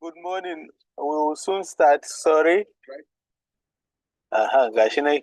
Good morning. We will soon start. Sorry. Gashi na.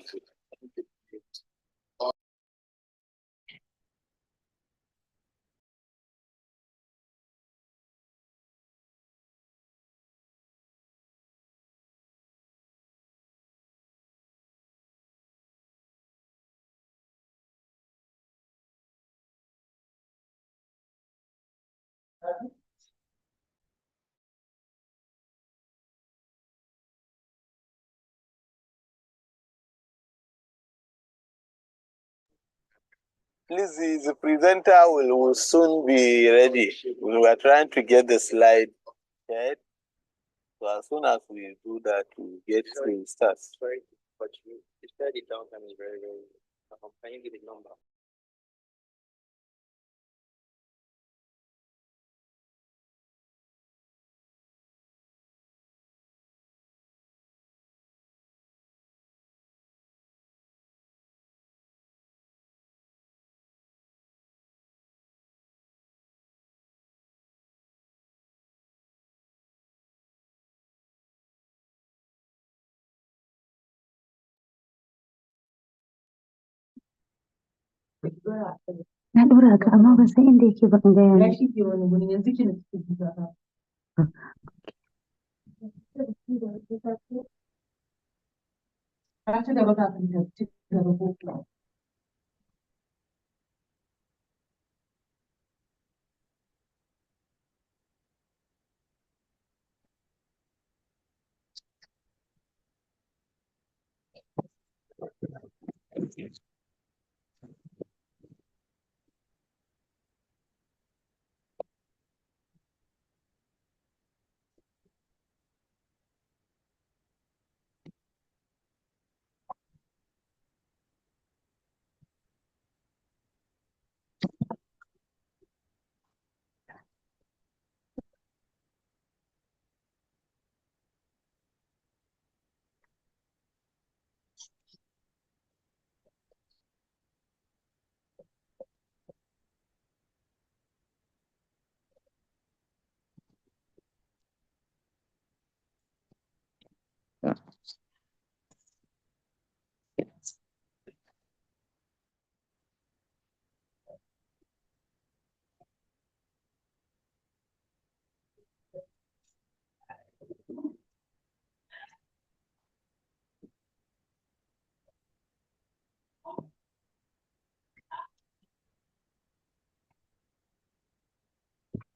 Please, the presenter will soon be ready. We are trying to get the slide shared. So as soon as we do that, we get to start. Sorry, but you said the downtime is very, very. Can you give a number? Na ɗora ka amma ban san inda yake ba in gaya Ya mai. shige wani wani yanzu ki da suke gaba. Ka ci gaba kafin ta ci gaba ko kuwa.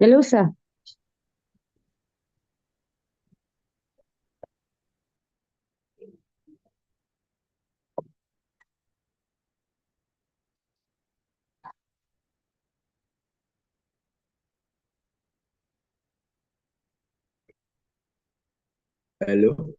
Delusa. Hello.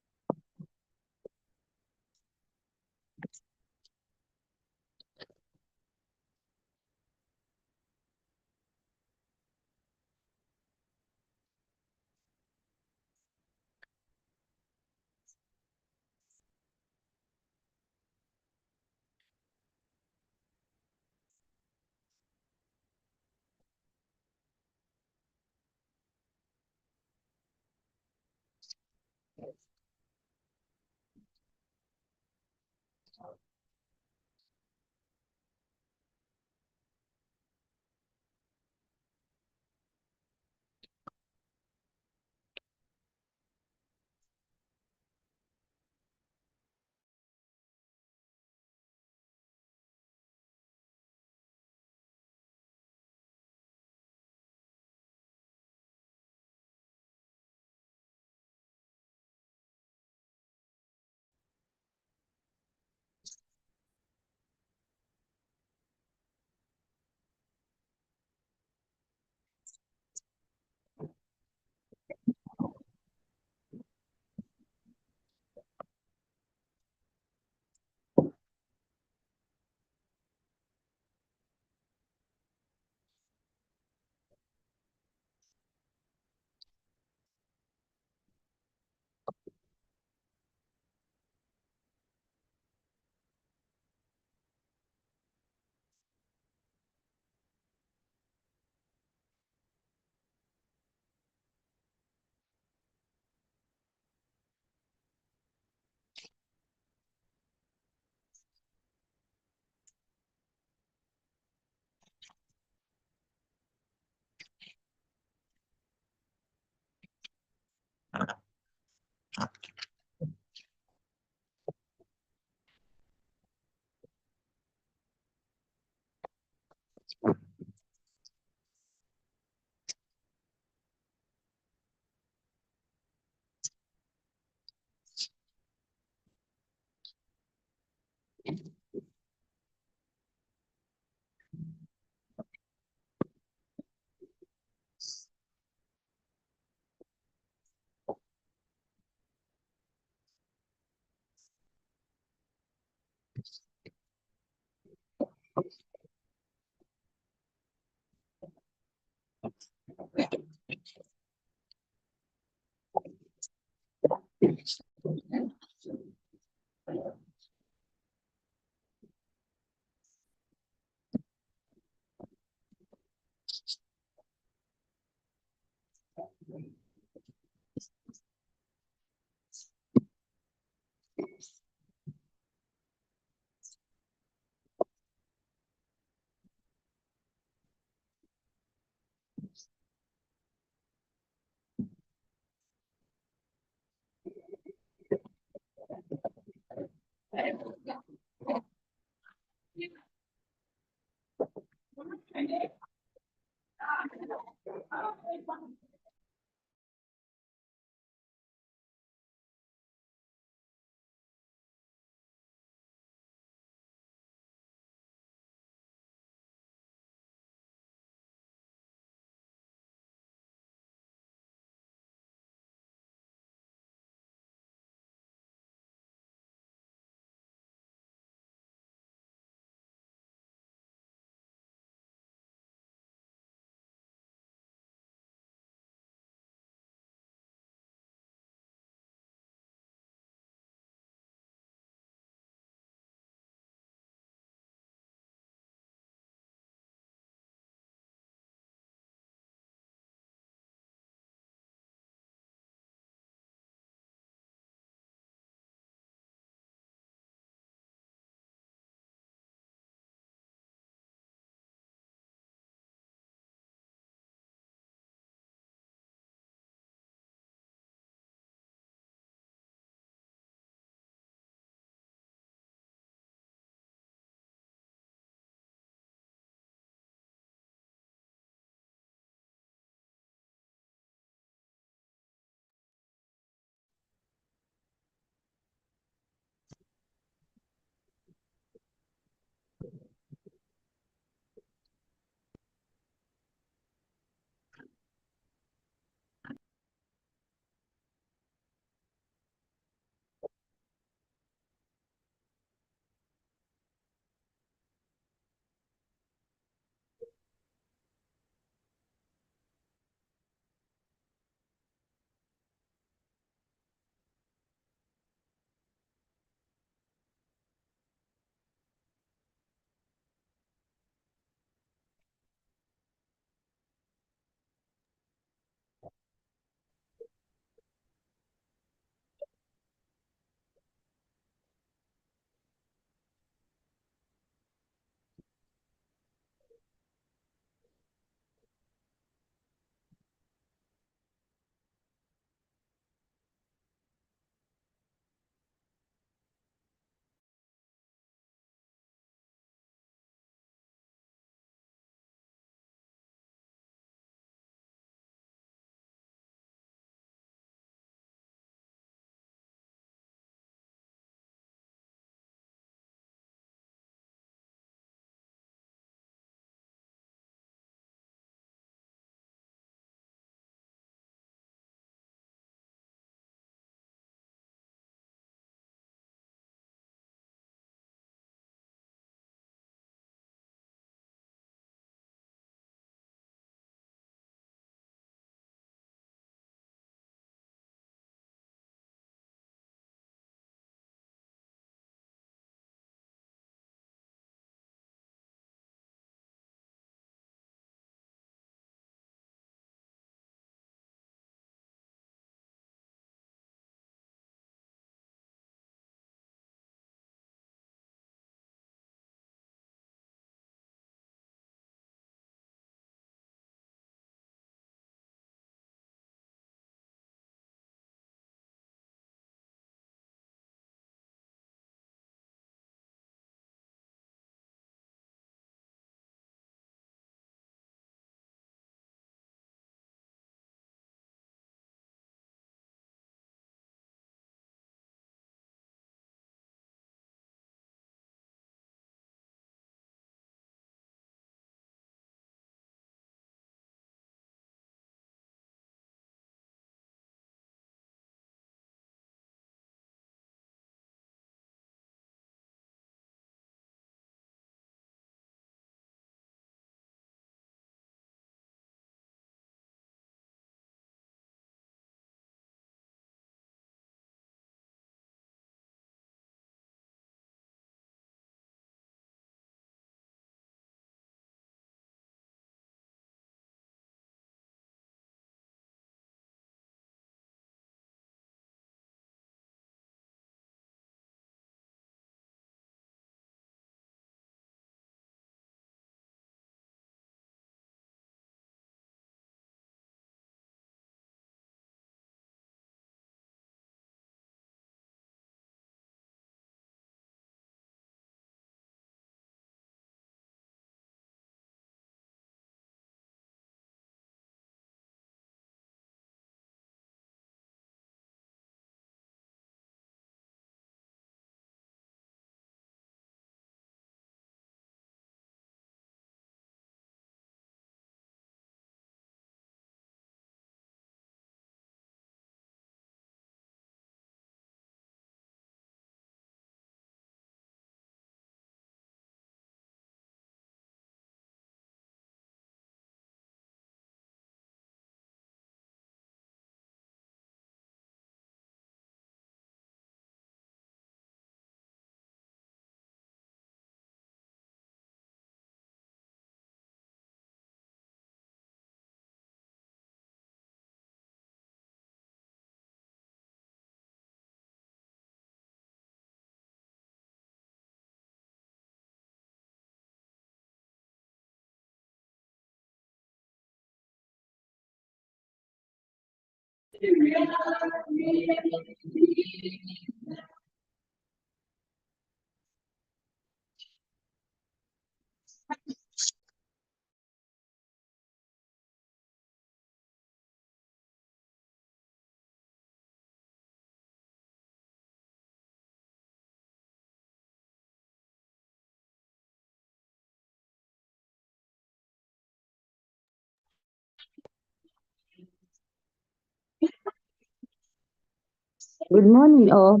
Good morning, all.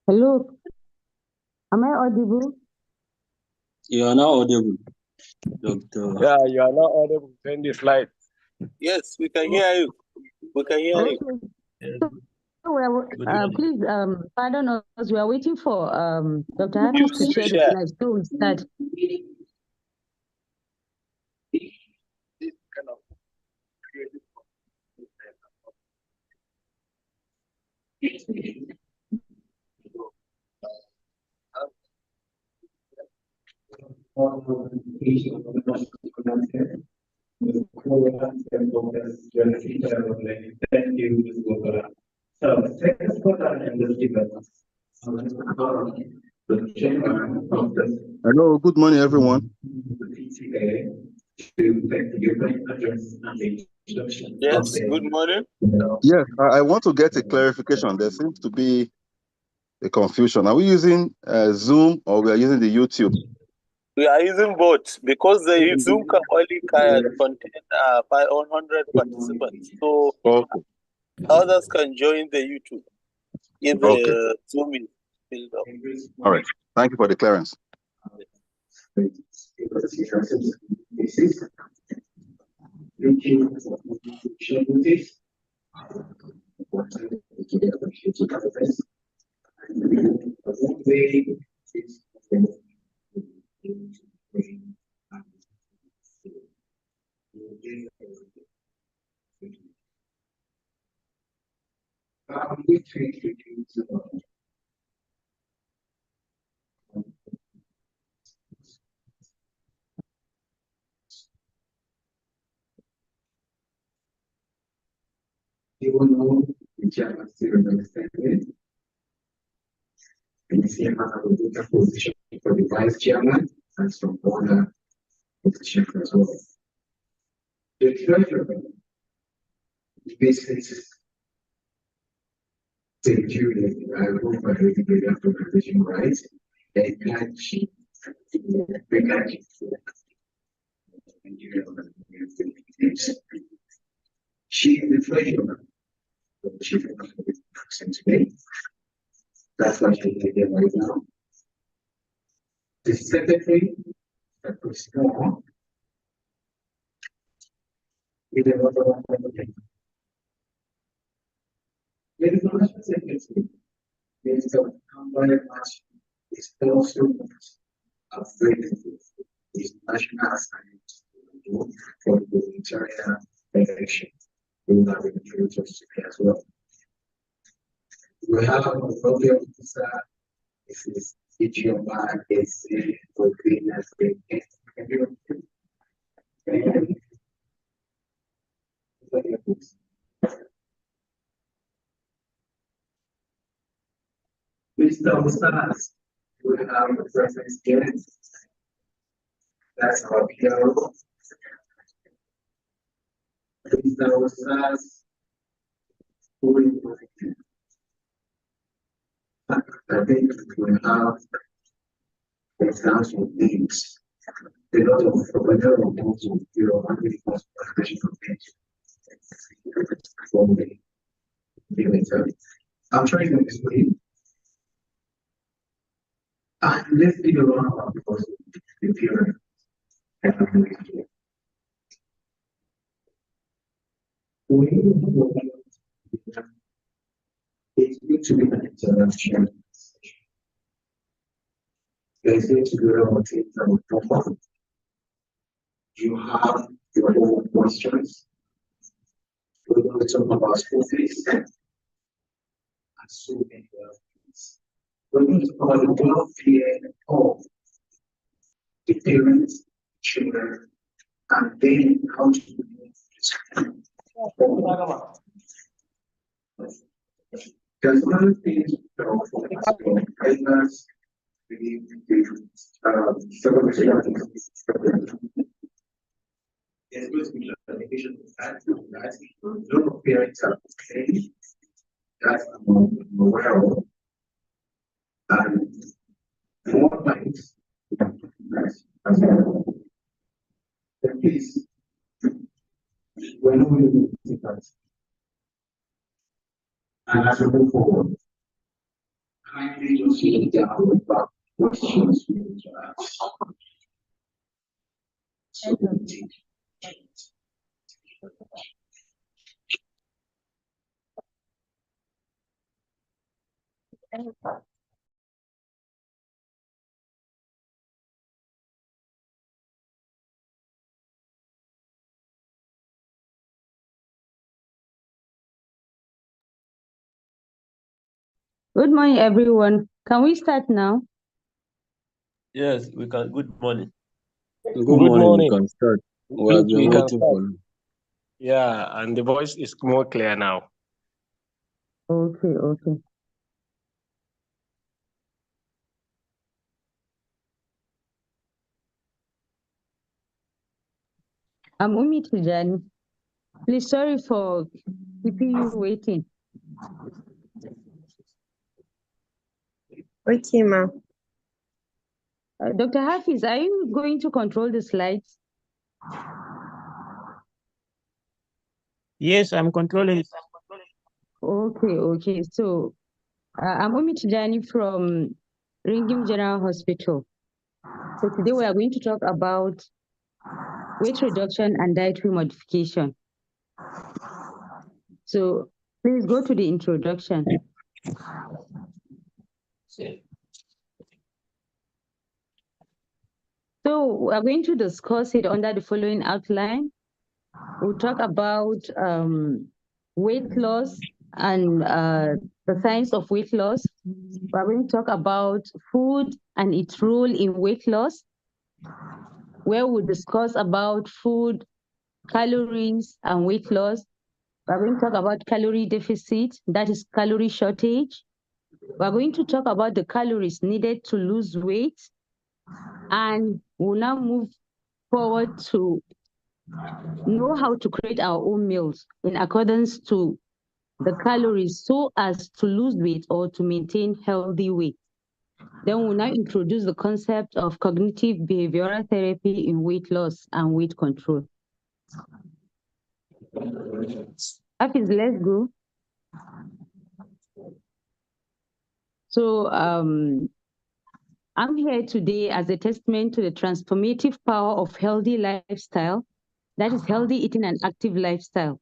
Hello. Am I audible? You are now audible, Doctor. Yeah, you are not audible. Send the slide. Yes, we can hear you. We can hear you. Okay. So please, pardon us. We are waiting for Dr. You Hafiz to share the share. slides. So we start. Hello, good morning, everyone. Yes, good morning. Yes, I want to get a clarification. There seems to be a confusion. Are we using Zoom or we are using the YouTube? We are using both because the Zoom can only contain 100 participants. So Okay. others can join the YouTube if the Zoom is filled up. All right. Thank you for the clearance. You will know the chairman still remains standing. And you see another position for the vice chairman and some other positions as well. The treasurer basis security over the organization rights and catch she is the treasurer. She is today. That's why she is there right now. The secretary, that was small, with a lot of everything. There is not a secretary. There is a very much is also afraid is national assignment for the entire election. We will have a future as well. We have a program officer. This is Ethiopia, is for greeners. Mr. Ustaz, we have a reference here. That's our PRO. Mr. Ustaz, I think we have examples of names. A lot of provider of those who feel unrecourse professional names from the military. I'm trying to explain. And let's give a round of applause to the period. It's good to be an interaction. There's going to be a lot of things that will pop up. You have your own questions. We're going to talk about school fees and so many other things. We're going to talk about the welfare of the parents, children, and then how to There's one thing for guidance, there's going to be application of that. A lot of parents are saying that I'm aware of. And more times, the case, we're not going to take that. And as we move forward, kindly just lay down about questions we need to ask. So, Good morning, everyone. Can we start now? Yes, we can. Good morning. Good morning. We morning. can start. We have been We can waiting start. for you. Yeah, and the voice is more clear now. Okay. I'm Umi Tijani. Please, sorry for keeping you waiting. Okay, ma'am. Dr. Hafiz, are you going to control the slides? Yes, I'm controlling it. Okay. So I'm Umi Tijani from Ringim General Hospital. So today we are going to talk about weight reduction and dietary modification. So please go to the introduction. So we are going to discuss it under the following outline. We'll talk about weight loss and the science of weight loss. We're going to talk about food and its role in weight loss, where we'll discuss about food, calories, and weight loss. We're going to talk about calorie deficit, that is calorie shortage. We're going to talk about the calories needed to lose weight. And we'll now move forward to know how to create our own meals in accordance to the calories so as to lose weight or to maintain healthy weight. Then we'll now introduce the concept of cognitive behavioral therapy in weight loss and weight control. Hafiz, let's go. So I'm here today as a testament to the transformative power of healthy lifestyle, that is healthy eating and active lifestyle.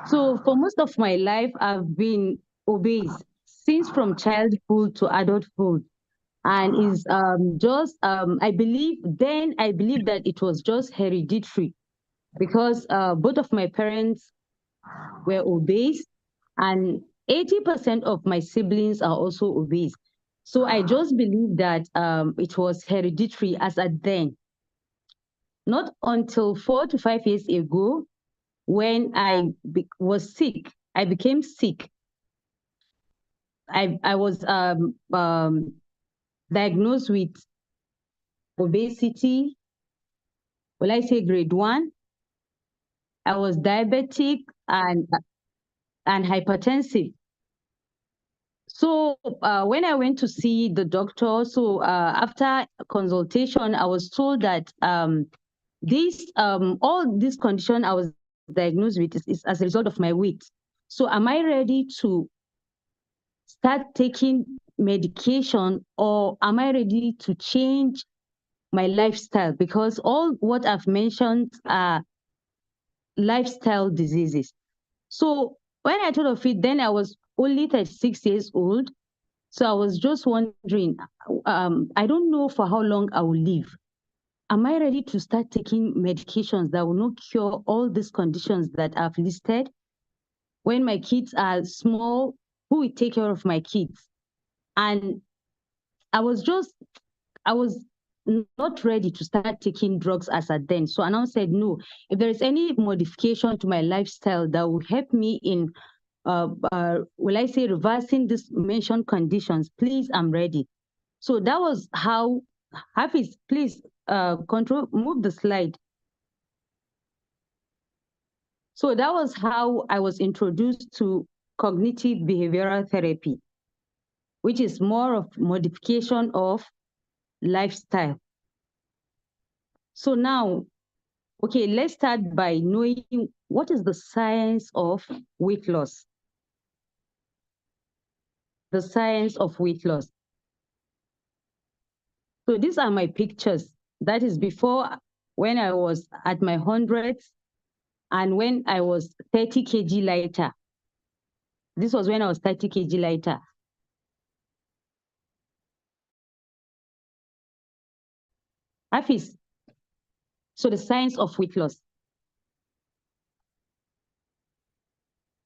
So for most of my life, I've been obese since from childhood to adulthood. And is I believe that it was just hereditary because both of my parents were obese and 80% of my siblings are also obese. So I just believe that it was hereditary as at then. Not until 4 to 5 years ago, when I was sick, I became sick. I was diagnosed with obesity. Will I say grade 1? I was diabetic and hypertensive. So when I went to see the doctor, so after consultation, I was told that all this condition I was diagnosed with is as a result of my weight. So am I ready to start taking medication, or am I ready to change my lifestyle? Because all what I've mentioned are lifestyle diseases. So when I thought of it, then I was only 36 years old. So I was just wondering, I don't know for how long I will live. Am I ready to start taking medications that will not cure all these conditions that I've listed? When my kids are small, who will take care of my kids? And I was not ready to start taking drugs as at then. So I now said, no, if there is any modification to my lifestyle that will help me in, will I say, reversing these mentioned conditions, please, I'm ready. So that was how, Hafiz, please move the slide. So that was how I was introduced to cognitive behavioral therapy, which is more of modification of lifestyle. So now, okay, let's start by knowing what is the science of weight loss. The science of weight loss. So these are my pictures. That is before, when I was at my hundreds and when I was 30 kg lighter. This was when I was 30 kg lighter. Hafiz, so the science of weight loss.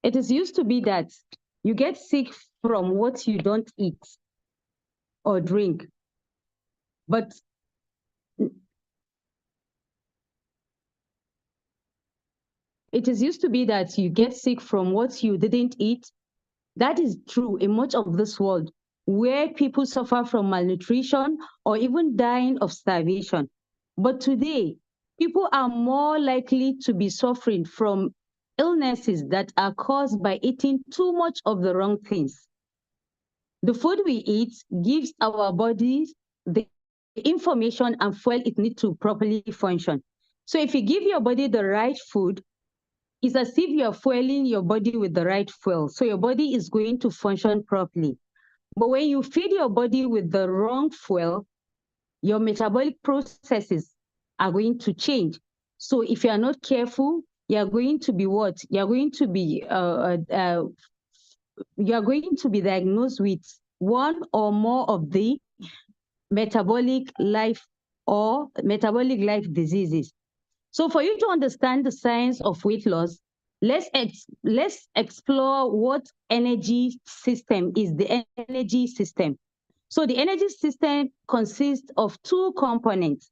It is used to be that you get sick from what you don't eat or drink. But it is used to be that you get sick from what you didn't eat. That is true in much of this world, where people suffer from malnutrition or even dying of starvation. But today, people are more likely to be suffering from illnesses that are caused by eating too much of the wrong things. The food we eat gives our bodies the information and fuel it needs to properly function. So if you give your body the right food, it's as if you're fueling your body with the right fuel. So your body is going to function properly. But when you feed your body with the wrong fuel, your metabolic processes are going to change. So if you are not careful, you're going to be what? You're going to be diagnosed with one or more of the metabolic life diseases. So for you to understand the science of weight loss, let's explore what energy system is. The energy system. So the energy system consists of two components.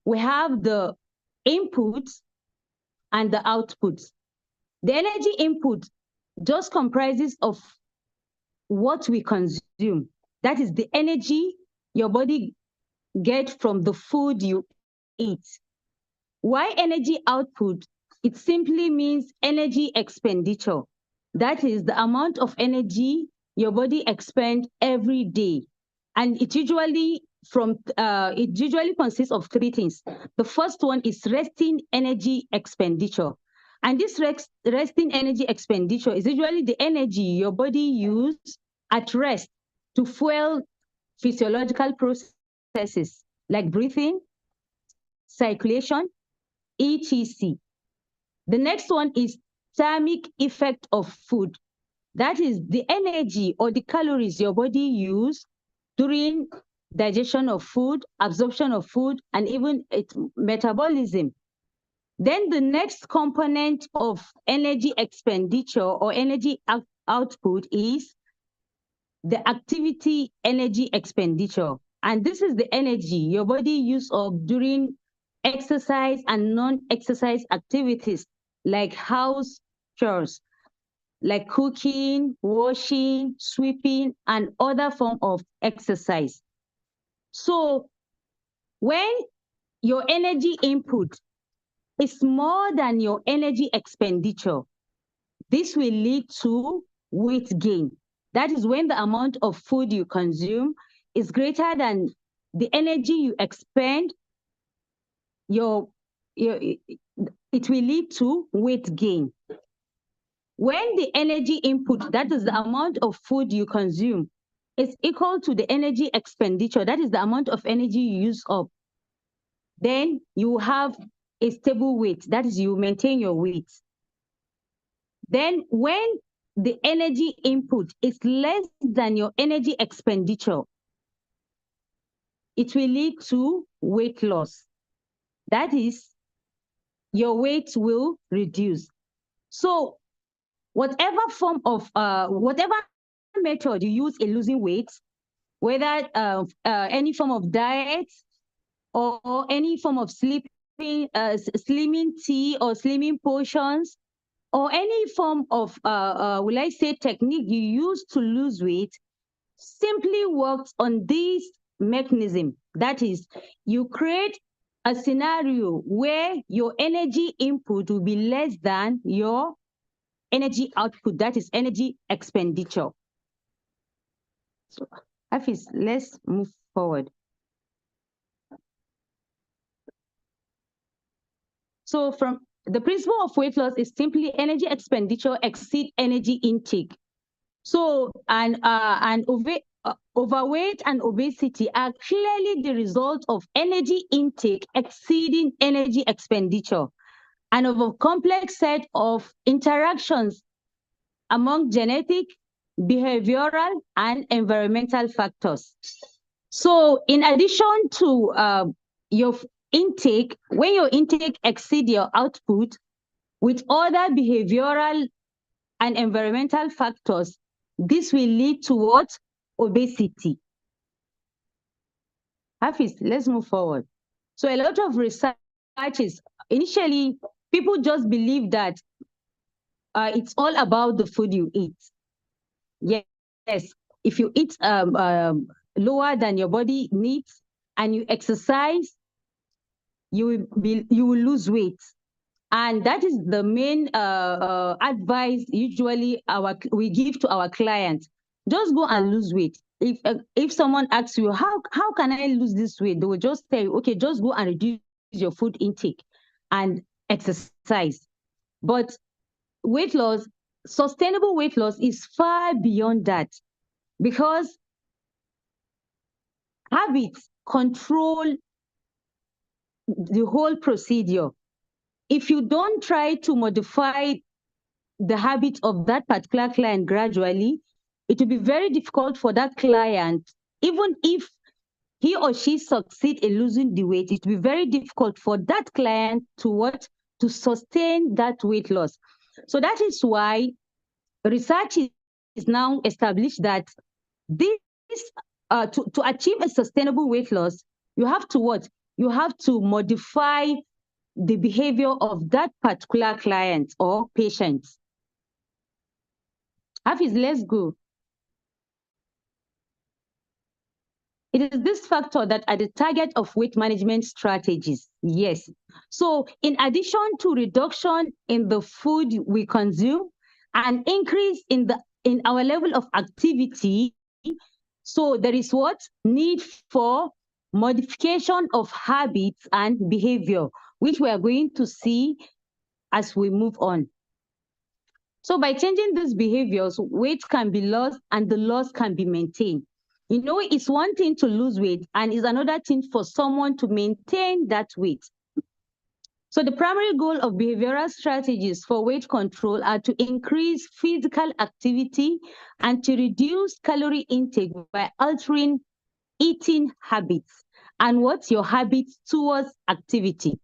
We have the inputs and the outputs. The energy input just comprises of what we consume. That is the energy your body gets from the food you eat. Why energy output? It simply means energy expenditure. That is the amount of energy your body expends every day. And it usually consists of three things. The first one is resting energy expenditure. And this resting energy expenditure is usually the energy your body uses at rest to fuel physiological processes like breathing, circulation, etc. The next one is thermic effect of food. That is the energy or the calories your body uses during digestion of food, absorption of food, and even its metabolism. Then the next component of energy expenditure or energy output is the activity energy expenditure. And this is the energy your body uses up during exercise and non-exercise activities like house chores, like cooking, washing, sweeping, and other form of exercise. So when your energy input is more than your energy expenditure, this will lead to weight gain. That is when the amount of food you consume is greater than the energy you expend, it will lead to weight gain. When the energy input, that is the amount of food you consume, is equal to the energy expenditure, that is the amount of energy you use up, then you have a stable weight, that is you maintain your weight. Then when the energy input is less than your energy expenditure, it will lead to weight loss. That is, your weight will reduce. So whatever method you use in losing weight, whether any form of diet, or any form of slimming tea or slimming potions, or any form of, will I say, technique you use to lose weight, simply works on this mechanism. That is, you create a scenario where your energy input will be less than your energy output, that is energy expenditure. So, Hafiz, let's move forward. So from the principle of weight loss is simply energy expenditure exceed energy intake. So, overweight and obesity are clearly the result of energy intake exceeding energy expenditure, and of a complex set of interactions among genetic, behavioral, and environmental factors. So, in addition to your intake, when your intake exceeds your output, with other behavioral and environmental factors, this will lead to what? Obesity. Hafiz, let's move forward. So a lot of research is, initially, people just believe that it's all about the food you eat. Yes, if you eat lower than your body needs and you exercise, you will lose weight. And that is the main advice usually we give to our clients. Just go and lose weight. If someone asks you, how can I lose this weight? They will just tell you, okay, just go and reduce your food intake and exercise. But weight loss, sustainable weight loss is far beyond that, because habits control the whole procedure. If you don't try to modify the habit of that particular client gradually, it will be very difficult for that client, even if he or she succeed in losing the weight, it will be very difficult for that client to sustain that weight loss. So that is why research is now established that this to achieve a sustainable weight loss, you have to what? You have to modify the behavior of that particular client or patient. Hafiz, let's go. It is this factor that are the target of weight management strategies. Yes. So in addition to reduction in the food we consume, an increase in our level of activity, so there is what? Need for modification of habits and behavior, which we are going to see as we move on. So by changing these behaviors, weight can be lost and the loss can be maintained. You know, it's one thing to lose weight and it's another thing for someone to maintain that weight. So the primary goal of behavioral strategies for weight control are to increase physical activity and to reduce calorie intake by altering eating habits and what's your habits towards activity.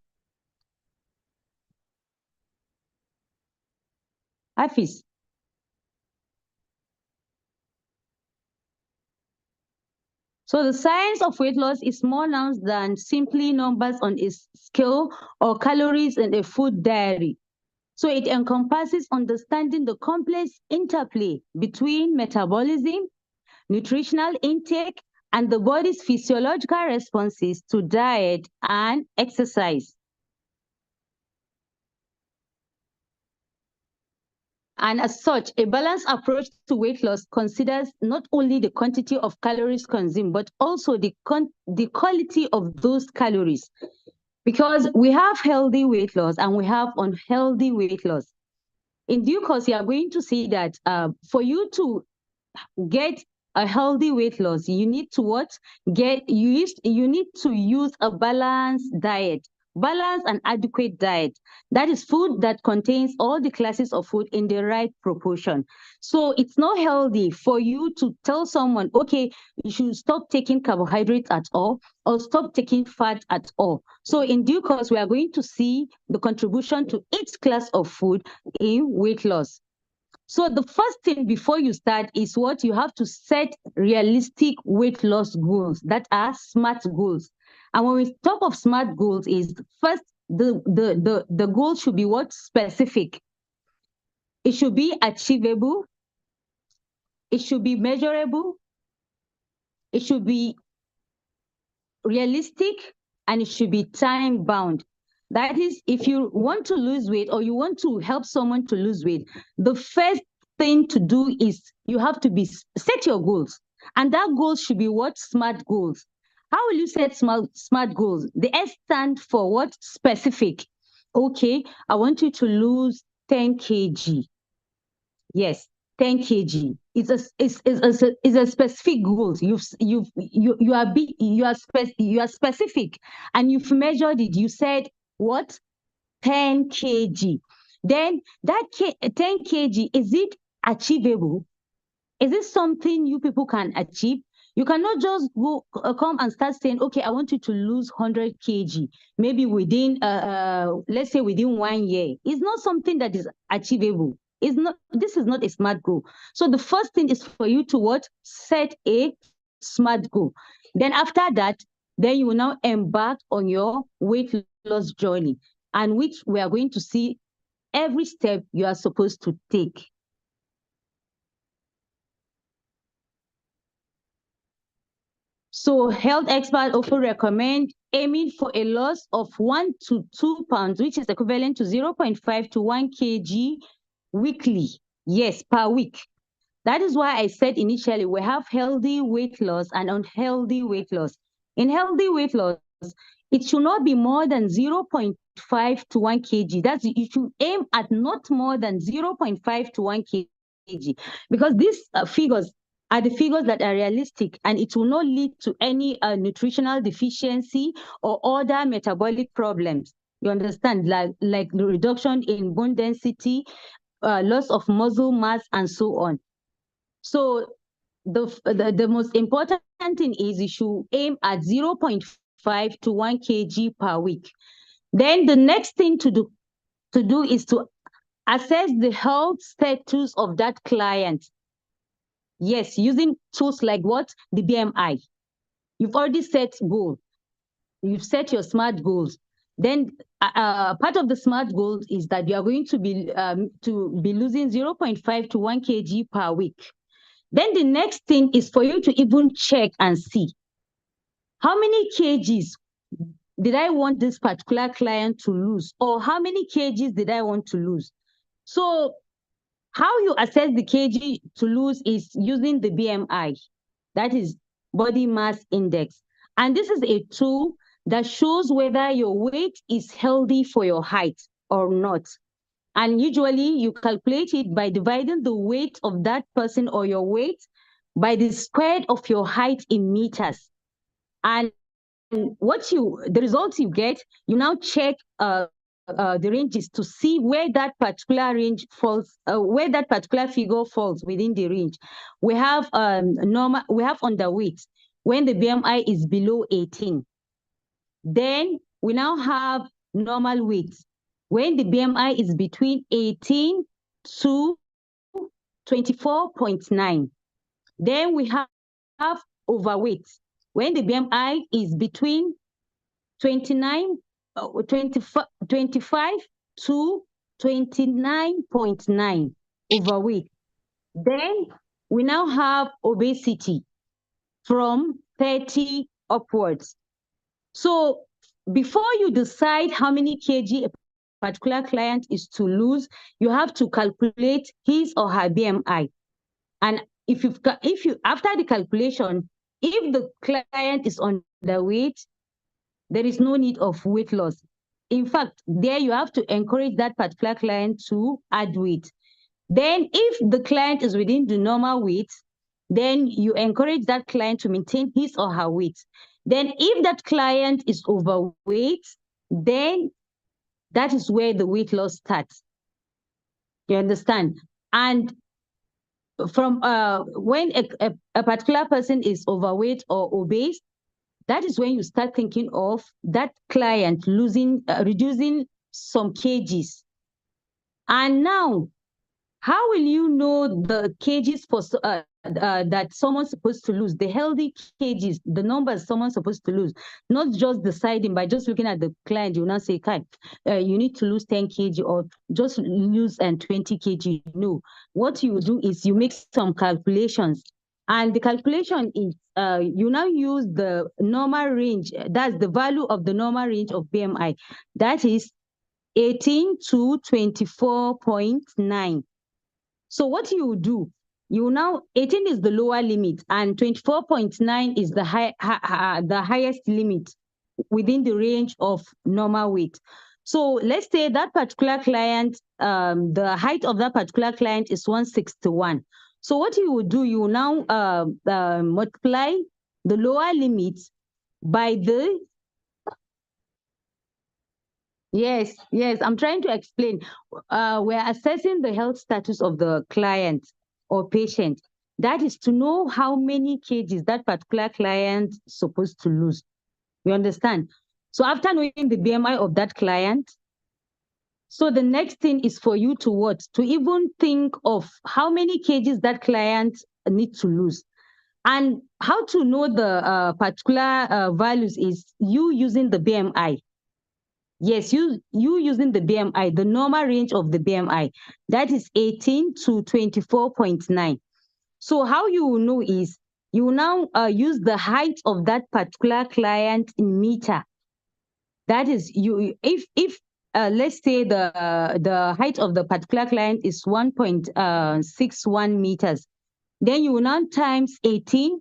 Hafiz. So the science of weight loss is more nuanced than simply numbers on a scale or calories in a food diary. So it encompasses understanding the complex interplay between metabolism, nutritional intake, and the body's physiological responses to diet and exercise. And as such, a balanced approach to weight loss considers not only the quantity of calories consumed, but also the quality of those calories. Because we have healthy weight loss and we have unhealthy weight loss. In due course, you are going to see that for you to get a healthy weight loss, you need to what? You need to use a balanced diet. Balanced and adequate diet. That is food that contains all the classes of food in the right proportion. So it's not healthy for you to tell someone, okay, you should stop taking carbohydrates at all or stop taking fat at all. So in due course, we are going to see the contribution to each class of food in weight loss. So the first thing before you start is what you have to set realistic weight loss goals that are SMART goals. And when we talk of SMART goals, is first the goal should be what? Specific. It should be achievable. It should be measurable. It should be realistic, and it should be time bound. That is, if you want to lose weight or you want to help someone to lose weight, the first thing to do is you have to set your goals. And that goal should be what? SMART goals. How will you set SMART goals? The S stand for what? Specific. Okay, I want you to lose 10 kg. Yes, 10 kg. It's a specific goal. You are specific, and you've measured it. You said what? 10 kg. Then that 10 kg, is it achievable? Is it something you people can achieve? You cannot just go come and start saying, okay, I want you to lose 100 kg, maybe within let's say within 1 year. It's not something that is achievable. This is not a SMART goal. So the first thing is for you to what? Set a SMART goal. Then after that, then you will now embark on your weight loss journey, and which we are going to see every step you are supposed to take. So health experts also recommend aiming for a loss of 1 to 2 pounds, which is equivalent to 0.5 to 1 kg weekly. Yes, per week. That is why I said initially we have healthy weight loss and unhealthy weight loss. In healthy weight loss, it should not be more than 0.5 to 1 kg. That's, you should aim at not more than 0.5 to 1 kg, because these figures are the figures that are realistic, and it will not lead to any nutritional deficiency or other metabolic problems. You understand, like the reduction in bone density, loss of muscle mass, and so on. So the most important thing is you should aim at 0.5 to 1 kg per week. Then the next thing to do is to assess the health status of that client. Yes, using tools like what? The BMI. You've already set goals. You've set your SMART goals. Then part of the SMART goals is that you are going to be losing 0.5 to 1 kg per week. Then the next thing is for you to even check and see how many kgs did I want this particular client to lose, or how many kgs did I want to lose. So how you assess the kg to lose is using the BMI, that is body mass index. And this is a tool that shows whether your weight is healthy for your height or not. And usually you calculate it by dividing the weight of that person or your weight by the square of your height in meters. And the results you get, you now check the ranges to see where that particular range falls, where that particular figure falls within the range. We have we have underweight when the BMI is below 18. Then we now have normal weight when the BMI is between 18 to 24.9. Then we have overweight when the BMI is between 25 to 29.9 overweight. Then we now have obesity from 30 upwards. So before you decide how many kg a particular client is to lose, you have to calculate his or her BMI. And if you after the calculation, if the client is underweight, there is no need of weight loss. In fact, there you have to encourage that particular client to add weight. Then if the client is within the normal weight, then you encourage that client to maintain his or her weight. Then if that client is overweight, then that is where the weight loss starts. You understand? And from when a particular person is overweight or obese, that is when you start thinking of that client reducing some kgs. And now, how will you know the kgs for that someone's supposed to lose, the healthy kgs, the numbers someone's supposed to lose, not just deciding by just looking at the client. You now say, "Kai, you need to lose 10 kg or just lose 20 kg." No, what you do is you make some calculations, and the calculation is you now use the normal range. That's the value of the normal range of BMI. That is 18 to 24.9. So what you do, you now 18 is the lower limit and 24.9 is the highest limit within the range of normal weight. So let's say that particular client, the height of that particular client is 161. So what you will do, you will now multiply the lower limit by the Yes, I'm trying to explain. We're assessing the health status of the client or patient. That is to know how many kgs that particular client is supposed to lose. You understand? So after knowing the BMI of that client, so the next thing is for you to what? To even think of how many kgs that client needs to lose. And how to know the particular values is you using the BMI. Yes, you using the BMI, the normal range of the BMI, that is 18 to 24.9. So how you will know is you will now use the height of that particular client in meter. That is, if let's say the height of the particular client is 1.61 meters, then you will now times 18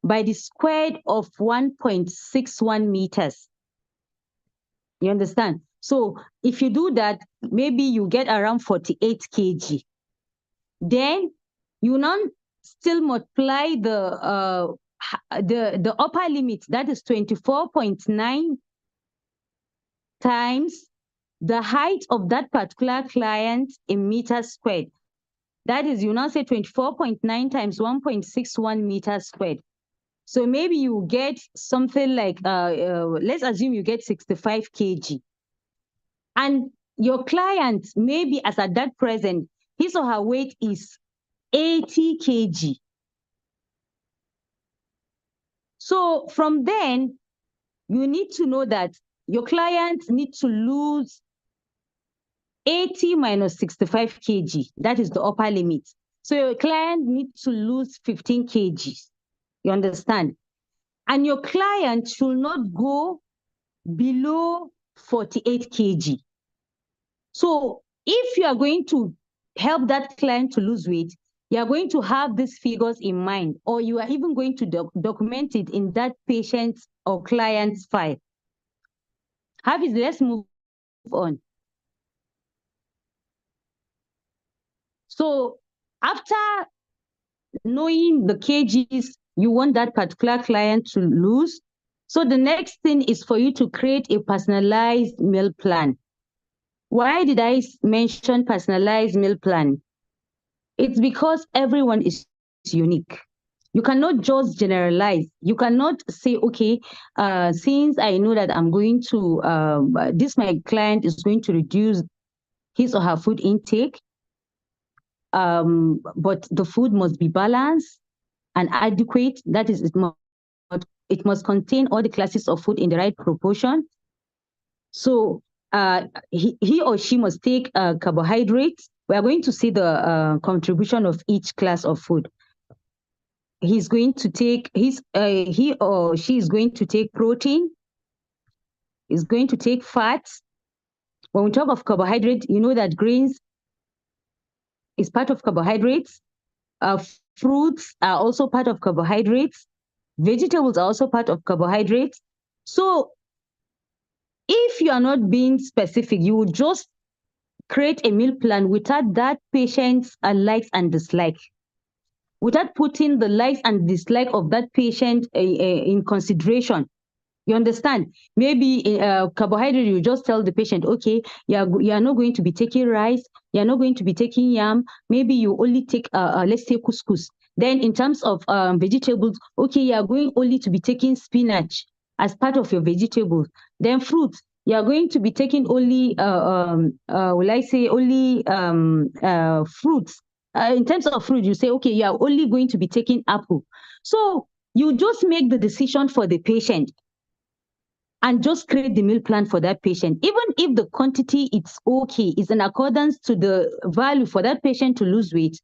by the squared of 1.61 meters. You understand? So if you do that, maybe you get around 48 kg. Then you now still multiply the upper limit, that is 24.9 times the height of that particular client in meters squared. That is, you now say 24.9 times 1.61 meters squared. So maybe you get something like, let's assume you get 65 kg. And your client, maybe as at that present, his or her weight is 80 kg. So from then, you need to know that your client needs to lose 80 minus 65 kg. That is the upper limit. So your client needs to lose 15 kg. You understand? And your client should not go below 48 kg. So if you are going to help that client to lose weight, you are going to have these figures in mind, or you are even going to document it in that patient's or client's file. Hafiz, let's move on. So after knowing the kgs you want that particular client to lose, so the next thing is for you to create a personalized meal plan. Why did I mention personalized meal plan? It's because everyone is unique. You cannot just generalize. You cannot say, okay, since I know that I'm going to, my client is going to reduce his or her food intake, but the food must be balanced and adequate. That is, it must contain all the classes of food in the right proportion. So he or she must take carbohydrates. We are going to see the contribution of each class of food. He's going to take he or she is going to take protein, is going to take fats. When we talk of carbohydrates, you know that grains is part of carbohydrates. Fruits are also part of carbohydrates. Vegetables are also part of carbohydrates. So if you are not being specific, you would just create a meal plan without that patient's likes and dislikes, without putting the likes and dislike of that patient in consideration. You understand? Maybe carbohydrate, you just tell the patient, okay, you are not going to be taking rice, you are not going to be taking yam, maybe you only take, let's say, couscous. Then in terms of vegetables, okay, you are going only to be taking spinach as part of your vegetables. Then fruits, you are going to be taking only, will I say, only fruits in terms of fruit, you say, okay, you are only going to be taking apple. So you just make the decision for the patient and just create the meal plan for that patient. Even if the quantity is okay, is in accordance to the value for that patient to lose weight,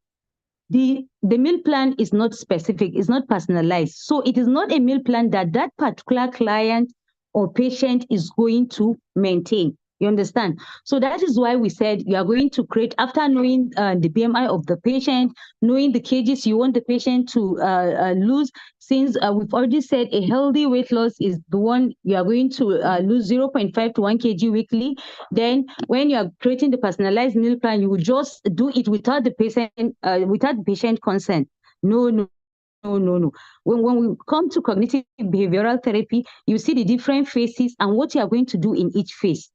the meal plan is not specific, it's not personalized. So it is not a meal plan that that particular client or patient is going to maintain. You understand? So that is why we said you are going to create, after knowing the BMI of the patient, knowing the kgs you want the patient to lose, since we've already said a healthy weight loss is the one you are going to lose 0.5 to 1 kg weekly. Then when you are creating the personalized meal plan, you will just do it without the patient consent. No. When we come to cognitive behavioral therapy, you see the different phases and what you are going to do in each phase.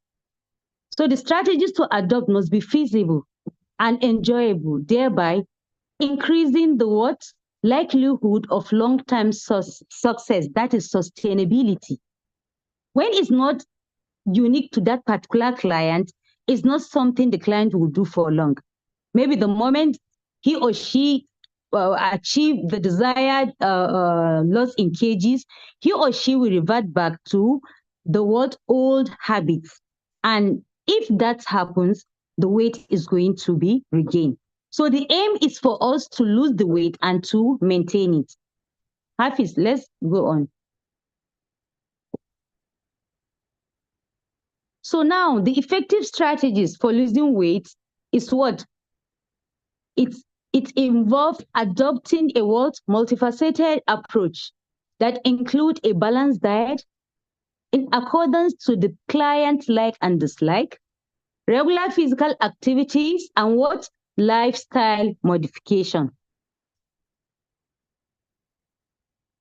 So the strategies to adopt must be feasible and enjoyable, thereby increasing the what? Likelihood of long-term success, that is sustainability. When it's not unique to that particular client, it's not something the client will do for long. Maybe the moment he or she achieve the desired loss in kgs, he or she will revert back to the what? Old habits. And if that happens, the weight is going to be regained. So the aim is for us to lose the weight and to maintain it. Hafiz, let's go on. So now the effective strategies for losing weight is what? It involves adopting a what? Multifaceted approach that include a balanced diet in accordance to the client like and dislike, regular physical activities, and what? Lifestyle modification.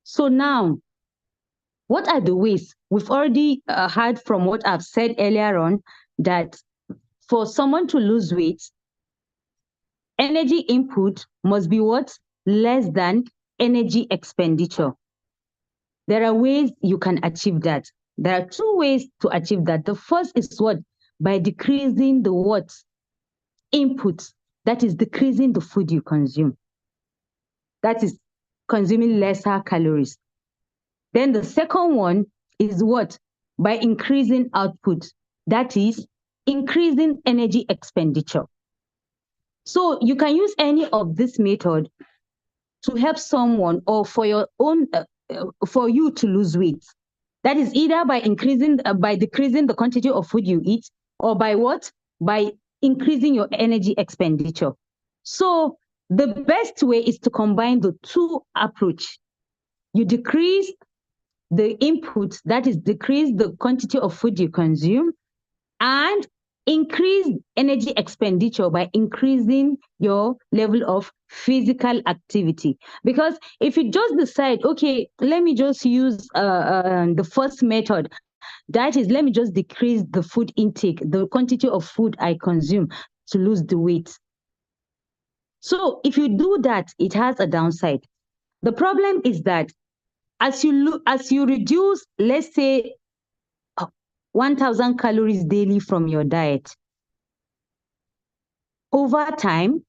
So now, what are the ways? We've already heard from what I've said earlier on that for someone to lose weight, energy input must be what? Less than energy expenditure. There are ways you can achieve that. There are two ways to achieve that. The first is what? By decreasing the what? Input. That is decreasing the food you consume. That is consuming lesser calories. Then the second one is what? By increasing output. That is increasing energy expenditure. So you can use any of this method to help someone or for your own, for you to lose weight. That is either by decreasing the quantity of food you eat, or by what? By increasing your energy expenditure. So the best way is to combine the two approach. You decrease the input, that is decrease the quantity of food you consume, and increase energy expenditure by increasing your level of physical activity. Because if you just decide, okay, let me just use the first method, that is, let me just decrease the food intake, the quantity of food I consume to lose the weight. So if you do that, it has a downside. The problem is that as you reduce, let's say, 1,000 calories daily from your diet, over time,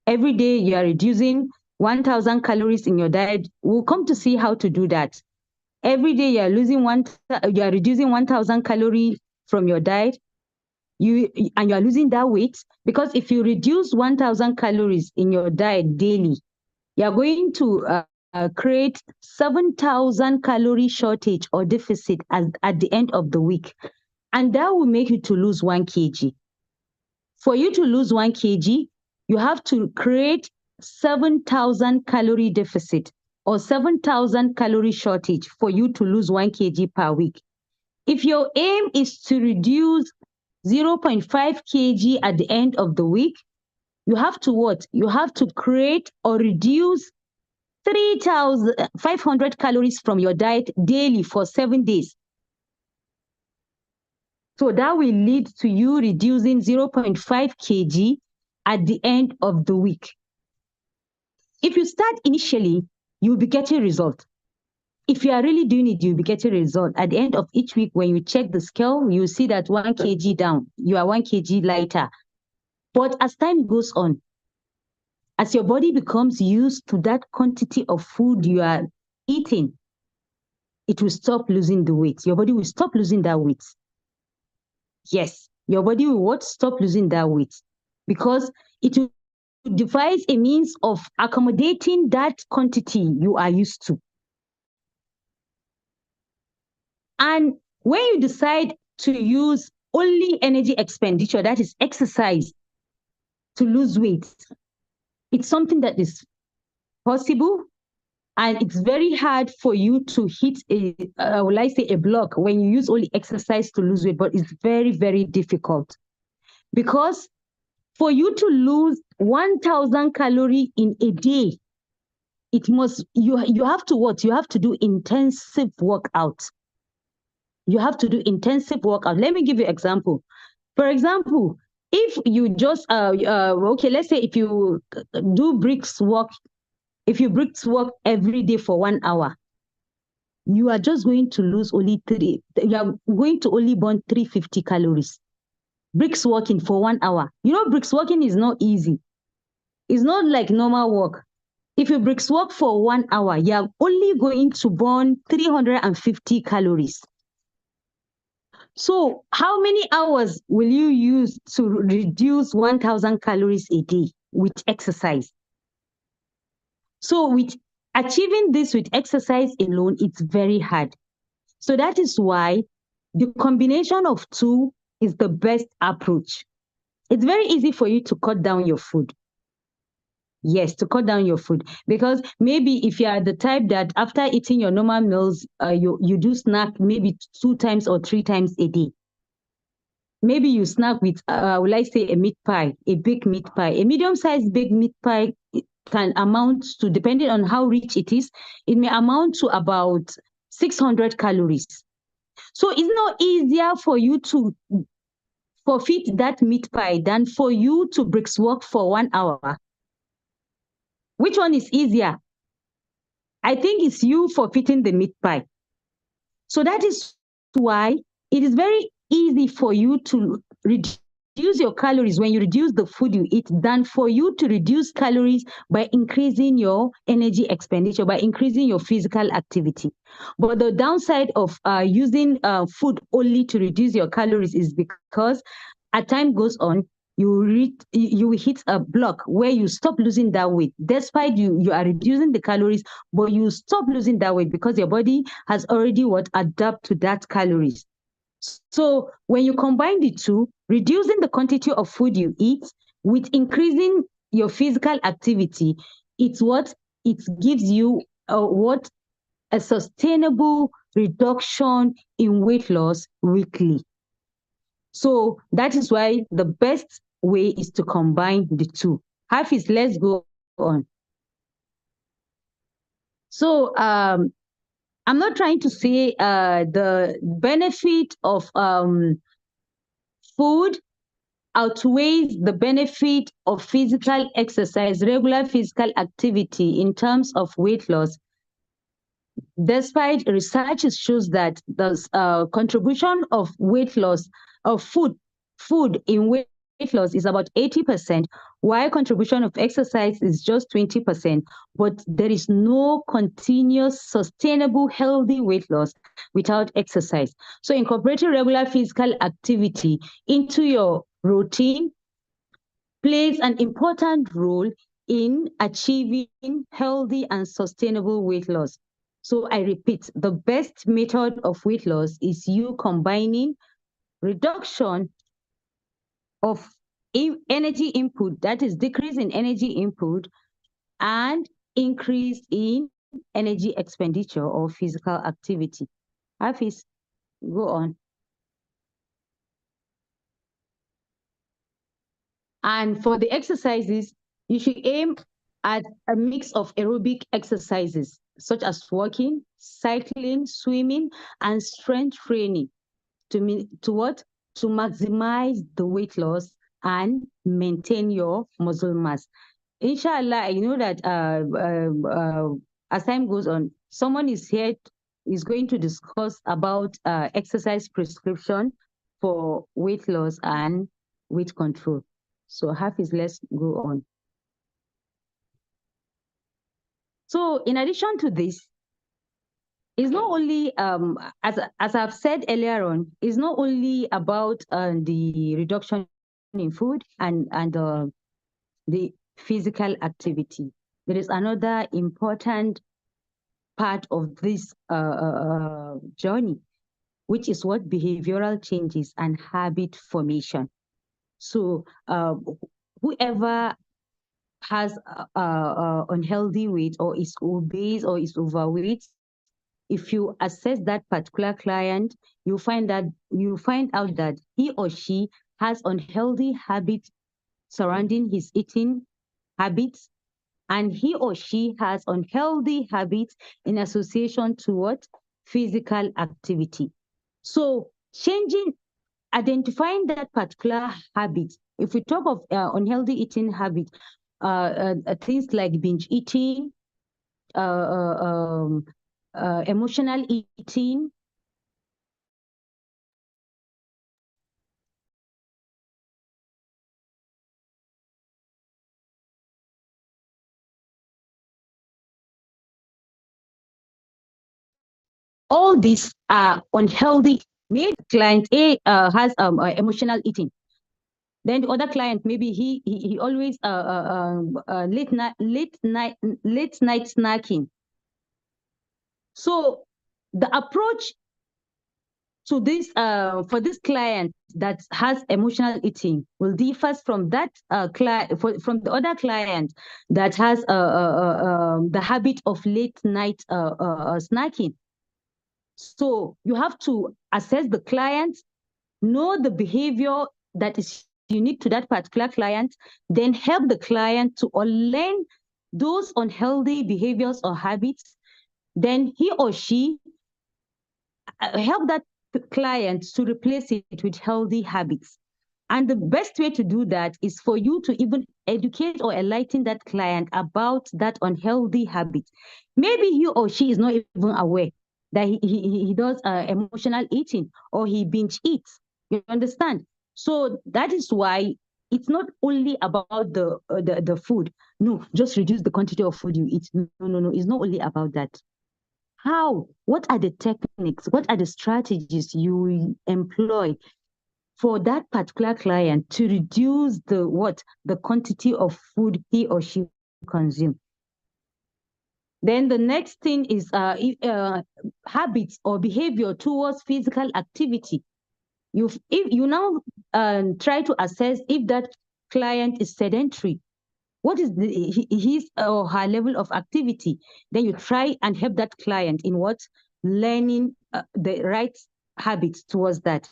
every day you are reducing 1,000 calories in your diet. We'll come to see how to do that. Every day you are reducing 1,000 calories from your diet, and you are losing that weight, because if you reduce 1,000 calories in your diet daily, you are going to create 7,000 calorie shortage or deficit at the end of the week, and that will make you to lose 1 kg. For you to lose 1 kg, you have to create 7,000 calorie deficit or 7,000 calorie shortage for you to lose 1 kg per week. If your aim is to reduce 0.5 kg at the end of the week, you have to what? You have to create or reduce 3,500 calories from your diet daily for 7 days. So that will lead to you reducing 0.5 kg at the end of the week. If you start initially, you'll be getting results. If you are really doing it, you'll be getting result. At the end of each week, when you check the scale, you see that 1 kg down, you are 1 kg lighter. But as time goes on, As your body becomes used to that quantity of food you are eating, it will stop losing the weight. Your body will stop losing that weight. Yes, your body will what? Stop losing that weight because it will devise a means of accommodating that quantity you are used to. And when you decide to use only energy expenditure, that is exercise, to lose weight, it's something that is possible. And it's very hard for you to hit a block when you use only exercise to lose weight, but it's very, very difficult. Because for you to lose 1,000 calories in a day, you have to what? You have to do intensive workout. You have to do intensive workout. Let me give you an example. For example, if you just okay, let's say if you do bricks work, if you bricks work every day for 1 hour, you are just going to lose only you are going to only burn 350 calories. Bricks working for 1 hour. You know, bricks working is not easy. It's not like normal work. If you bricks work for 1 hour, you are only going to burn 350 calories. So how many hours will you use to reduce 1,000 calories a day with exercise? So with achieving this with exercise alone, it's very hard. So that is why the combination of two is the best approach. It's very easy for you to cut down your food. Yes, to cut down your food. Because maybe if you are the type that after eating your normal meals, you do snack maybe 2 times or 3 times a day. Maybe you snack with, will I say, a meat pie, a big meat pie. A medium-sized big meat pie can amount to, depending on how rich it is, it may amount to about 600 calories. So it's not easier for you to forfeit that meat pie than for you to bricks work for 1 hour. Which one is easier? I think it's you forfeiting the meat pie. So that is why it is very easy for you to reduce your calories when you reduce the food you eat than for you to reduce calories by increasing your energy expenditure, by increasing your physical activity. But the downside of using food only to reduce your calories is because as time goes on, you will hit a block where you stop losing that weight. Despite you are reducing the calories, but you stop losing that weight because your body has already adapt to that calories. So when you combine the two, reducing the quantity of food you eat with increasing your physical activity, it's what it gives you a sustainable reduction in weight loss weekly. So that is why the best way is to combine the two. Hafiz, let's go on. So I'm not trying to say the benefit of food outweighs the benefit of physical exercise, regular physical activity in terms of weight loss. Despite research shows that the contribution of weight loss of food in weight loss is about 80%, while contribution of exercise is just 20%. But there is no continuous, sustainable, healthy weight loss without exercise. So incorporating regular physical activity into your routine plays an important role in achieving healthy and sustainable weight loss. So I repeat, the best method of weight loss is you combining reduction of energy input, that is decrease in energy input, and increase in energy expenditure or physical activity. Hafiz, go on. And for the exercises, you should aim at a mix of aerobic exercises, such as walking, cycling, swimming, and strength training to what? To maximize the weight loss and maintain your muscle mass. Inshallah, I know that as time goes on, someone is going to discuss about exercise prescription for weight loss and weight control. So Hafiz, let's go on. So in addition to this, it's not only as I've said earlier on, it's not only about the reduction in food and the physical activity. There is another important part of this journey, which is what behavioral changes and habit formation. So whoever has unhealthy weight or is obese or is overweight, if you assess that particular client, you find out that he or she has unhealthy habits surrounding his eating habits, and he or she has unhealthy habits in association to what? Physical activity. So identifying that particular habit. If we talk of unhealthy eating habits, things like binge eating, uh, uh, um, emotional eating, all these are unhealthy. Maybe client A has emotional eating. Then the other client, maybe he always late night snacking. So the approach to this for this client that has emotional eating will differ from that client from the other client that has the habit of late night snacking. So you have to assess the client, know the behavior that is unique to that particular client, then help the client to unlearn those unhealthy behaviors or habits. Then he or she help that client to replace it with healthy habits. And the best way to do that is for you to even educate or enlighten that client about that unhealthy habit. Maybe he or she is not even aware that he does emotional eating or he binge eats. You understand? So that is why it's not only about the food. No, just reduce the quantity of food you eat. No. It's not only about that. How? What are the techniques? What are the strategies you employ for that particular client to reduce the quantity of food he or she consume? Then the next thing is habits or behavior towards physical activity. If you now try to assess if that client is sedentary, what is his or her level of activity? Then you try and help that client in what? Learning the right habits towards that.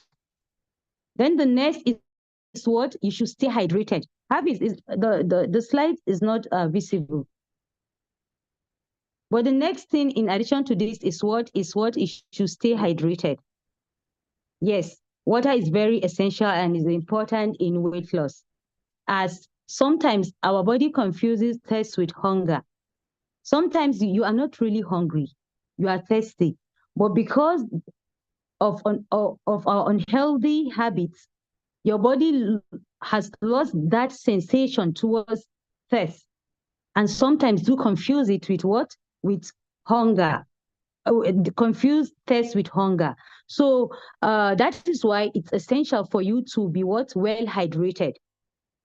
Then the next is what? You should stay hydrated. Habits is the slide is not visible. But the next thing in addition to this is what? You should stay hydrated. Yes, water is very essential and is important in weight loss, as sometimes our body confuses thirst with hunger. Sometimes you are not really hungry, you are thirsty. But because of our unhealthy habits, your body has lost that sensation towards thirst. And sometimes do confuse it with what? With hunger. Confuse thirst with hunger. So that is why it's essential for you to be what? Well hydrated.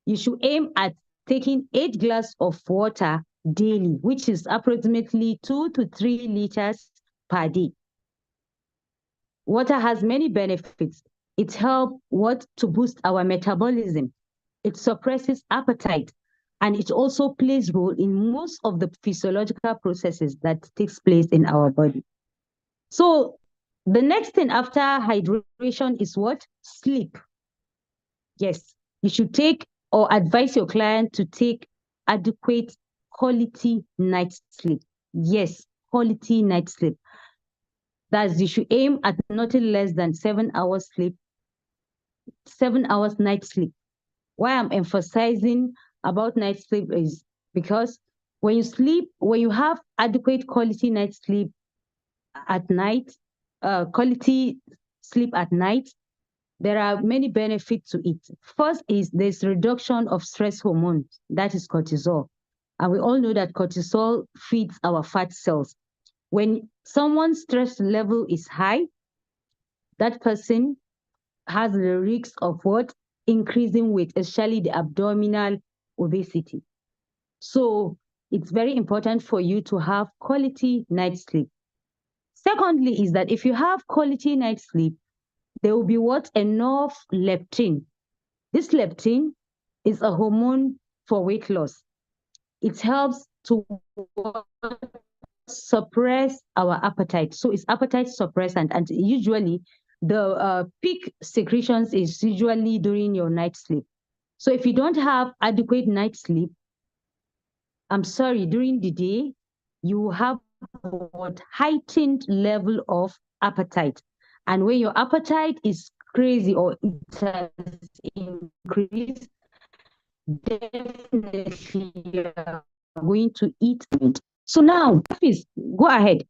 You should aim at taking 8 glasses of water daily, which is approximately 2 to 3 liters per day. Water has many benefits. It helps what? To boost our metabolism. It suppresses appetite, and it also plays role in most of the physiological processes that takes place in our body. So the next thing after hydration is what? Sleep. Yes, you should take or advise your client to take adequate quality night sleep. Yes, quality night sleep. That's you should aim at nothing less than 7 hours sleep, 7 hours night sleep. Why I'm emphasizing about night sleep is because when you sleep, when you have adequate quality night sleep at night, quality sleep at night, there are many benefits to it. First is there's reduction of stress hormones, that is cortisol. And we all know that cortisol feeds our fat cells. When someone's stress level is high, that person has the risk of what? Increasing weight, especially the abdominal obesity. So it's very important for you to have quality night sleep. Secondly, is that if you have quality night sleep, there will be what? Enough leptin. This leptin is a hormone for weight loss. It helps to suppress our appetite. So it's appetite suppressant, and usually the peak secretions is usually during your night sleep. So if you don't have adequate night sleep, I'm sorry, during the day, you have what? Heightened level of appetite. And when your appetite is crazy or it has increased, definitely you're going to eat it. So now, please go ahead.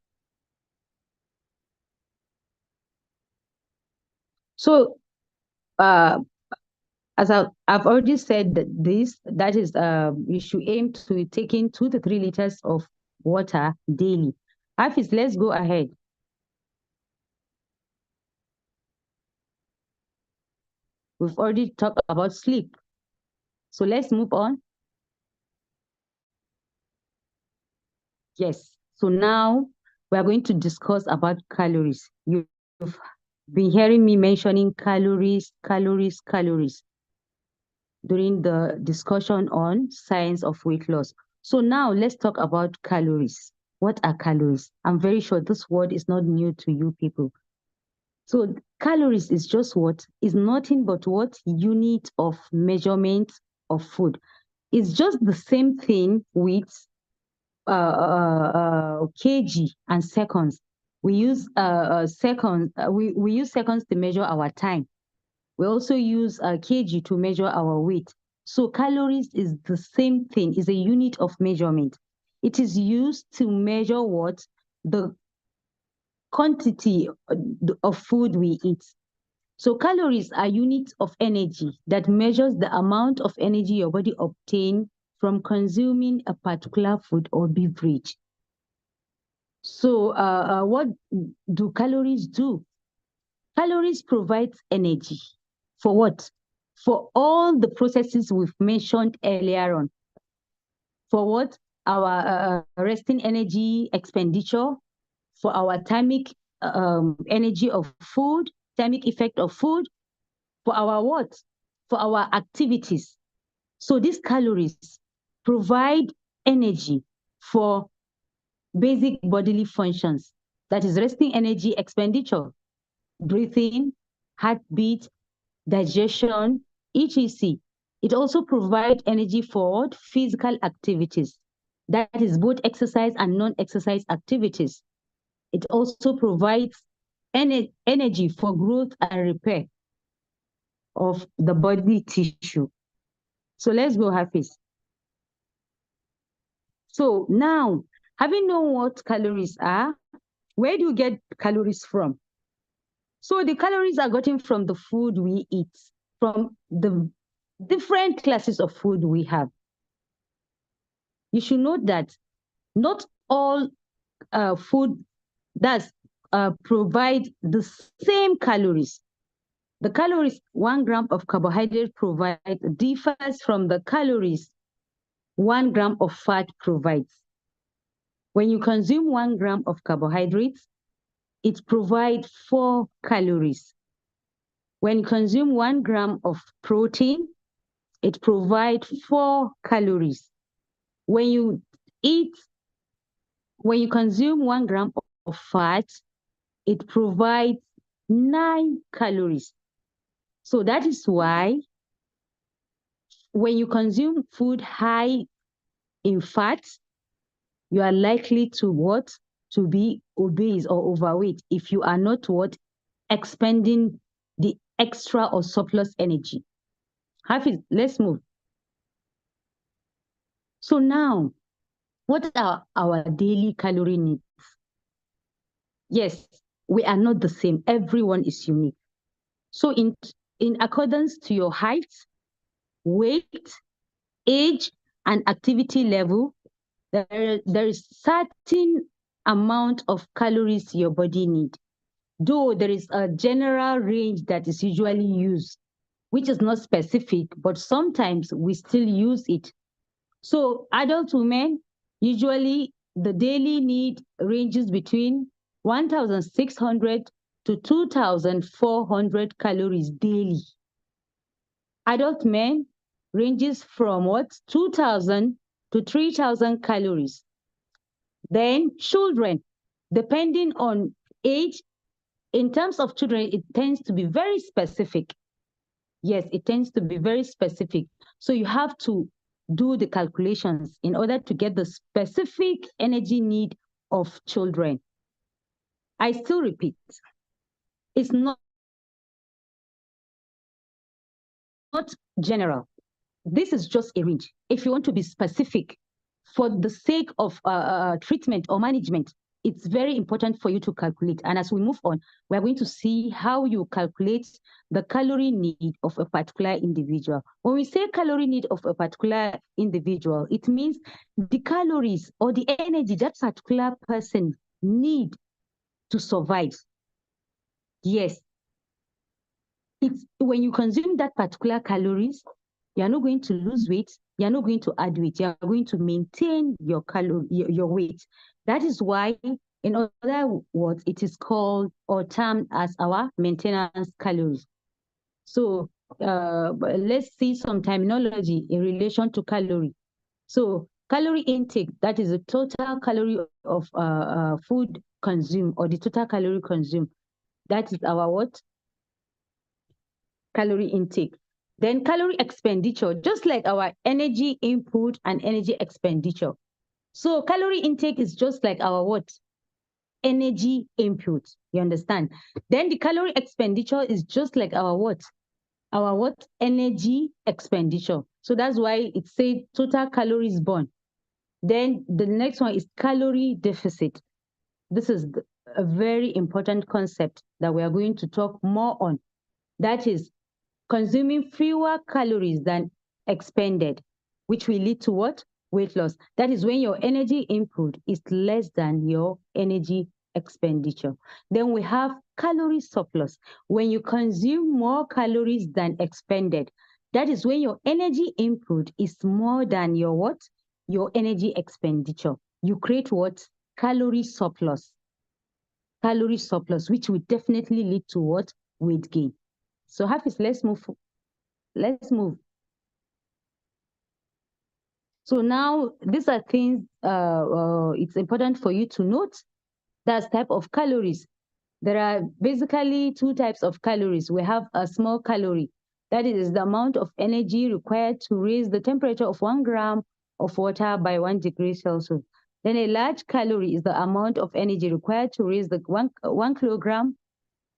So, as I've already said that that is, you should aim to take in 2 to 3 liters of water daily. Hafiz, let's go ahead. We've already talked about sleep. So let's move on. Yes. So now we are going to discuss about calories. You've been hearing me mentioning calories during the discussion on science of weight loss. So now let's talk about calories. What are calories? I'm very sure this word is not new to you people. So calories is just what? Is nothing but what? Unit of measurement of food. It's just the same thing with kg and seconds. We use seconds. We use seconds to measure our time. We also use kg to measure our weight. So calories is the same thing, is a unit of measurement. It is used to measure what? The quantity of food we eat. So calories are units of energy that measures the amount of energy your body obtains from consuming a particular food or beverage. So what do calories do? Calories provide energy for what? For all the processes we've mentioned earlier on. For what? Our resting energy expenditure, for our thermic energy of food, thermic effect of food, for our what? For our activities. So these calories provide energy for basic bodily functions. That is resting energy expenditure, breathing, heartbeat, digestion, etc. It also provides energy for physical activities. That is both exercise and non-exercise activities. It also provides energy for growth and repair of the body tissue. So let's go, Hafiz. So now, having known what calories are, where do you get calories from? So the calories are gotten from the food we eat, from the different classes of food we have. You should note that not all food does provide the same calories. The calories 1 gram of carbohydrate provide differs from the calories 1 gram of fat provides. When you consume 1 gram of carbohydrates, it provides 4 calories. When you consume 1 gram of protein, it provides 4 calories. When you consume 1 gram of fat, it provides 9 calories. So that is why when you consume food high in fat, you are likely to what? To be obese or overweight if you are not what? Expending the extra or surplus energy. Hafiz, let's move. So now, what are our daily calorie needs? Yes, we are not the same. Everyone is unique. So in accordance to your height, weight, age, and activity level, there is certain amount of calories your body needs. Though there is a general range that is usually used, which is not specific, but sometimes we still use it. So adult women, usually the daily need ranges between 1,600 to 2,400 calories daily. Adult men ranges from 2,000 to 3,000 calories. Then children, depending on age, in terms of children, it tends to be very specific. Yes, it tends to be very specific. So you have to do the calculations in order to get the specific energy need of children. I still repeat, it's not general. This is just a range. If you want to be specific for the sake of treatment or management, it's very important for you to calculate. And as we move on, we're going to see how you calculate the calorie need of a particular individual. When we say calorie need of a particular individual, it means the calories or the energy that particular person need to survive. Yes. It's when you consume that particular calories, you're not going to lose weight, you're not going to add weight, you're going to maintain your your weight. That is why, in other words, it is called or termed as our maintenance calories. So let's see some terminology in relation to calorie. So calorie intake, that is the total calorie of food consumed or the total calorie consumed. That is our what? Calorie intake. Then calorie expenditure, just like our energy input and energy expenditure. So calorie intake is just like our what? Energy input. You understand? Then the calorie expenditure is just like our what? Our what? Energy expenditure. So that's why it says total calories burned. Then the next one is calorie deficit. This is a very important concept that we are going to talk more on. That is consuming fewer calories than expended, which will lead to what? Weight loss. That is when your energy input is less than your energy expenditure. Then we have calorie surplus. When you consume more calories than expended, that is when your energy input is more than your what? Your energy expenditure. You create what? Calorie surplus. Calorie surplus, which will definitely lead to what? Weight gain. So Hafiz, let's move. So now these are things it's important for you to note. That's type of calories. There are basically two types of calories. We have a small calorie. That is the amount of energy required to raise the temperature of 1 gram of water by 1 degree Celsius. Then a large calorie is the amount of energy required to raise the one kilogram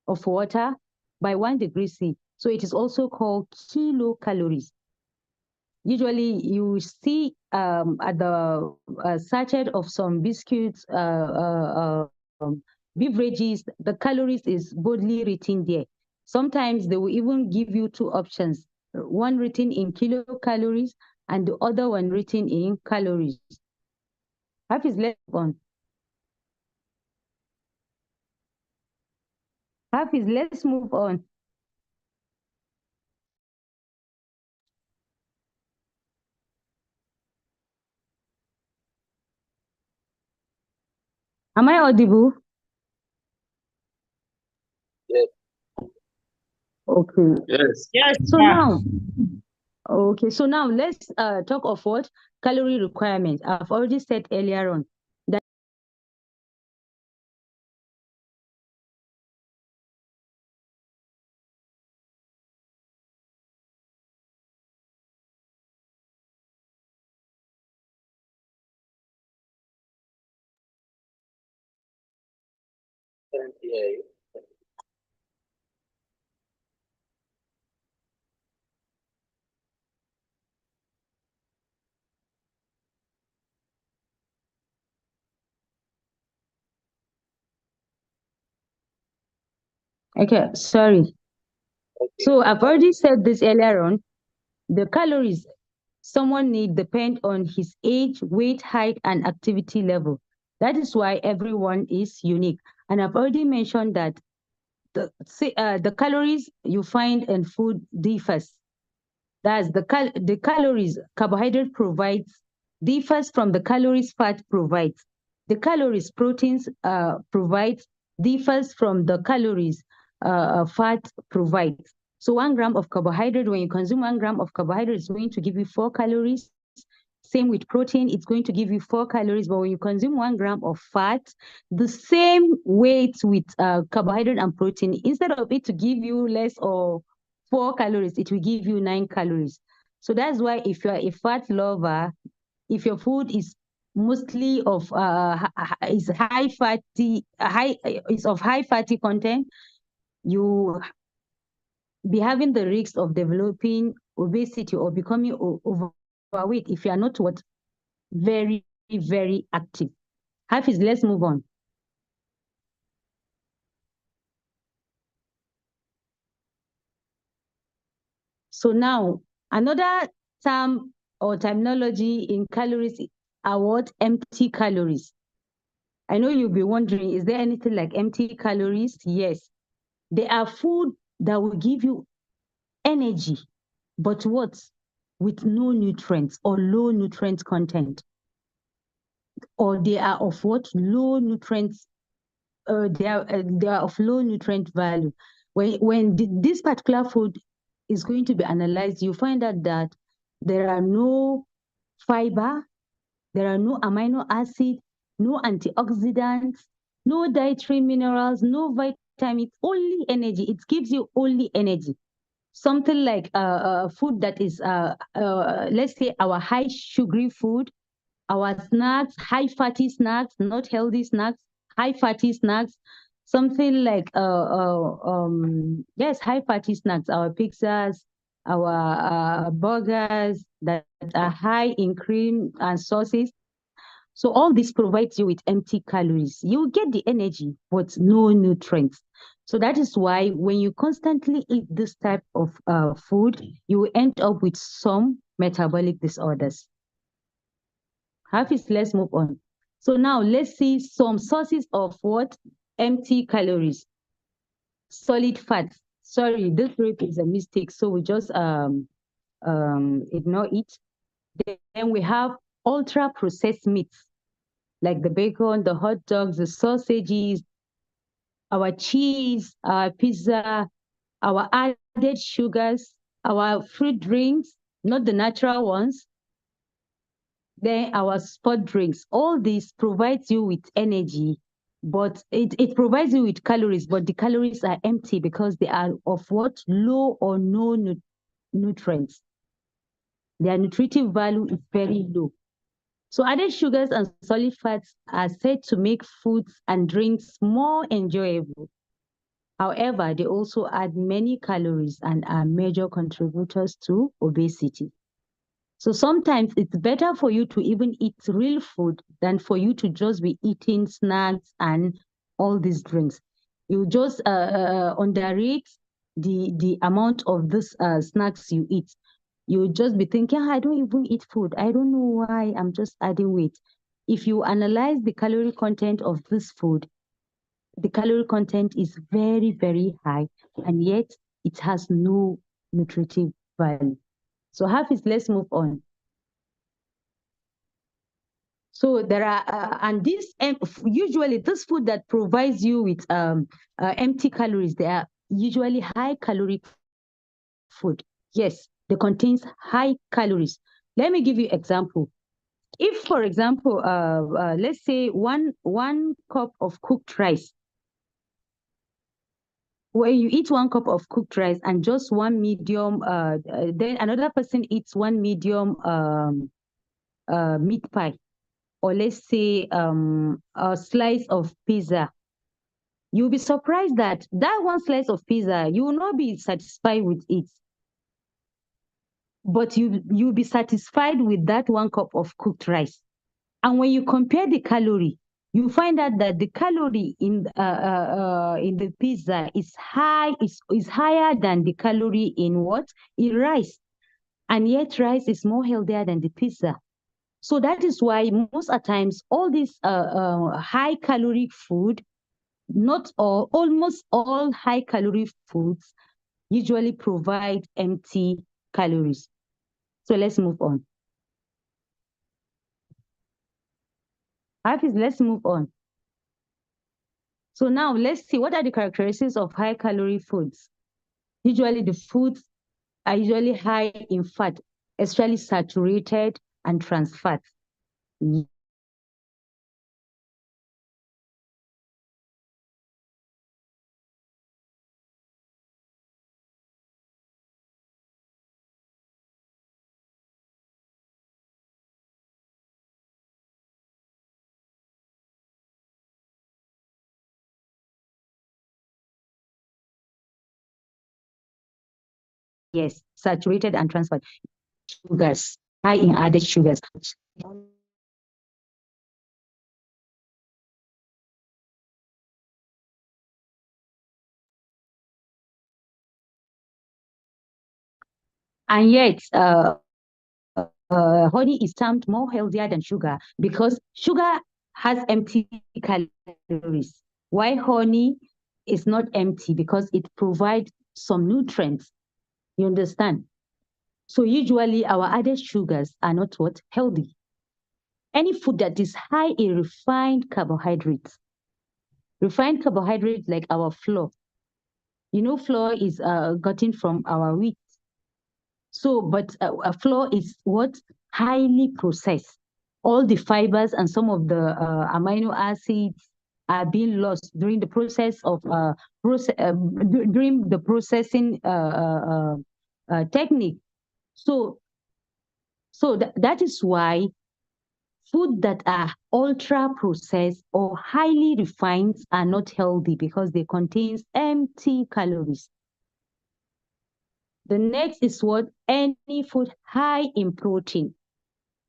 of water by 1 degree C. So it is also called kilocalories. Usually you see at the sachet of some biscuits, beverages, the calories is boldly written there. Sometimes they will even give you two options, one written in kilocalories and the other one written in calories. Hafiz, let's move on. Hafiz, let's move on. Am I audible? Yes. Okay. Yes. Yes. So now, okay, so now let's talk of what? Calorie requirements. I've already said earlier on that Yeah. okay, sorry. Okay. So I've already said this earlier on. The calories someone need depend on his age, weight, height, and activity level. That is why everyone is unique. And I've already mentioned that the calories you find in food differs. That's the calories carbohydrate provides differs from the calories fat provides. The calories proteins provides differs from the calories fat provides. So 1 gram of carbohydrate, when you consume 1 gram of carbohydrate, it's going to give you 4 calories. Same with protein, it's going to give you 4 calories. But when you consume 1 gram of fat, the same weight with carbohydrate and protein, instead of it to give you less or 4 calories, it will give you 9 calories. So that's why if you're a fat lover, if your food is mostly of is high fatty, is of high fatty content, you be having the risk of developing obesity or becoming overweight if you are not what very, very active. Hafiz, let's move on. So now, another term or terminology in calories are what? Empty calories. I know you'll be wondering, is there anything like empty calories? Yes. They are food that will give you energy, but what? With no nutrients or low nutrient content. Or they are of what? Low nutrients. They are of low nutrient value. When this particular food is going to be analyzed, you find out that there are no fiber, there are no amino acid, no antioxidants, no dietary minerals, no vitamins, only energy. It gives you only energy. Something like food that is, let's say, our high sugary food, our snacks, high fatty snacks, not healthy snacks, high fatty snacks, something like yes, high fatty snacks, our pizzas, our burgers that are high in cream and sauces. So all this provides you with empty calories. You get the energy, but no nutrients. So that is why when you constantly eat this type of food, you end up with some metabolic disorders. Hafiz, let's move on. So now let's see some sources of what? Empty calories. Solid fats. Sorry, this rate is a mistake, so we just ignore it. Then we have ultra processed meats, like the bacon, the hot dogs, the sausages, our cheese, our pizza, our added sugars, our fruit drinks, not the natural ones. Then our sport drinks, all this provides you with energy, but it provides you with calories, but the calories are empty because they are of what? Low or no nutrients. Their nutritive value is very low. So added sugars and solid fats are said to make foods and drinks more enjoyable. However, they also add many calories and are major contributors to obesity. So sometimes it's better for you to even eat real food than for you to just be eating snacks and all these drinks. You just underrate the amount of this snacks you eat. You just be thinking, I don't even eat food. I don't know why I'm just adding weight. If you analyze the calorie content of this food, the calorie content is very, very high, and yet it has no nutritive value. So Hafiz, let's move on. So there are, and this usually this food that provides you with empty calories, they are usually high caloric food. Yes, they contains high calories. Let me give you example. If, for example, let's say one cup of cooked rice, when you eat 1 cup of cooked rice and just one medium, then another person eats one medium meat pie, or let's say a slice of pizza, you'll be surprised that that one slice of pizza, you will not be satisfied with it. But you'll be satisfied with that 1 cup of cooked rice. And when you compare the calorie, you find out that the calorie in the pizza is higher than the calorie in what? In rice. And yet rice is more healthier than the pizza. So that is why most of times all these high calorie food, not all, almost all high calorie foods usually provide empty calories. So let's move on. Hafiz, let's move on. So now let's see, what are the characteristics of high calorie foods? Usually the foods are usually high in fat, especially saturated and trans fats. Yes, saturated and trans fat. Sugars, high in added sugars. And yet, honey is termed more healthier than sugar because sugar has empty calories. Why honey is not empty? Because it provides some nutrients. You understand? So usually our added sugars are not what? Healthy. Any food that is high in refined carbohydrates like our flour. You know, flour is gotten from our wheat. So, but a flour is what? Highly processed. All the fibers and some of the amino acids are being lost during the process of during the processing technique. So, that is why food that are ultra processed or highly refined are not healthy because they contain empty calories. The next is what? Any food high in protein.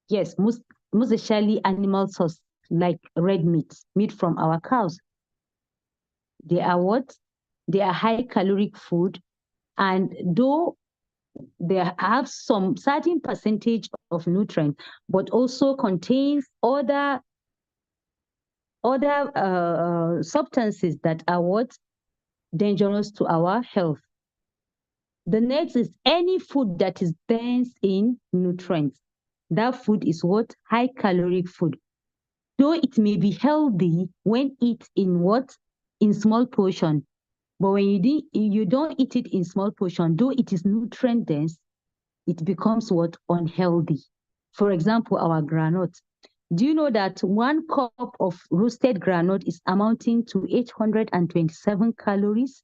Yes, most especially animal source like red meat from our cows. They are what? They are high caloric food, and though they have some certain percentage of nutrients, but also contains other substances that are what? Dangerous to our health. The next is any food that is dense in nutrients. That food is what? High caloric food. Though it may be healthy when eaten in what? In small portion. But when you don't eat it in small portion, though it is nutrient dense, it becomes what? Unhealthy. For example, our granite. Do you know that 1 cup of roasted granite is amounting to 827 calories?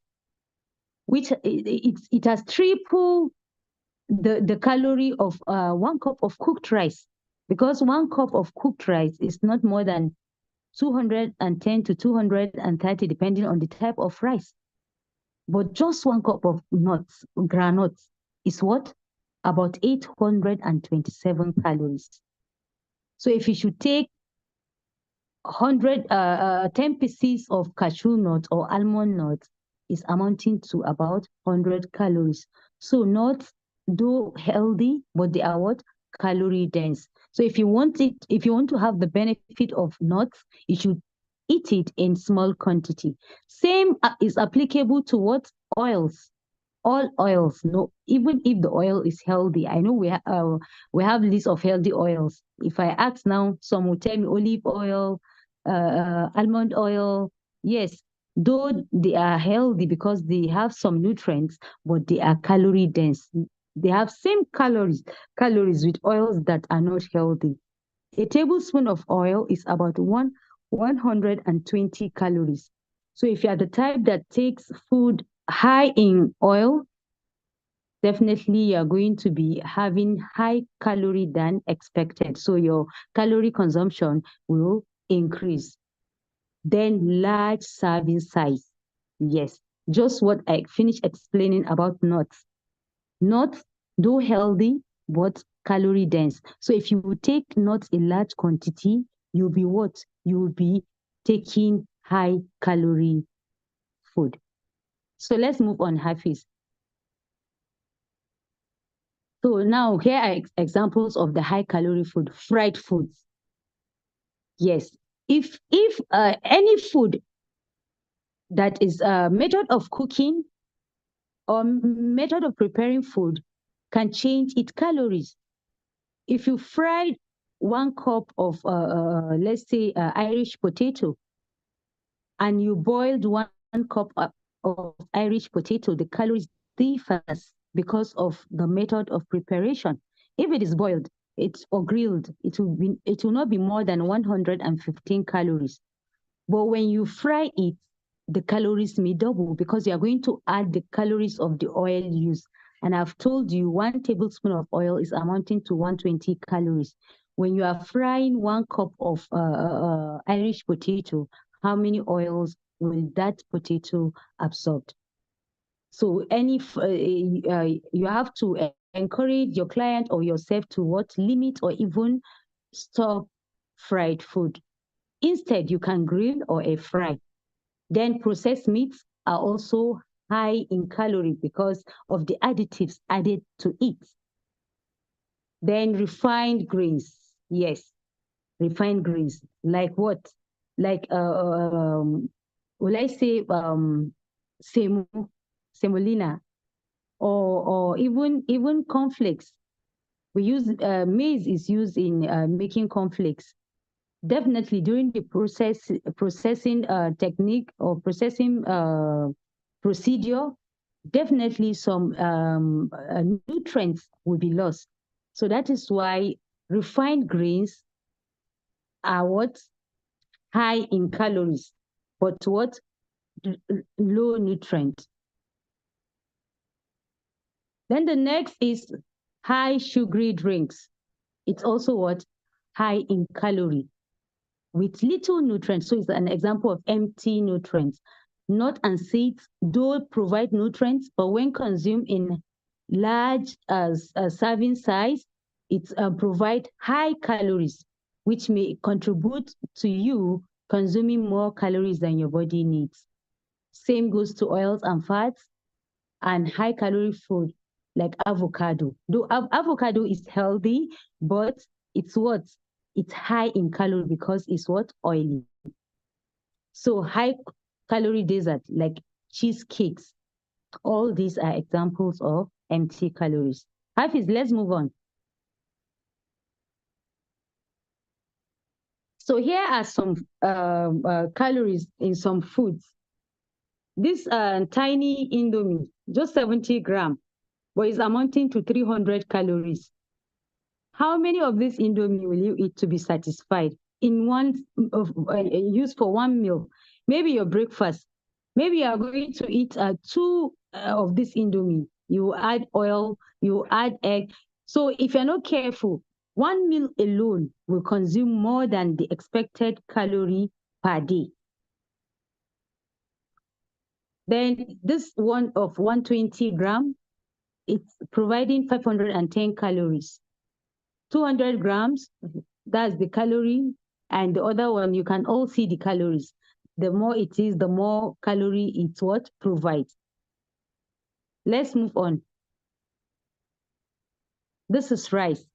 Which it has triple the calorie of 1 cup of cooked rice, because 1 cup of cooked rice is not more than 210 to 230 depending on the type of rice. But just 1 cup of granules is what? About 827 calories. So if you should take 10 pieces of cashew nut or almond nut, is amounting to about 100 calories. So nuts, though healthy, but they are what? Calorie dense. So if you want to have the benefit of nuts, you should eat it in small quantity. Same is applicable to what? Oils. All oils, no, even if the oil is healthy. I know we have list of healthy oils. If I ask now, some will tell me olive oil, almond oil. Yes, though they are healthy because they have some nutrients, but they are calorie dense. They have same calories with oils that are not healthy. A tablespoon of oil is about 120 calories. So if you are the type that takes food high in oil, definitely you're going to be having high calorie than expected. So your calorie consumption will increase. Then large serving size. Yes, just what I finished explaining about nuts. Nuts, though healthy, but calorie dense. So if you take nuts in large quantity, you'll be what? You'll be taking high calorie food. So let's move on, Hafiz. So now here are examples of the high calorie food, fried foods. Yes, if any food that is a method of cooking or method of preparing food can change its calories. If you fried 1 cup of, let's say, Irish potato, and you boiled 1 cup of Irish potato, the calories differs because of the method of preparation. If it is boiled, or grilled, it will not be more than 115 calories. But when you fry it, the calories may double because you are going to add the calories of the oil used. And I've told you 1 tablespoon of oil is amounting to 120 calories. When you are frying 1 cup of Irish potato, how many oils will that potato absorb? So you have to encourage your client or yourself to limit or even stop fried food. Instead, you can grill or air fry. Then processed meats are also high in calorie because of the additives added to it. Then refined grains. Yes, refined grains. Like what? Like, will I say semolina, or even cornflakes. We use maize is used in making cornflakes. Definitely during the processing technique or processing procedure, definitely some nutrients will be lost. So that is why refined grains are what? High in calories, but what? Low nutrient. Then the next is high sugary drinks. It's also what? High in calorie with little nutrients. So it's an example of empty nutrients. Nuts and seeds do provide nutrients, but when consumed in large serving size, it provide high calories, which may contribute to you consuming more calories than your body needs. Same goes to oils and fats and high calorie food like avocado. Though avocado is healthy, but it's what? It's high in calorie because it's what? Oily. So high calorie dessert like cheesecakes, all these are examples of empty calories. Hafiz, let's move on. So here are some calories in some foods. This tiny Indomie, just 70 grams, but it's amounting to 300 calories. How many of this Indomie will you eat to be satisfied in one use for one meal? Maybe your breakfast. Maybe you are going to eat two of this Indomie. You add oil, you add egg. So if you're not careful, one meal alone will consume more than the expected calorie per day. Then this one of 120 grams, it's providing 510 calories. 200 grams, that's the calorie, and the other one, you can all see the calories. The more it is, the more calorie it's what provides. Let's move on. This is rice.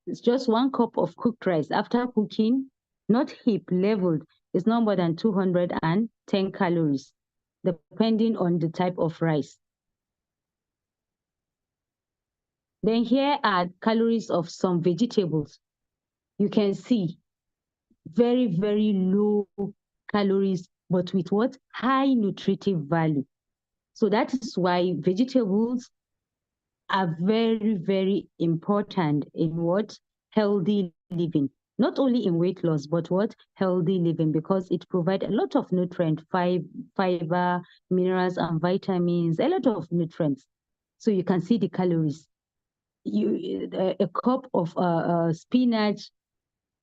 It's just 1 cup of cooked rice. After cooking, not heap, leveled, is no more than 210 calories, depending on the type of rice. Then here are calories of some vegetables. You can see very, very low calories, but with what? High nutritive value. So that is why vegetables are very, very important in what? Healthy living. Not only in weight loss, but what? Healthy living, because it provides a lot of nutrient, fiber, minerals, and vitamins, a lot of nutrients. So you can see the calories. A cup of spinach,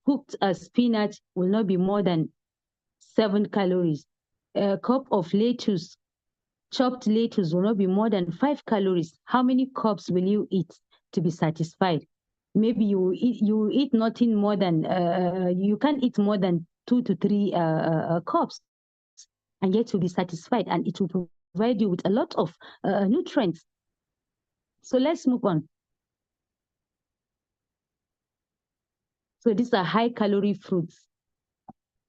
cooked spinach will not be more than 7 calories. A cup of lettuce, chopped lettuce will not be more than 5 calories. How many cups will you eat to be satisfied? Maybe you eat nothing more than, you can't eat more than 2 to 3 cups, and yet you'll be satisfied, and it will provide you with a lot of nutrients. So let's move on. So these are high calorie fruits.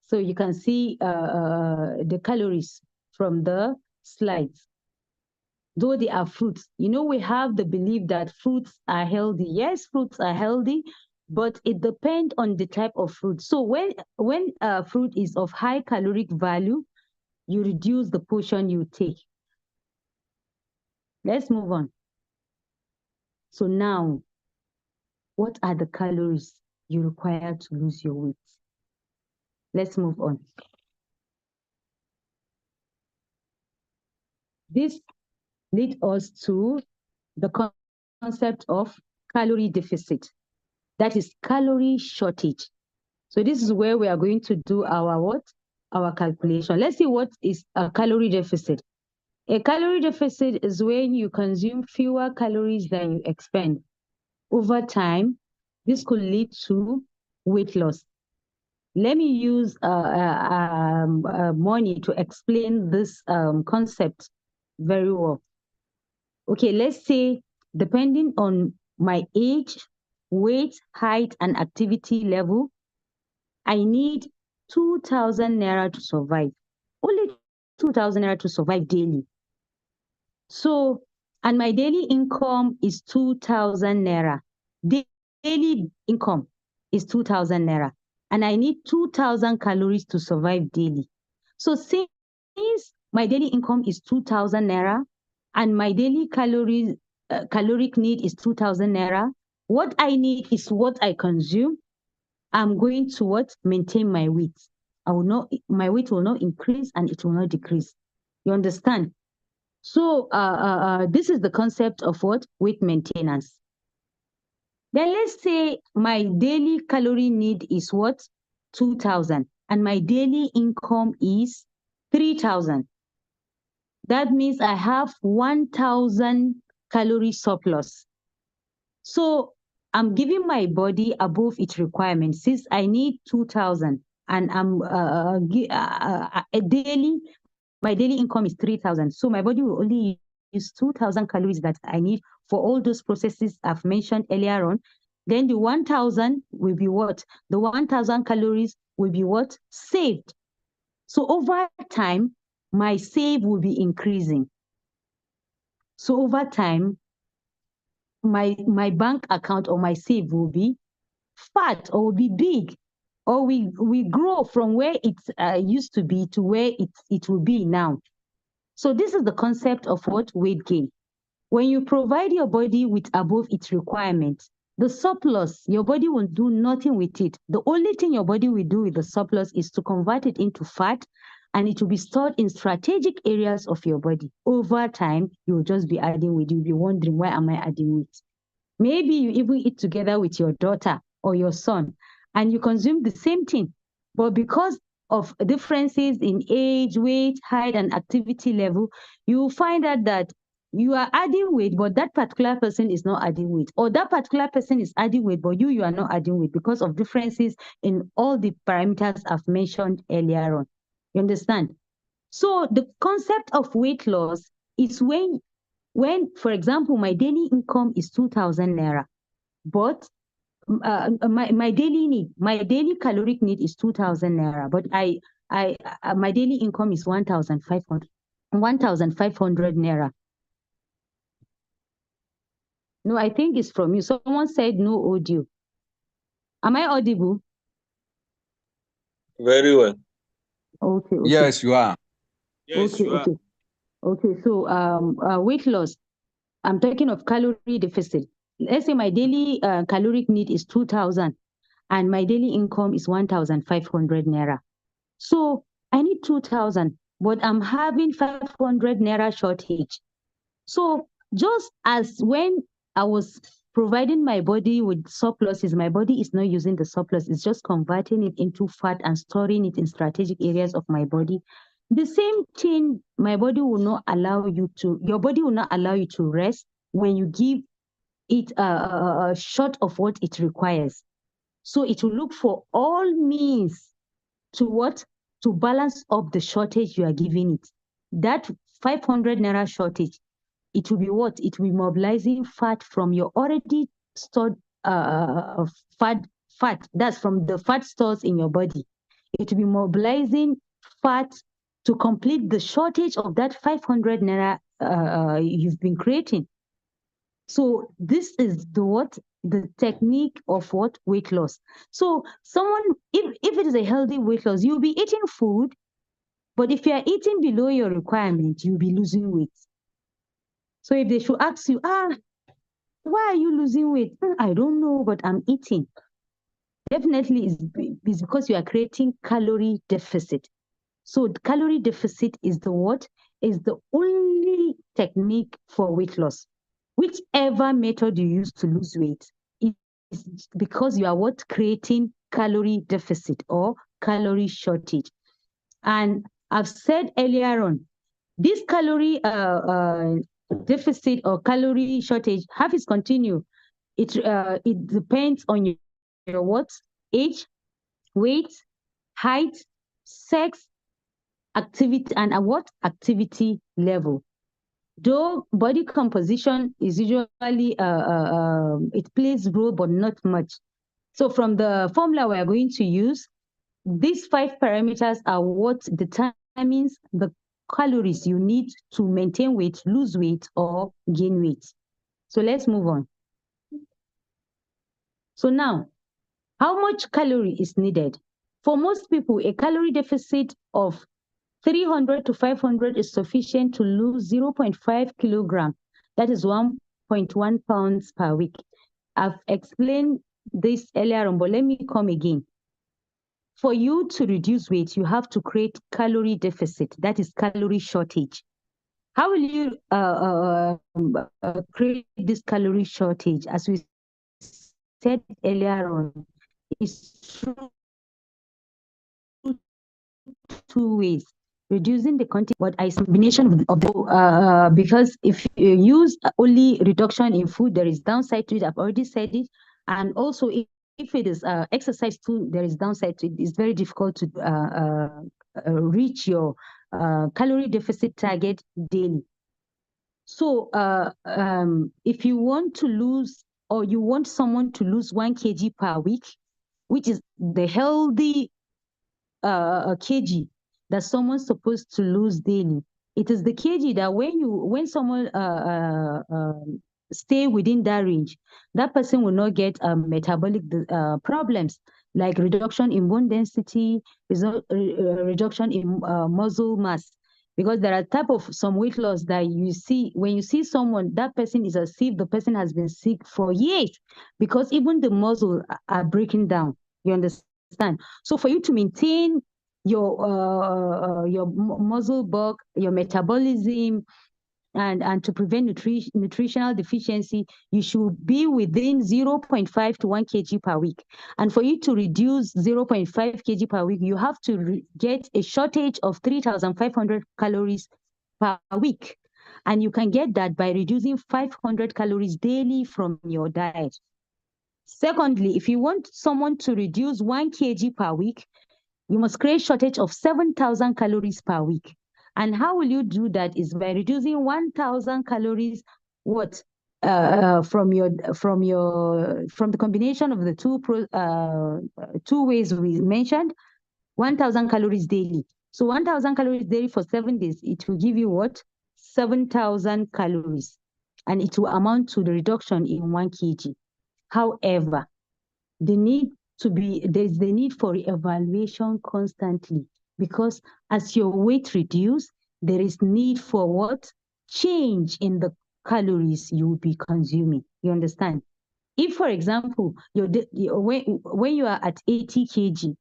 So you can see the calories from the slides. Though they are fruits, we have the belief that fruits are healthy. Yes, fruits are healthy, but it depends on the type of fruit. So when fruit is of high caloric value, you reduce the portion you take. Let's move on. So now, what are the calories you require to lose your weight? Let's move on. This leads us to the concept of calorie deficit. That is calorie shortage. So this is where we are going to do our what? Our calculation. Let's see what is a calorie deficit. A calorie deficit is when you consume fewer calories than you expend. Over time, this could lead to weight loss. Let me use money to explain this concept very well. Okay, let's say depending on my age, weight, height, and activity level, I need 2,000 naira to survive. Only 2,000 naira to survive daily. So, and my daily income is 2,000 naira. Daily income is 2,000 naira. And I need 2,000 calories to survive daily. So since my daily income is 2,000 naira and my daily caloric need is 2,000 naira, what I need is what I consume. I'm going to what? Maintain my weight. My weight will not increase and it will not decrease. You understand? So this is the concept of what? Weight maintenance. Then let's say my daily calorie need is what? 2,000 and my daily income is 3,000. That means I have 1,000 calorie surplus. So I'm giving my body above its requirement since I need 2,000 and my daily income is 3,000. So my body will only use 2,000 calories that I need for all those processes I've mentioned earlier on. Then the 1,000 will be what? The 1,000 calories will be what? Saved. So over time, my save will be increasing. So over time, my bank account or my save will be fat or will be big, or we grow from where it used to be to where it will be now. So this is the concept of what? Weight gain. When you provide your body with above its requirements, the surplus, your body will do nothing with it. The only thing your body will do with the surplus is to convert it into fat, and it will be stored in strategic areas of your body. Over time, you'll just be adding weight. You'll be wondering, why am I adding weight? Maybe you even eat together with your daughter or your son, and you consume the same thing. But because of differences in age, weight, height, and activity level, you will find out that you are adding weight, but that particular person is not adding weight. Or that particular person is adding weight, but you are not adding weight because of differences in all the parameters I've mentioned earlier on. You understand? So the concept of weight loss is when, for example, my daily income is 2,000 naira, but my daily caloric need is 2,000 naira, but my daily income is 1,500 naira. No, I think it's from you. Someone said no audio. Am I audible? Very well. Okay. Yes, you are. Yes, you are. Okay. So weight loss. I'm talking of calorie deficit. Let's say my daily caloric need is 2,000 and my daily income is 1,500 naira. So I need 2,000, but I'm having 500 naira shortage. So just as when I was providing my body with surpluses, my body is not using the surplus, it's just converting it into fat and storing it in strategic areas of my body. The same thing, your body will not allow you to rest when you give it short of what it requires. So it will look for all means to what? To balance up the shortage you are giving it. That 500 naira shortage, it will be what? It will be mobilizing fat from your already stored fat. That's from the fat stores in your body. It will be mobilizing fat to complete the shortage of that 500 naira you've been creating. So this is the technique of what weight loss. So someone, if it is a healthy weight loss, you'll be eating food, but if you are eating below your requirement, you'll be losing weight. So if they should ask you, why are you losing weight? I don't know, but I'm eating. Definitely is because you are creating calorie deficit. So calorie deficit is the only technique for weight loss. Whichever method you use to lose weight is because you are creating calorie deficit or calorie shortage. And I've said earlier on, this calorie deficit or calorie shortage, have it continue. It depends on your what? Age, weight, height, sex, activity, and what activity level. Though body composition is usually it plays a role, but not much. So from the formula we are going to use, these 5 parameters are what determines the calories you need to maintain weight, lose weight, or gain weight. So let's move on. So now, how much calorie is needed? For most people, a calorie deficit of 300 to 500 is sufficient to lose 0.5 kilogram. That is 1.1 pounds per week. I've explained this earlier on, but let me come again. For you to reduce weight, you have to create calorie deficit. That is calorie shortage. How will you create this calorie shortage? As we said earlier on, is through 2 ways. Reducing the content, but a combination of the because if you use only reduction in food, there is downside to it. I've already said it. And also if it is exercise too, there is downside to it. It's very difficult to reach your calorie deficit target daily. So if you want to lose, or you want someone to lose 1 kg per week, which is the healthy kg that someone's supposed to lose daily. It is the kg that when someone stay within that range, that person will not get metabolic problems like reduction in bone density, reduction in muscle mass. Because there are type of some weight loss that you see, when you see someone, that person is as if the person has been sick for years, because even the muscle are breaking down. You understand? So for you to maintain your muscle bulk, your metabolism, and to prevent nutritional deficiency, you should be within 0.5 to 1 kg per week. And for you to reduce 0.5 kg per week, you have to get a shortage of 3,500 calories per week. And you can get that by reducing 500 calories daily from your diet. Secondly, if you want someone to reduce 1 kg per week, you must create shortage of 7,000 calories per week. And how will you do that? Is by reducing 1,000 calories from the combination of the two ways we mentioned, 1,000 calories daily. So 1,000 calories daily for 7 days, it will give you what? 7,000 calories, and it will amount to the reduction in 1 kg. However, there's the need for evaluation constantly, because as your weight reduces, there is need for what? Change in the calories you will be consuming. You understand? If, for example, when you are at 80 kg,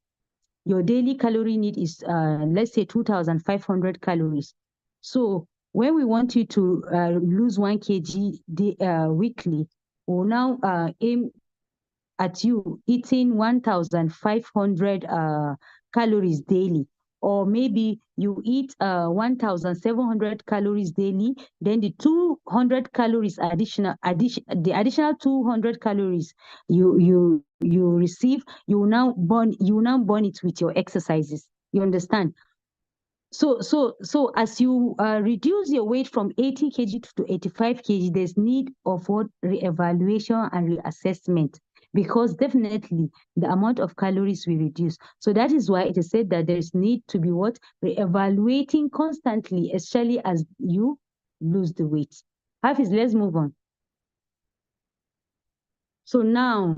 your daily calorie need is, let's say, 2,500 calories. So when we want you to lose 1 kg weekly, we'll now aim at you eating 1,500 calories daily, or maybe you eat 1,700 calories daily, then the 200 calories the additional 200 calories you receive, you now burn it with your exercises. You understand? So as you reduce your weight from 80 kg to 85 kg, there's need of what? Reevaluation and reassessment, because definitely the amount of calories will reduce. So that is why it is said that there is need to be what? Re-evaluating constantly, especially as you lose the weight. Hafiz, let's move on. So now,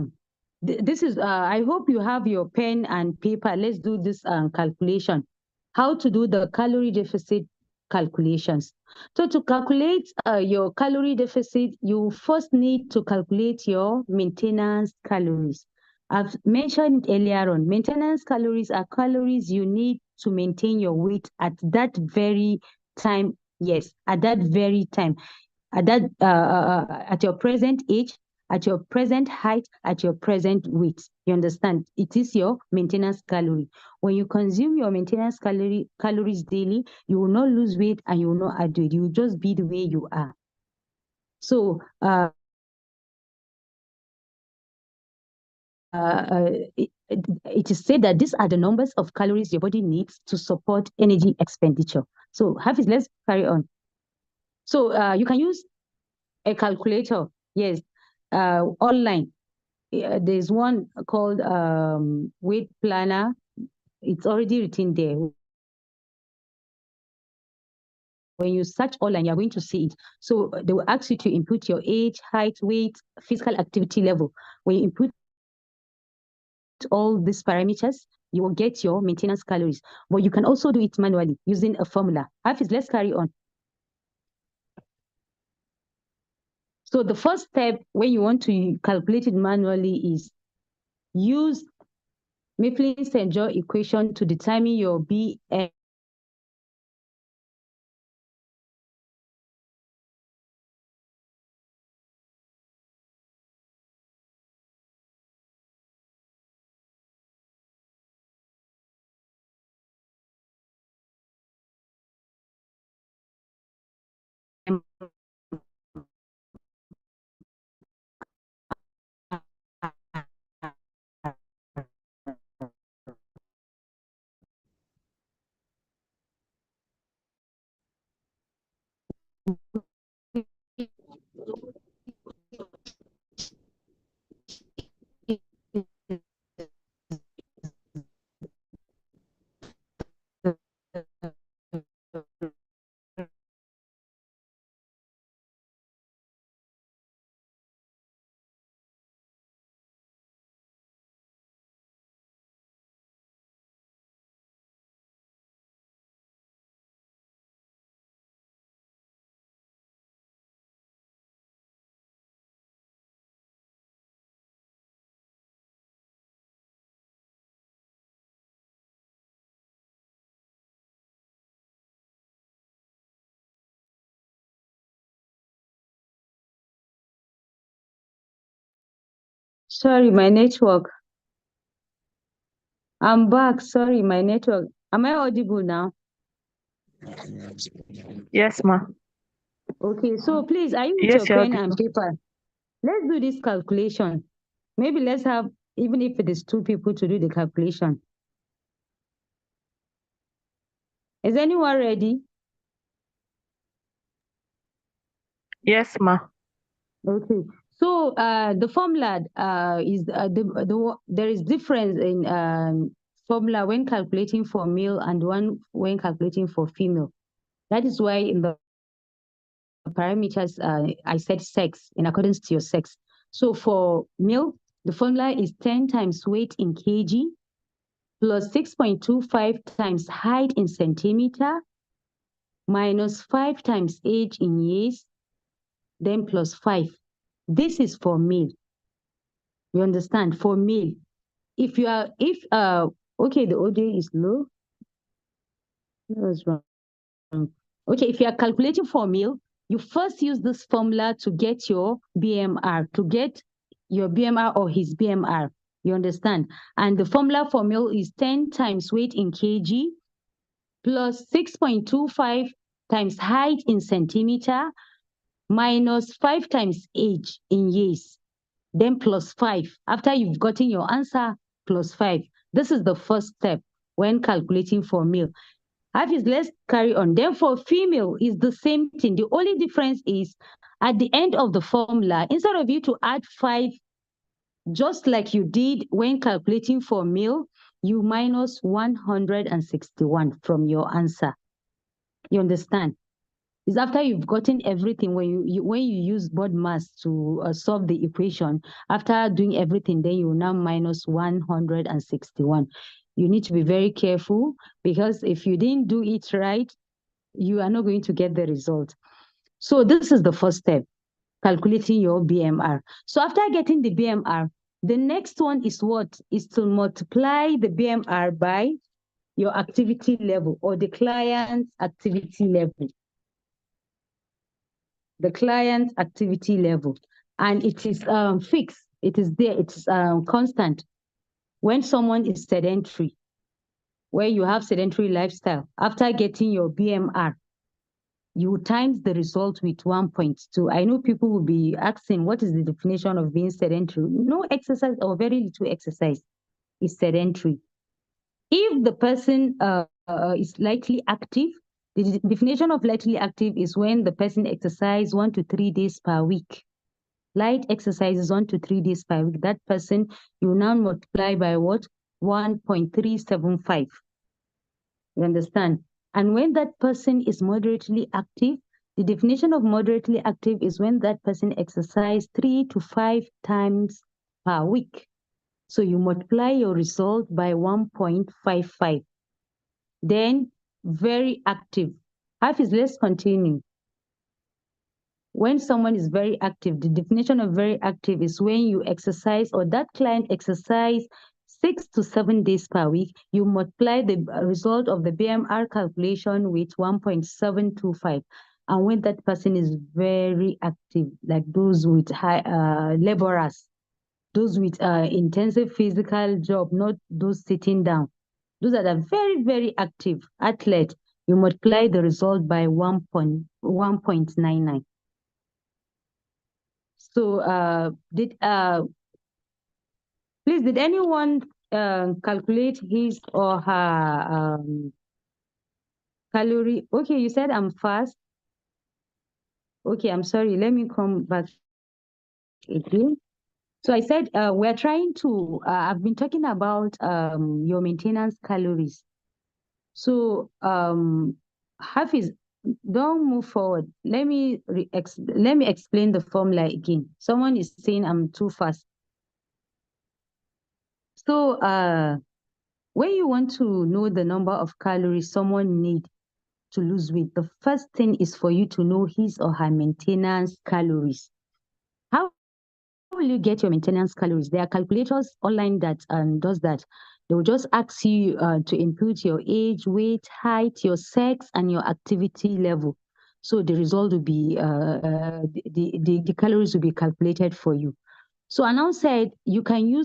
this is, I hope you have your pen and paper. Let's do this calculation. How to do the calorie deficit calculations. So to calculate your calorie deficit, you first need to calculate your maintenance calories. I've mentioned earlier on, maintenance calories are calories you need to maintain your weight at that very time. Yes, at that very time, at your present age, at your present height, at your present weight. You understand? It is your maintenance calorie. When you consume your maintenance calories daily, you will not lose weight and you will not add weight. You will just be the way you are. So it is said that these are the numbers of calories your body needs to support energy expenditure. So Hafiz, let's carry on. So you can use a calculator, yes, online. There's one called weight planner. It's already written there. When you search online, you're going to see it. So they will ask you to input your age, height, weight, physical activity level. When you input all these parameters, you will get your maintenance calories. But you can also do it manually using a formula. Hafiz, let's carry on. So the first step when you want to calculate it manually is use Mifflin-St. John equation to determine your BMI. Sorry, my network. I'm back. Sorry, my network. Am I audible now? Yes, ma. Okay, so please, are you with Yes, your you're pen and paper? Let's do this calculation. Maybe let's have, even if it is 2 people to do the calculation. Is anyone ready? Yes, ma. Okay. So the formula is there is difference in formula when calculating for male and one when calculating for female. That is why in the parameters I said sex in accordance to your sex. So for male, the formula is 10 times weight in kg plus 6.25 times height in centimeter minus 5 times age in years, then plus 5. This is for male. You understand? For male. If okay, the audio is low. What's wrong? Okay, if you are calculating for male, you first use this formula to get your BMR, or his BMR. You understand? And the formula for male is 10 times weight in kg plus 6.25 times height in centimeter minus 5 times age in years, then plus 5. After you've gotten your answer, plus 5. This is the first step when calculating for male. Hafiz, let's carry on. Then for female, is the same thing. The only difference is at the end of the formula, instead of you to add 5 Just like you did when calculating for meal, you minus 161 from your answer. You understand? It's after you've gotten everything. When you use board mass to solve the equation, after doing everything, then you now minus 161. You need to be very careful, because if you didn't do it right, you are not going to get the result. So this is the first step, calculating your BMR. So after getting the BMR, the next one is what? Is to multiply the BMR by your activity level, or the client's activity level. The client's activity level. And it is fixed. It is there. It's constant. When someone is sedentary, where you have sedentary lifestyle, after getting your BMR, you times the result with 1.2. I know people will be asking, what is the definition of being sedentary? No exercise or very little exercise is sedentary. If the person is lightly active, the definition of lightly active is when the person exercises 1 to 3 days per week. Light exercises 1 to 3 days per week. That person, you now multiply by what? 1.375. You understand? And when that person is moderately active, the definition of moderately active is when that person exercises 3 to 5 times per week. So you multiply your result by 1.55. Then very active. Hafiz, let's continue. When someone is very active, the definition of very active is when you exercise, or that client exercise 6 to 7 days per week, you multiply the result of the BMR calculation with 1.725. And when that person is very active, like those with high laborers, those with intensive physical job, not those sitting down, those that are very, very active athlete, you multiply the result by 1.99. So please, did anyone calculate his or her calorie? Okay, you said I'm fast. Okay, I'm sorry. Let me come back again. So I said we're trying to, I've been talking about your maintenance calories. So Hafiz, don't move forward. Let me explain the formula again. Someone is saying I'm too fast. So when you want to know the number of calories someone needs to lose weight, the first thing is for you to know his or her maintenance calories. How will you get your maintenance calories? There are calculators online that does that. They will just ask you to input your age, weight, height, your sex, and your activity level. So the result will be, the calories will be calculated for you. So I now said you can do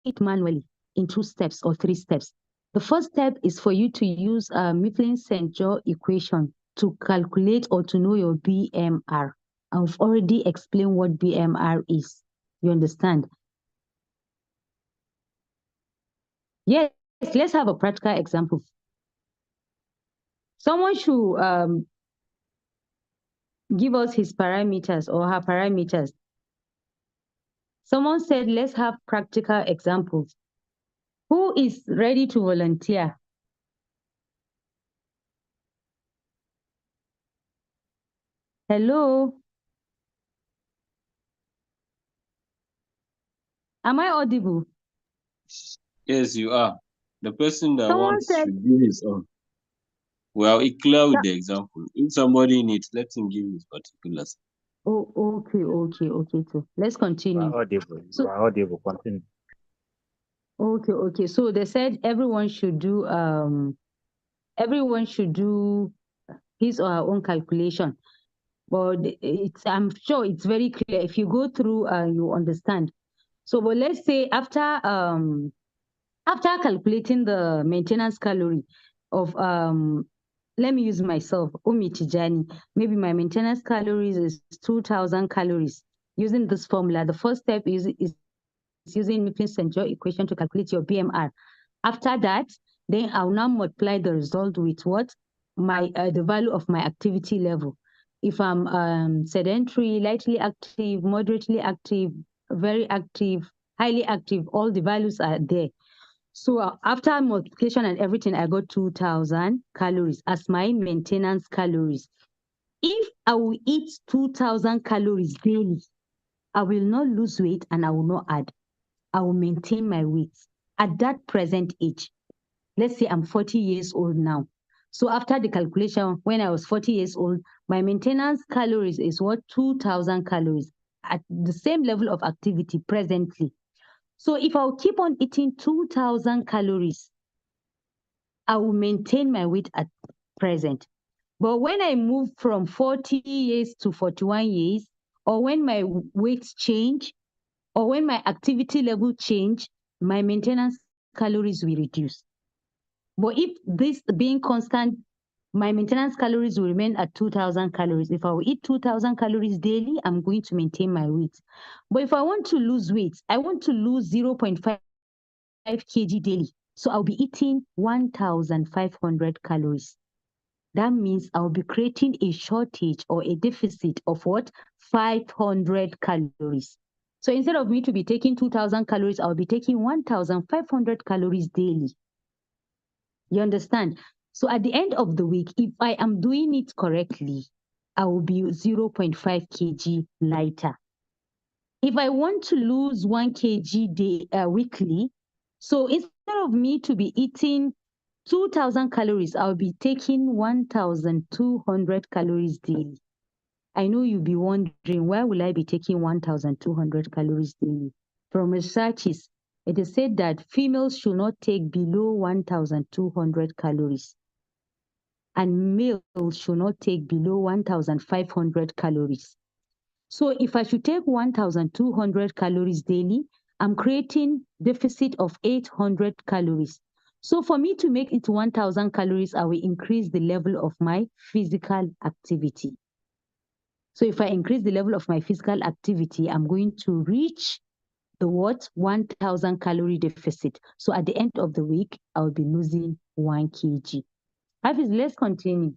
it manually in 2 steps or 3 steps. The first step is for you to use Mifflin-St. John equation to calculate or to know your BMR. I've already explained what BMR is. You understand? Yes, let's have a practical example. Someone should give us his parameters or her parameters. Someone said, let's have practical examples. Who is ready to volunteer? Hello? Am I audible? Yes, you are. The person that Someone wants said, should give his own. Well, clear with the example. If somebody needs, let him give his particulars. oh, okay. So let's continue. Audible. So, Audible. Continue. okay. So they said everyone should do his or her own calculation. But I'm sure it's very clear. If you go through, you understand. So, but let's say after calculating the maintenance calorie of let me use myself, Umi Tijani. Maybe my maintenance calories is 2,000 calories. Using this formula, the first step is using Mifflin-St. John equation to calculate your BMR. After that, then I'll now multiply the result with what? The value of my activity level. If I'm sedentary, lightly active, moderately active, very active, highly active. All the values are there. So after multiplication and everything, I got 2,000 calories as my maintenance calories. If I will eat 2,000 calories daily, I will not lose weight and I will not add. I will maintain my weight at that present age. Let's say I'm 40 years old now. So after the calculation, when I was 40 years old, my maintenance calories is what? 2,000 calories at the same level of activity presently. So if I'll keep on eating 2,000 calories, I will maintain my weight at present. But when I move from 40 years to 41 years, or when my weight change, or when my activity level change, my maintenance calories will reduce. But if this being constant, my maintenance calories will remain at 2,000 calories. If I will eat 2,000 calories daily, I'm going to maintain my weight. But if I want to lose weight, I want to lose 0.5 kg daily. So I'll be eating 1,500 calories. That means I'll be creating a shortage or a deficit of what? 500 calories. So instead of me to be taking 2,000 calories, I'll be taking 1,500 calories daily. You understand? So at the end of the week, if I am doing it correctly, I will be 0.5 kg lighter. If I want to lose 1 kg weekly, so instead of me to be eating 2,000 calories, I'll be taking 1,200 calories daily. I know you'll be wondering, why will I be taking 1,200 calories daily? From researches, it is said that females should not take below 1,200 calories, and males should not take below 1,500 calories. So if I should take 1,200 calories daily, I'm creating deficit of 800 calories. So for me to make it 1,000 calories, I will increase the level of my physical activity. So if I increase the level of my physical activity, I'm going to reach the what? 1,000 calorie deficit. So at the end of the week, I'll be losing 1 kg. Hafiz, let's continue.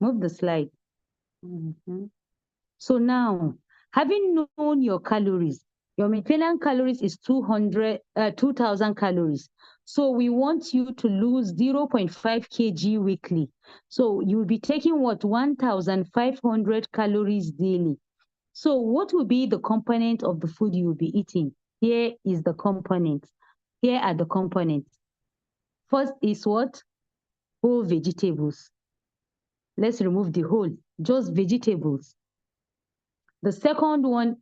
Move the slide. So now, having known your calories, your maintenance calories is 2,000 calories. So we want you to lose 0.5 kg weekly. So you'll be taking what? 1,500 calories daily. So what will be the component of the food you will be eating? Here is the component. Here are the components. First is what? Whole vegetables. Let's remove the whole, just vegetables. The second one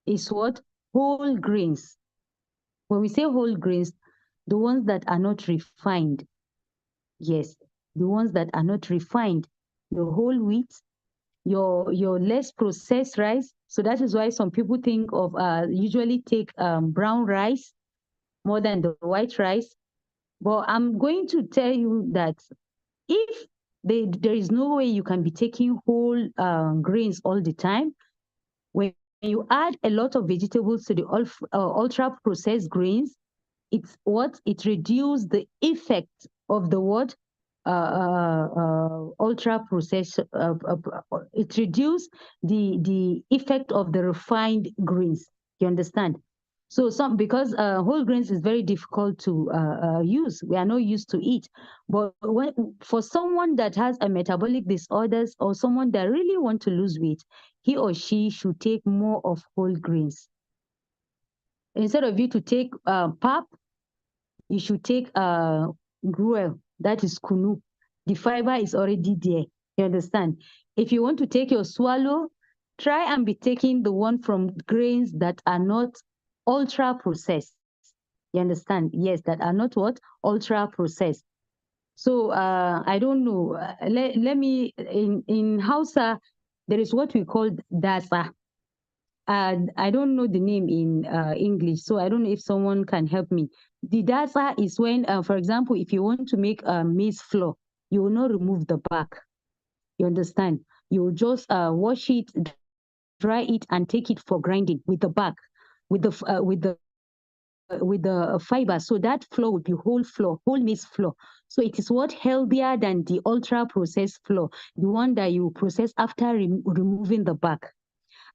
is what? Whole grains. When we say whole grains, the ones that are not refined. Yes, the ones that are not refined. Your whole wheat, your less processed rice. So that is why some people think of usually take brown rice more than the white rice. But I'm going to tell you that if there is no way you can be taking whole grains all the time, when you add a lot of vegetables to the ultra processed grains, it's what? It reduces the effect of the what? Ultra processed, it reduces the effect of the refined grains. You understand? So because whole grains is very difficult to use, we are not used to it. But for someone that has a metabolic disorders or someone that really want to lose weight, he or she should take more of whole grains. Instead of you to take pap, you should take gruel, that is kunu. The fiber is already there. You understand? If you want to take your swallow, try and be taking the one from grains that are not ultra processed. You understand? Yes, that are not what? Ultra processed. So I don't know. Let me in Hausa, there is what we call dasa. I don't know the name in English, so I don't know if someone can help me. The dasa is when, for example, if you want to make maize flour, you will not remove the back. You understand? You will just wash it, dry it, and take it for grinding with the back, with the fiber. So that flour will be whole flour, whole maize flour. So it is what healthier than the ultra processed flour, the one that you process after removing the back.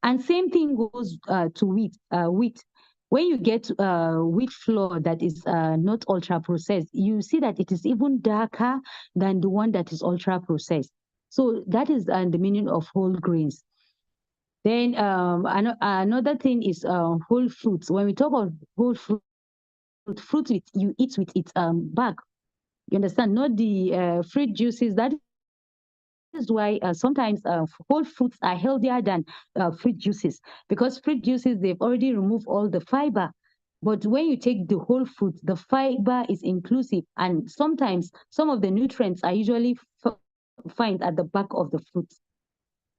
And same thing goes to wheat. Wheat. When you get wheat flour that is not ultra processed, you see that it is even darker than the one that is ultra processed. So that is the meaning of whole grains. Then another thing is whole fruits. When we talk of whole fruit you eat with its bag. You understand? Not the fruit juices. That is why sometimes whole fruits are healthier than fruit juices, because fruit juices, they've already removed all the fiber. But when you take the whole fruit, the fiber is inclusive, and sometimes some of the nutrients are usually found at the back of the fruit.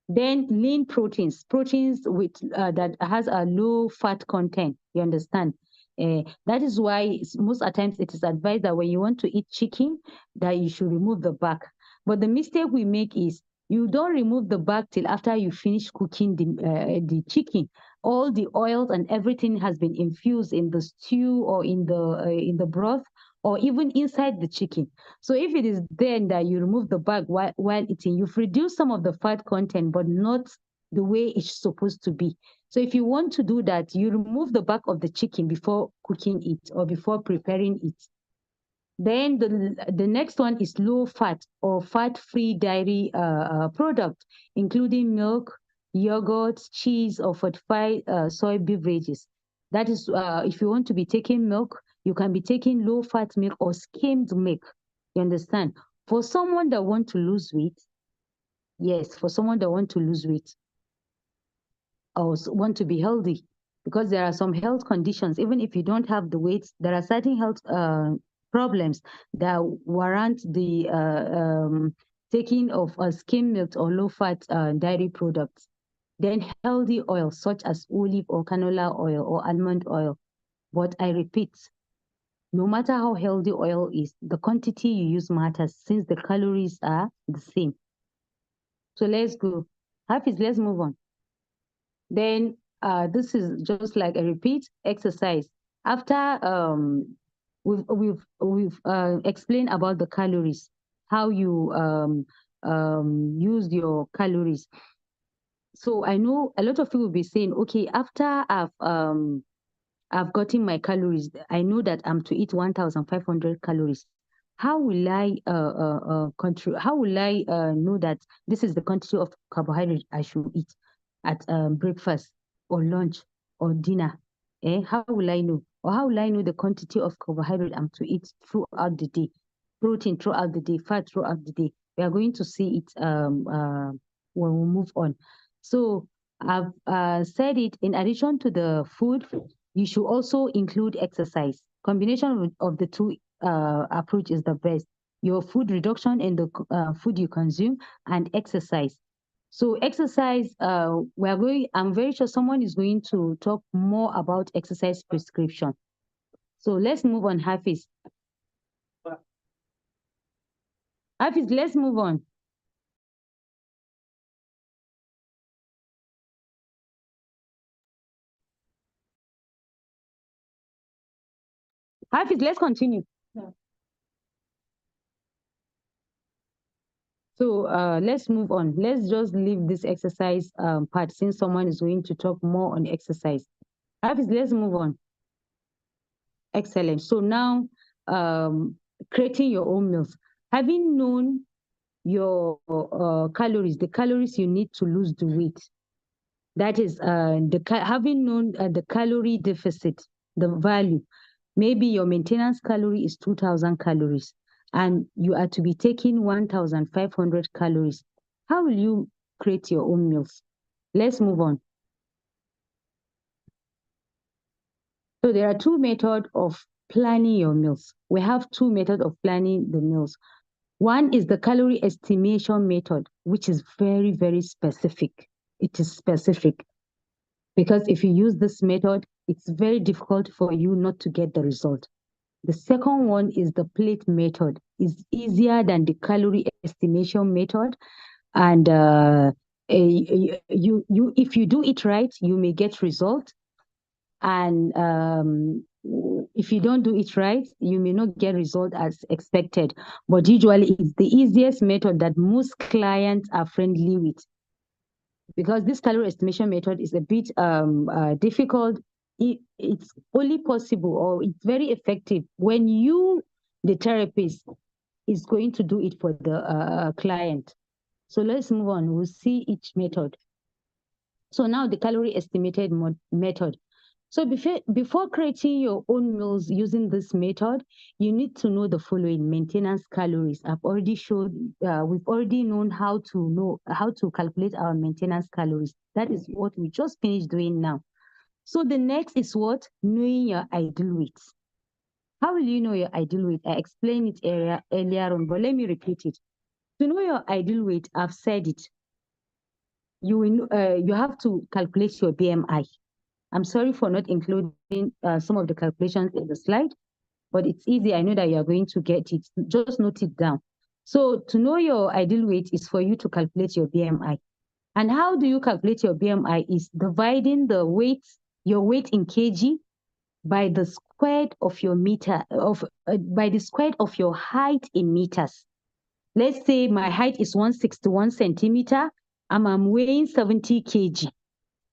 Then lean proteins with that has a low fat content. You understand? That is why most at times it is advised that when you want to eat chicken, that you should remove the back. But the mistake we make is you don't remove the back till after you finish cooking the chicken. All the oils and everything has been infused in the stew or in the broth or even inside the chicken. So if it is then that you remove the back while eating, you've reduced some of the fat content, but not the way it's supposed to be. So if you want to do that, you remove the back of the chicken before cooking it or before preparing it. Then the next one is low fat or fat-free dairy product, including milk, yogurt, cheese, or fortified soy beverages. That is, if you want to be taking milk, you can be taking low-fat milk or skimmed milk. You understand? For someone that want to lose weight, yes, for someone that want to lose weight or want to be healthy, because there are some health conditions, even if you don't have the weight, there are certain health problems that warrant the taking of skim milk or low-fat dairy products. Then healthy oils such as olive or canola oil or almond oil. But I repeat, no matter how healthy oil is, the quantity you use matters since the calories are the same. So let's go. Hafiz, let's move on. Then this is just like a repeat exercise. After we've explained about the calories, how you use your calories. So I know a lot of you will be saying, okay, after I've gotten my calories, I know that I'm to eat 1,500 calories. How will I know that this is the quantity of carbohydrate I should eat at breakfast or lunch or dinner? How will I know? Or how will I know the quantity of carbohydrate I'm to eat throughout the day, protein throughout the day, fat throughout the day? We are going to see it when we move on. So I've said it, in addition to the food, you should also include exercise. Combination of the two approach is the best. Your food reduction in the food you consume and exercise. So exercise, I'm very sure someone is going to talk more about exercise prescription. So let's move on, Hafiz. Hafiz, let's move on. Hafiz, let's continue. Yeah. So let's move on. Let's just leave this exercise part since someone is going to talk more on exercise. Hafiz, let's move on. Excellent. So now creating your own meals. Having known your calories, the calories you need to lose the weight. That is having known the calorie deficit, the value. Maybe your maintenance calorie is 2,000 calories and you are to be taking 1,500 calories. How will you create your own meals? Let's move on. So there are two methods of planning your meals. We have two methods of planning the meals. One is the calorie estimation method, which is very, very specific. It is specific because if you use this method, it's very difficult for you not to get the result. The second one is the plate method. It's easier than the calorie estimation method. And if you do it right, you may get result. And if you don't do it right, you may not get result as expected. But usually it's the easiest method that most clients are friendly with. because this calorie estimation method is a bit difficult. It's only possible, or it's very effective when you, the therapist, is going to do it for the client. So let's move on. We'll see each method. So now the calorie estimated method. So before creating your own meals using this method, you need to know the following maintenance calories. I've already showed, we've already known how to calculate our maintenance calories. That is what we just finished doing now. So the next is what? Knowing your ideal weight. How will you know your ideal weight? I explained it earlier on, but let me repeat it. To know your ideal weight, I've said it. You have to calculate your BMI. I'm sorry for not including some of the calculations in the slide, but it's easy. I know that you are going to get it. Just note it down. So to know your ideal weight is for you to calculate your BMI. And how do you calculate your BMI? Is dividing the weight, your weight in kg, by the squared of your by the squared of your height in meters. Let's say my height is 161 centimeter, and I'm weighing 70 kg.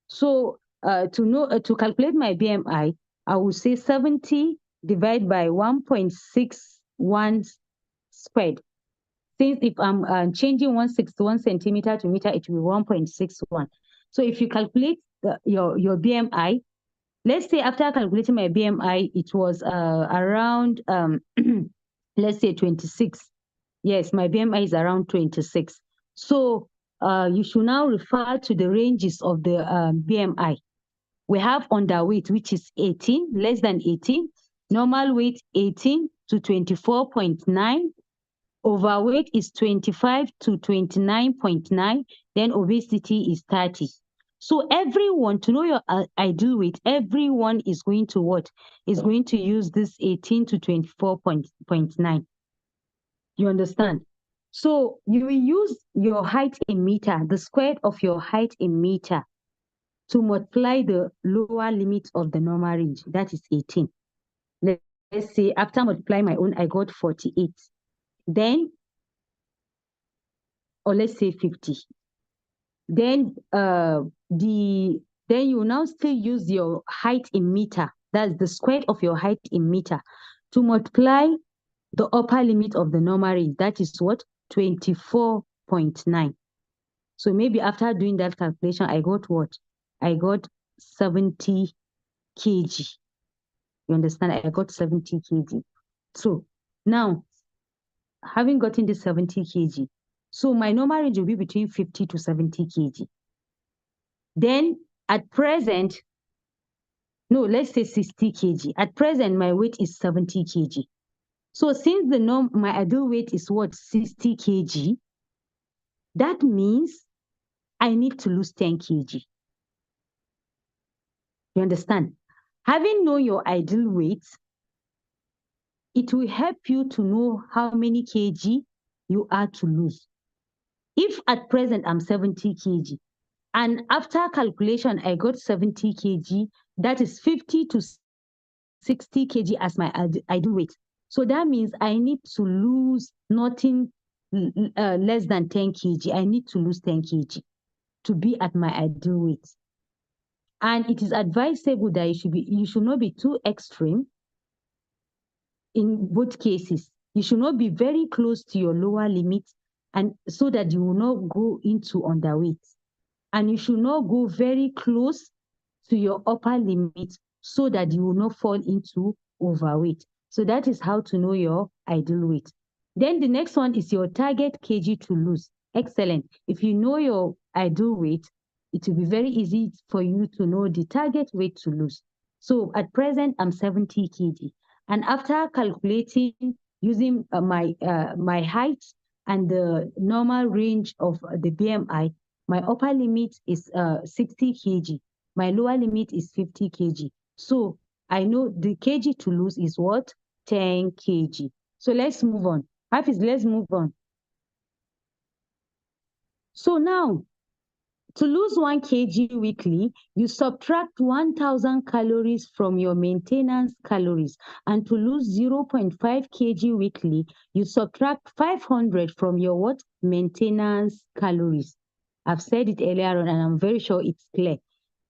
So to calculate my BMI, I will say 70 divided by 1.61 squared. Since if I'm changing 161 centimeter to meter, it will be 1.61. So if you calculate your BMI, let's say after calculating my BMI, it was around, let's say 26. Yes, my BMI is around 26. So you should now refer to the ranges of the BMI. We have underweight, which is 18, less than 18. Normal weight, 18 to 24.9. Overweight is 25 to 29.9. Then obesity is 30. So everyone, to know your ideal weight, everyone is going to what? Is going to use this 18 to 24.9. You understand? So you will use your height in meter, the square of your height in meter, to multiply the lower limit of the normal range. That is 18. Let's say after multiplying my own, I got 48. Then, or let's say 50. Then then you now still use your height in meter. That's the square of your height in meter to multiply the upper limit of the normal range. That is what? 24.9. So maybe after doing that calculation, I got what? I got 70 kg. You understand? I got 70 kg. So now, having gotten the 70 kg, so my normal range will be between 50 to 70 kg. Then at present, no, let's say 60 kg. At present, my weight is 70 kg. So since my ideal weight is what? 60 kg, that means I need to lose 10 kg. You understand? Having known your ideal weight, it will help you to know how many kg you are to lose. If at present I'm 70 kg, and after calculation I got 70 kg, that is 50 to 60 kg as my ideal weight. So that means I need to lose nothing less than 10 kg. I need to lose 10 kg to be at my ideal weight. And it is advisable that you should not be too extreme in both cases. You should not be very close to your lower limit, and so that you will not go into underweight. And you should not go very close to your upper limit so that you will not fall into overweight. So that is how to know your ideal weight. Then the next one is your target kg to lose. Excellent. If you know your ideal weight, it will be very easy for you to know the target weight to lose. So at present, I'm 70 kg. And after calculating using my height and the normal range of the BMI, my upper limit is 60 kg. My lower limit is 50 kg. So I know the kg to lose is what? 10 kg. So let's move on. Hafiz, let's move on. So now, to lose 1 kg weekly, you subtract 1,000 calories from your maintenance calories. And to lose 0.5 kg weekly, you subtract 500 from your what? Maintenance calories. I've said it earlier on, and I'm very sure it's clear.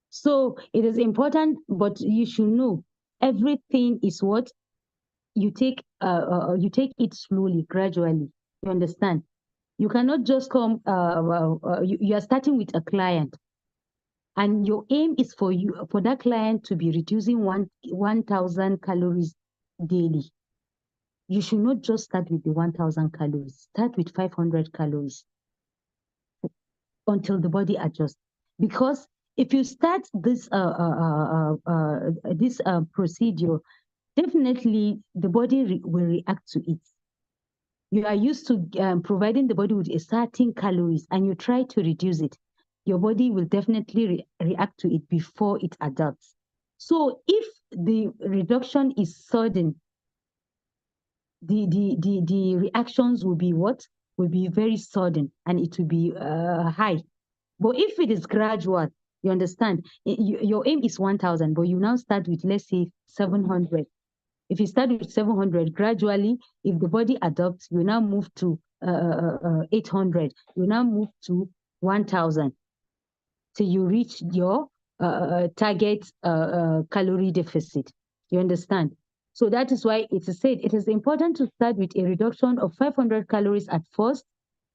So it is important, but you should know everything is what you take. You take it slowly, gradually. You understand? You cannot just come. You are starting with a client, and your aim is for that client to be reducing 1,000 calories daily. You should not just start with the 1,000 calories. Start with 500 calories until the body adjusts. Because if you start this procedure, definitely the body will react to it. You are used to providing the body with a certain calories, and you try to reduce it. Your body will definitely react to it before it adapts. So if the reduction is sudden, the reactions will be what? Will be very sudden, and it will be high. But if it is gradual, you understand, your aim is 1,000, but you now start with, let's say, 700. If you start with 700, gradually, if the body adopts, you now move to 800. You now move to 1,000 till you reach your target calorie deficit. You understand? So that is why it is said it is important to start with a reduction of 500 calories at first,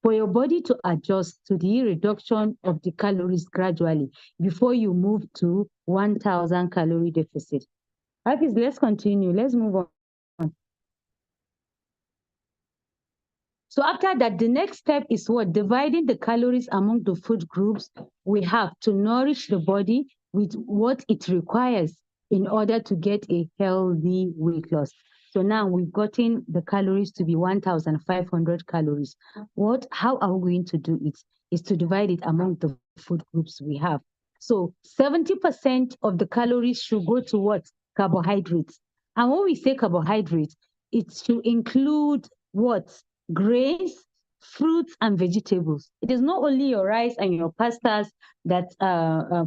for your body to adjust to the reduction of the calories gradually before you move to 1,000 calorie deficit. Hafiz, let's continue. Let's move on. So after that, the next step is what? Dividing the calories among the food groups we have to nourish the body with what it requires in order to get a healthy weight loss. So now we've gotten the calories to be 1,500 calories. How are we going to do it? Is to divide it among the food groups we have. So 70% of the calories should go to what? Carbohydrates. And when we say carbohydrates, it should include what? Grains, fruits, and vegetables. It is not only your rice and your pastas that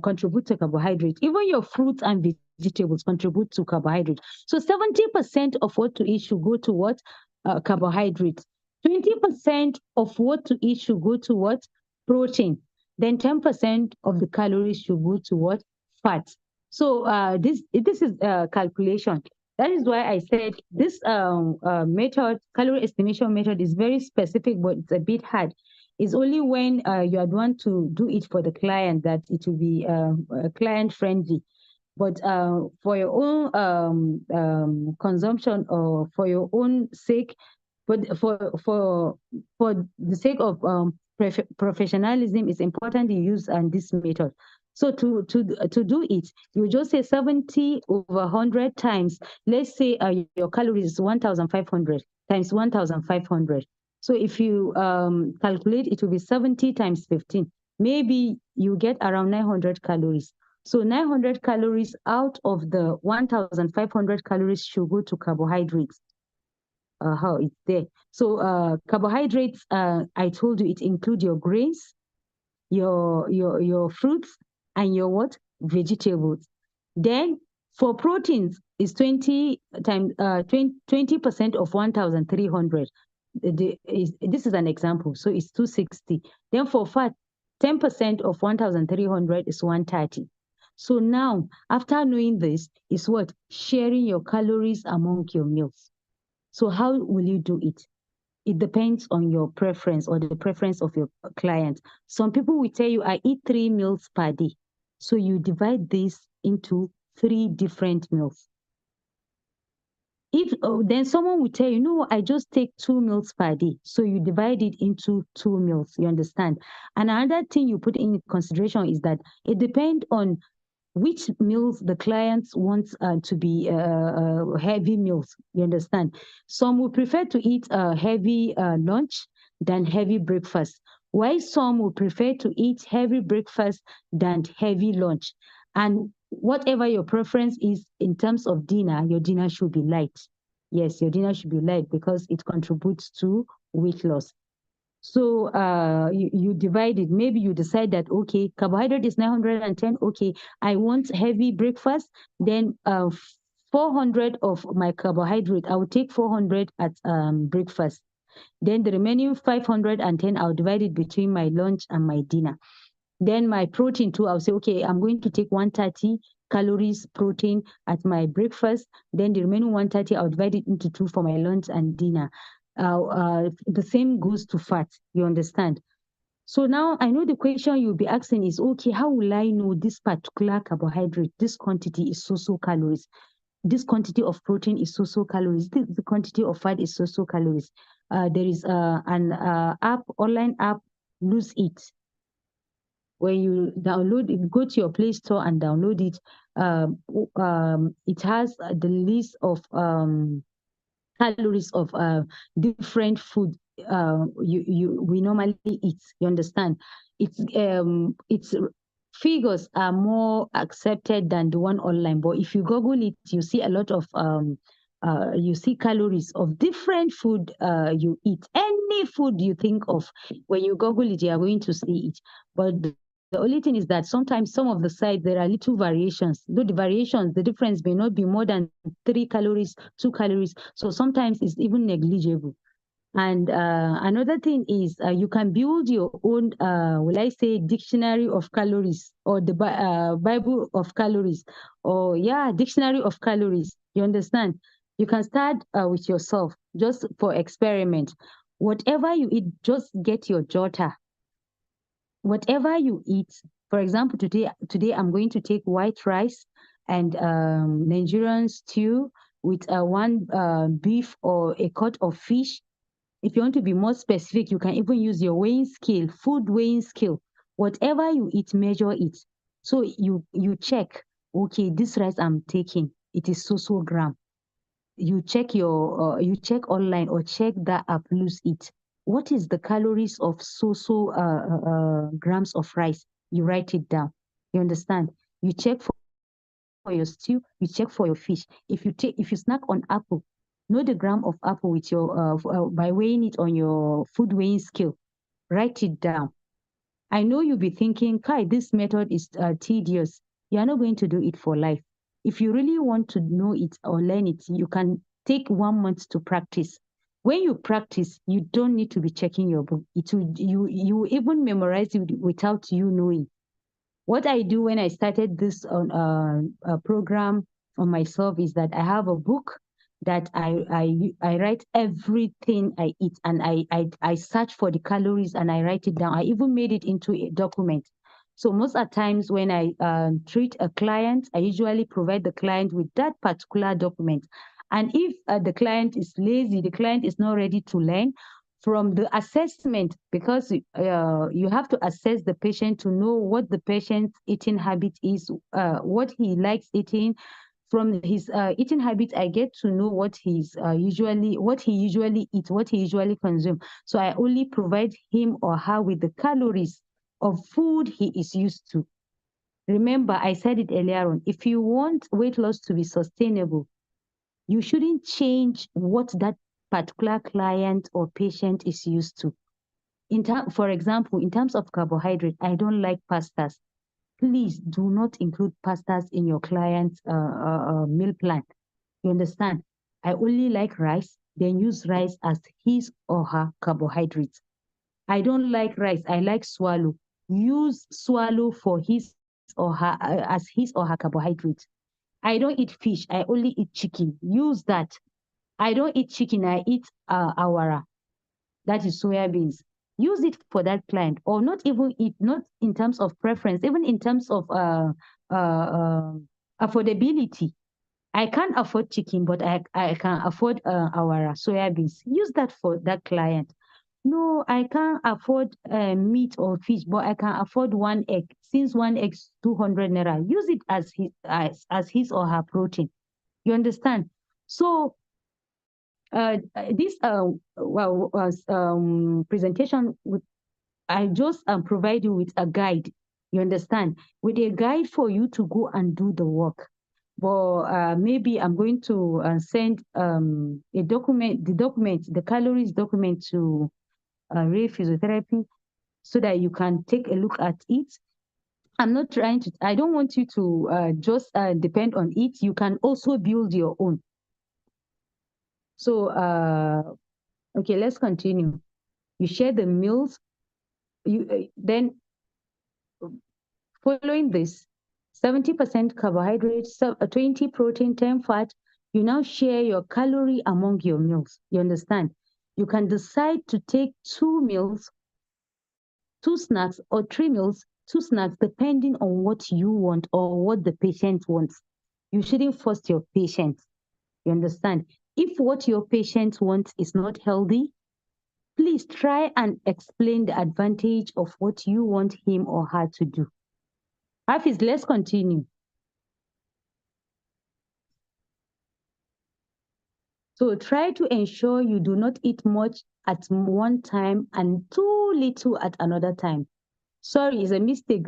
contribute to carbohydrate. Even your fruits and vegetables contribute to carbohydrate. So 70% of what to eat should go to what? Carbohydrates. 20% of what to eat should go to what? Protein. Then 10% of the calories should go to what? Fat. So this is calculation. That is why I said this method, calorie estimation method, is very specific, but it's a bit hard. It's only when you are want to do it for the client that it will be client friendly. But for your own consumption or for your own sake, but for the sake of professionalism, it's important you use this method. So to do it, you just say 70 over 100 times. Let's say your calories is 1,500 times 1,500. So if you calculate, it will be 70 times 15. Maybe you get around 900 calories. So 900 calories out of the 1,500 calories should go to carbohydrates. How it's there. So carbohydrates, I told you, it includes your grains, your fruits, and your what? Vegetables. Then for proteins, is 20% of 1,300. This is an example. So it's 260. Then for fat, 10% of 1,300 is 130. So now, after knowing this, is what? Sharing your calories among your meals. So how will you do it? It depends on your preference or the preference of your client. Some people will tell you, I eat 3 meals per day. So you divide this into 3 different meals. Then someone will tell you, no, I just take 2 meals per day. So you divide it into 2 meals. You understand? And another thing you put in consideration is that it depends on which meals the clients want to be heavy meals. You understand? Some will prefer to eat a heavy lunch than heavy breakfast, while some will prefer to eat heavy breakfast than heavy lunch. And whatever your preference is in terms of dinner, your dinner should be light. Yes, your dinner should be light because it contributes to weight loss. So you divide it. Maybe you decide that, okay, carbohydrate is 910. Okay, I want heavy breakfast. Then 400 of my carbohydrate, I will take 400 at breakfast. Then the remaining 510, I'll divide it between my lunch and my dinner. Then my protein too, I'll say, okay, I'm going to take 130 calories protein at my breakfast. Then the remaining 130, I'll divide it into 2 for my lunch and dinner. The same goes to fat, you understand? So now I know the question you'll be asking is, okay, how will I know this particular carbohydrate, this quantity is so calories? This quantity of protein is so calories. The quantity of fat is so calories. There is an online app, Lose It. When you download it, go to your Play Store and download it. It has the list of calories of different food we normally eat. You understand? It's figures are more accepted than the one online. But if you Google it, you see a lot of you see calories of different food you eat. Any food you think of, when you Google it, you are going to see it. But the only thing is that sometimes some of the sites there are little variations. Though the variations, the difference may not be more than 3 calories, 2 calories. So sometimes it's even negligible. And another thing is you can build your own, will I say, dictionary of calories, or the Bible of calories, or dictionary of calories. You understand? You can start with yourself just for experiment. Whatever you eat, just get your jotter. Whatever you eat, for example, today I'm going to take white rice and Nigerian stew with one beef or a cut of fish. If you want to be more specific, you can even use your weighing scale, food weighing scale. Whatever you eat, measure it. So you check, okay, this rice I'm taking, it is so gram. You check you check online or check that app, Lose It. What is the calories of grams of rice? You write it down. You understand? You check for your stew. You check for your fish. If you snack on apple, know the gram of apple with your by weighing it on your food weighing scale. Write it down. I know you'll be thinking, Kai, this method is tedious. You're not going to do it for life. If you really want to know it or learn it, you can take 1 month to practice. When you practice, you don't need to be checking your book. You even memorize it without you knowing. What I do when I started this program on myself is that I have a book that I write everything I eat, and I search for the calories and I write it down. I even made it into a document. So most of the times when I treat a client, I usually provide the client with that particular document. And if the client is lazy, the client is not ready to learn, from the assessment, because you have to assess the patient to know what the patient's eating habit is, what he likes eating. From his eating habit, I get to know what he usually eats, what he usually consumes. So I only provide him or her with the calories of food he is used to. Remember, I said it earlier on, if you want weight loss to be sustainable, you shouldn't change what that particular client or patient is used to. For example, in terms of carbohydrate, I don't like pastas. Please do not include pastas in your client's meal plan. You understand? I only like rice, then use rice as his or her carbohydrates. I don't like rice, I like swallow. Use swallow for his or her as his or her carbohydrates. I don't eat fish, I only eat chicken. Use that. I don't eat chicken, I eat awara. That is soya beans. Use it for that client, or not even eat, not in terms of preference, even in terms of affordability. I can't afford chicken, but I can afford our soya beans. Use that for that client. No, I can't afford meat or fish, but I can afford one egg. Since one egg is 200 naira, use it as his or her protein. You understand? So this presentation, I just provide you with a guide. You understand? With a guide for you to go and do the work. But maybe I'm going to send a document, the calories document to Ray Physiotherapy, so that you can take a look at it. I don't want you to just depend on it. You can also build your own. So, okay, let's continue. You share the meals. Then Following this, 70% carbohydrates, 20 protein, 10 fat, you now share your calorie among your meals. You understand? You can decide to take 2 meals, 2 snacks, or 3 meals, 2 snacks, depending on what you want or what the patient wants. You shouldn't force your patient. You understand? If what your patient wants is not healthy, please try and explain the advantage of what you want him or her to do. Hafiz, let's continue. So try to ensure you do not eat much at one time and too little at another time. Sorry, it's a mistake,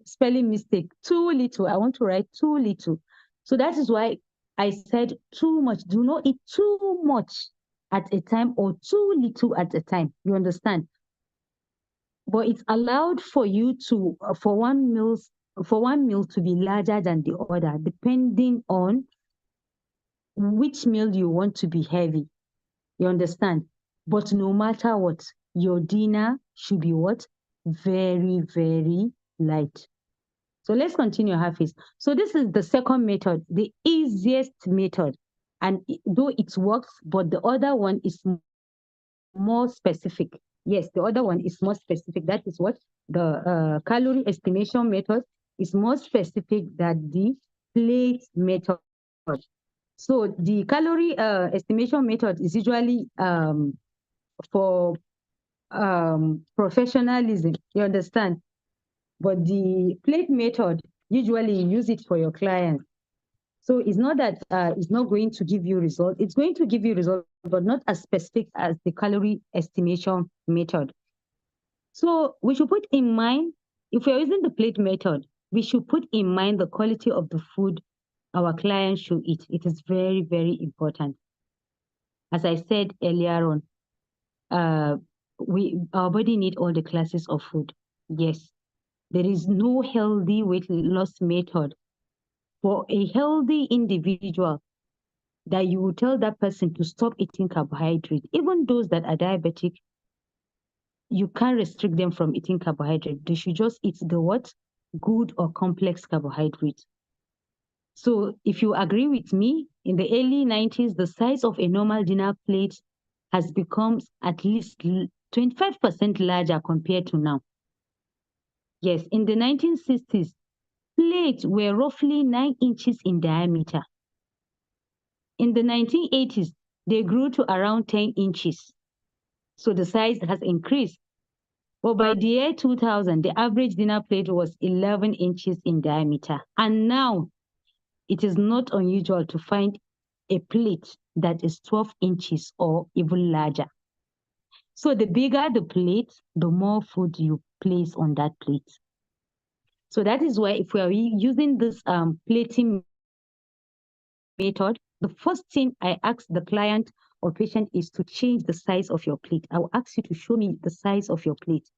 spelling mistake. Too little. I want to write too little. So that is why I said too much. Do not eat too much at a time or too little at a time. You understand? But it's allowed for you to for one meal to be larger than the other, depending on which meal you want to be heavy. You understand? But no matter what, your dinner should be what? Very, very light. So let's continue, Hafiz. So this is the second method, the easiest method. And though it works, but the other one is more specific. Yes, the other one is more specific. That is what the calorie estimation method is more specific than the plate method. So the calorie estimation method is usually for professionalism, you understand? But the plate method, usually you use it for your clients. So it's not that it's not going to give you result. It's going to give you result, but not as specific as the calorie estimation method. So we should put in mind, if we're using the plate method, we should put in mind the quality of the food our clients should eat. It is very, very important. As I said earlier on, our body need all the classes of food. Yes, there is no healthy weight loss method for a healthy individual that you will tell that person to stop eating carbohydrate. Even those that are diabetic, you can't restrict them from eating carbohydrate. They should just eat the what? Good or complex carbohydrate. So if you agree with me, in the early 90s, the size of a normal dinner plate has become at least 25% larger compared to now. Yes, in the 1960s, plates were roughly 9 inches in diameter. In the 1980s, they grew to around 10 inches. So the size has increased. But by the year 2000, the average dinner plate was 11 inches in diameter. And now, it is not unusual to find a plate that is 12 inches or even larger. So the bigger the plate, the more food you place on that plate. So that is why if we are using this plating method, the first thing I ask the client or patient is to change the size of your plate. I will ask you to show me the size of your plate.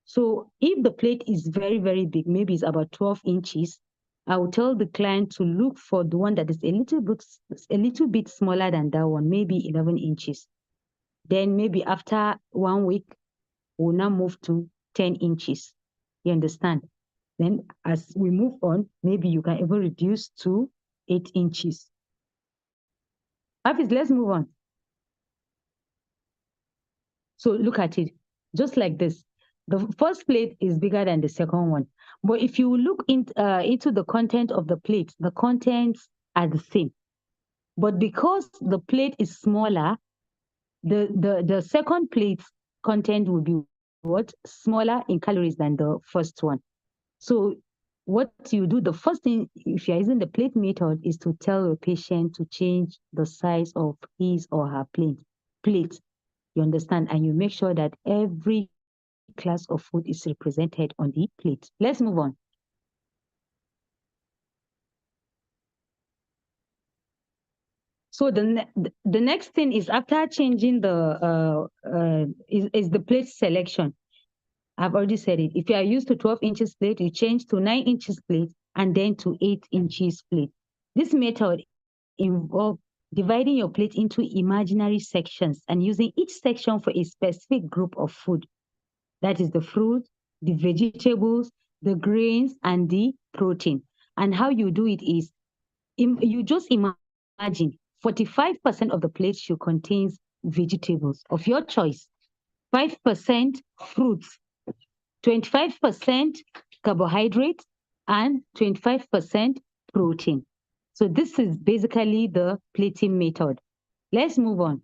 So if the plate is very, very big, maybe it's about 12 inches, I will tell the client to look for the one that is a little bit smaller than that one, maybe 11 inches. Then maybe after 1 week, we'll now move to 10 inches. You understand? Then as we move on, maybe you can even reduce to 8 inches. Hafiz, let's move on. So look at it, just like this. The first plate is bigger than the second one. But if you look into the content of the plate, the contents are the same. But because the plate is smaller, the second plate's content will be what? Smaller in calories than the first one. So what you do, the first thing, if you're using the plate method, is to tell your patient to change the size of his or her plate. You understand? And you make sure that every class of food is represented on the plate. Let's move on. So the next thing is, after changing the is the plate selection. I've already said it. If you are used to 12 inches plate, you change to 9 inches plate and then to 8 inches plate. This method involves dividing your plate into imaginary sections and using each section for a specific group of food. That is the fruit, the vegetables, the grains, and the protein. And how you do it is you just imagine 45% of the plate should contain vegetables of your choice, 5% fruits, 25% carbohydrates, and 25% protein. So this is basically the plating method. Let's move on.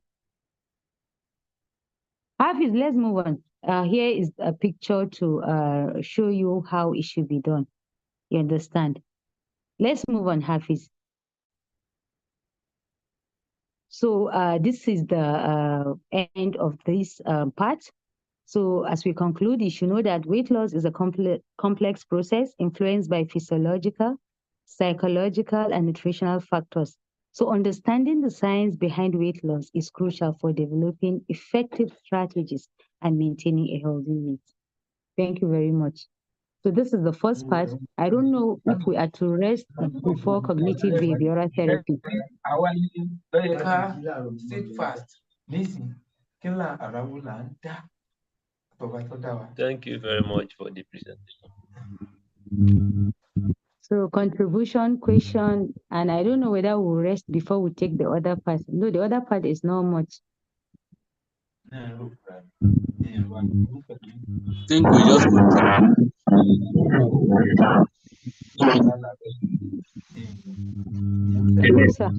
Hafiz, let's move on. Here is a picture to show you how it should be done. You understand? Let's move on, Hafiz. So this is the end of this part. So as we conclude, you should know that weight loss is a complex process influenced by physiological, psychological, and nutritional factors. So understanding the science behind weight loss is crucial for developing effective strategies and maintaining a healthy weight. Thank you very much. So this is the first part. I don't know if we are to rest before cognitive behavioral therapy. Sit fast. Listen. Thank you very much for the presentation. So contribution, question, and I don't know whether we'll rest before we take the other part. No, the other part is not much. I think we just continue. Hello, sir.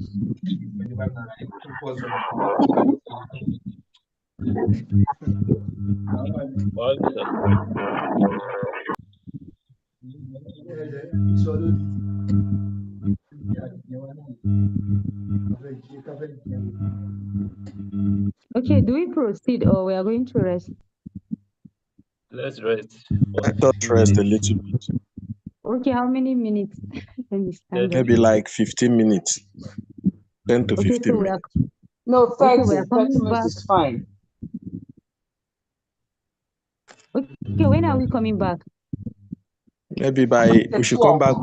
Okay, do we proceed or we are going to rest? Let's rest. Let us rest a little bit. Okay, how many minutes? Let me stand up. Maybe like 15 minutes. 10 to Okay, 15 so we minutes. are, No, okay, 30. we are 30 coming minutes back. is fine. Okay, when are we coming back? Maybe we should come back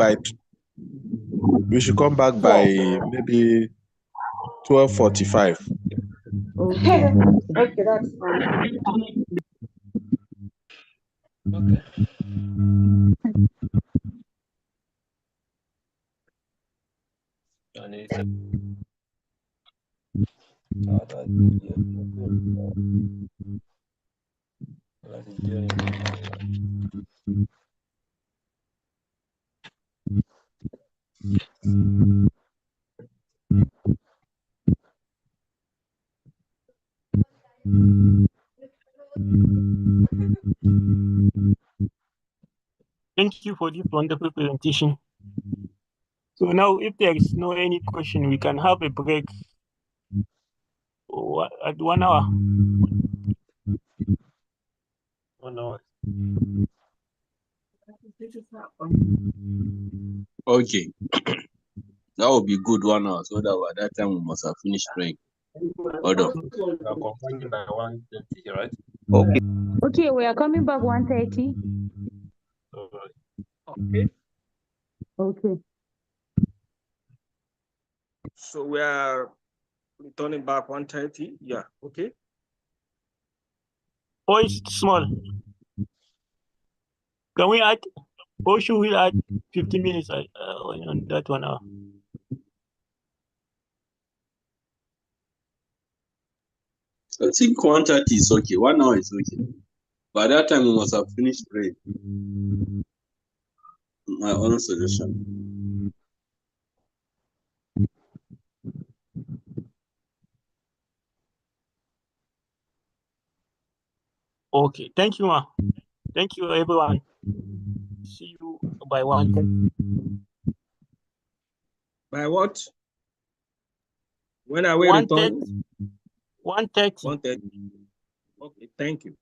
by maybe 12:45. Okay. Okay, that's fine. Okay. And it's Thank you for this wonderful presentation. So now, if there is no any question, we can have a break at 1 hour. 1 hour. Okay. That would be good 1 hour, so that by that time we must have finished praying. Hold on. we are concluding by 1:30, right? Okay. Okay, we are coming back 1:30. Okay. Okay. So we are returning back 1:30. Yeah. Okay. Or it's small. Can we add? Or should we add 15 minutes on that 1 hour? I think 1:30 is okay. 1 hour is okay. By that time we must have finished praying. My own suggestion. Okay. Thank you, ma. Thank you, everyone. See you by 1:30. By what? When are we returning? 1:30. 1:30. Okay, thank you.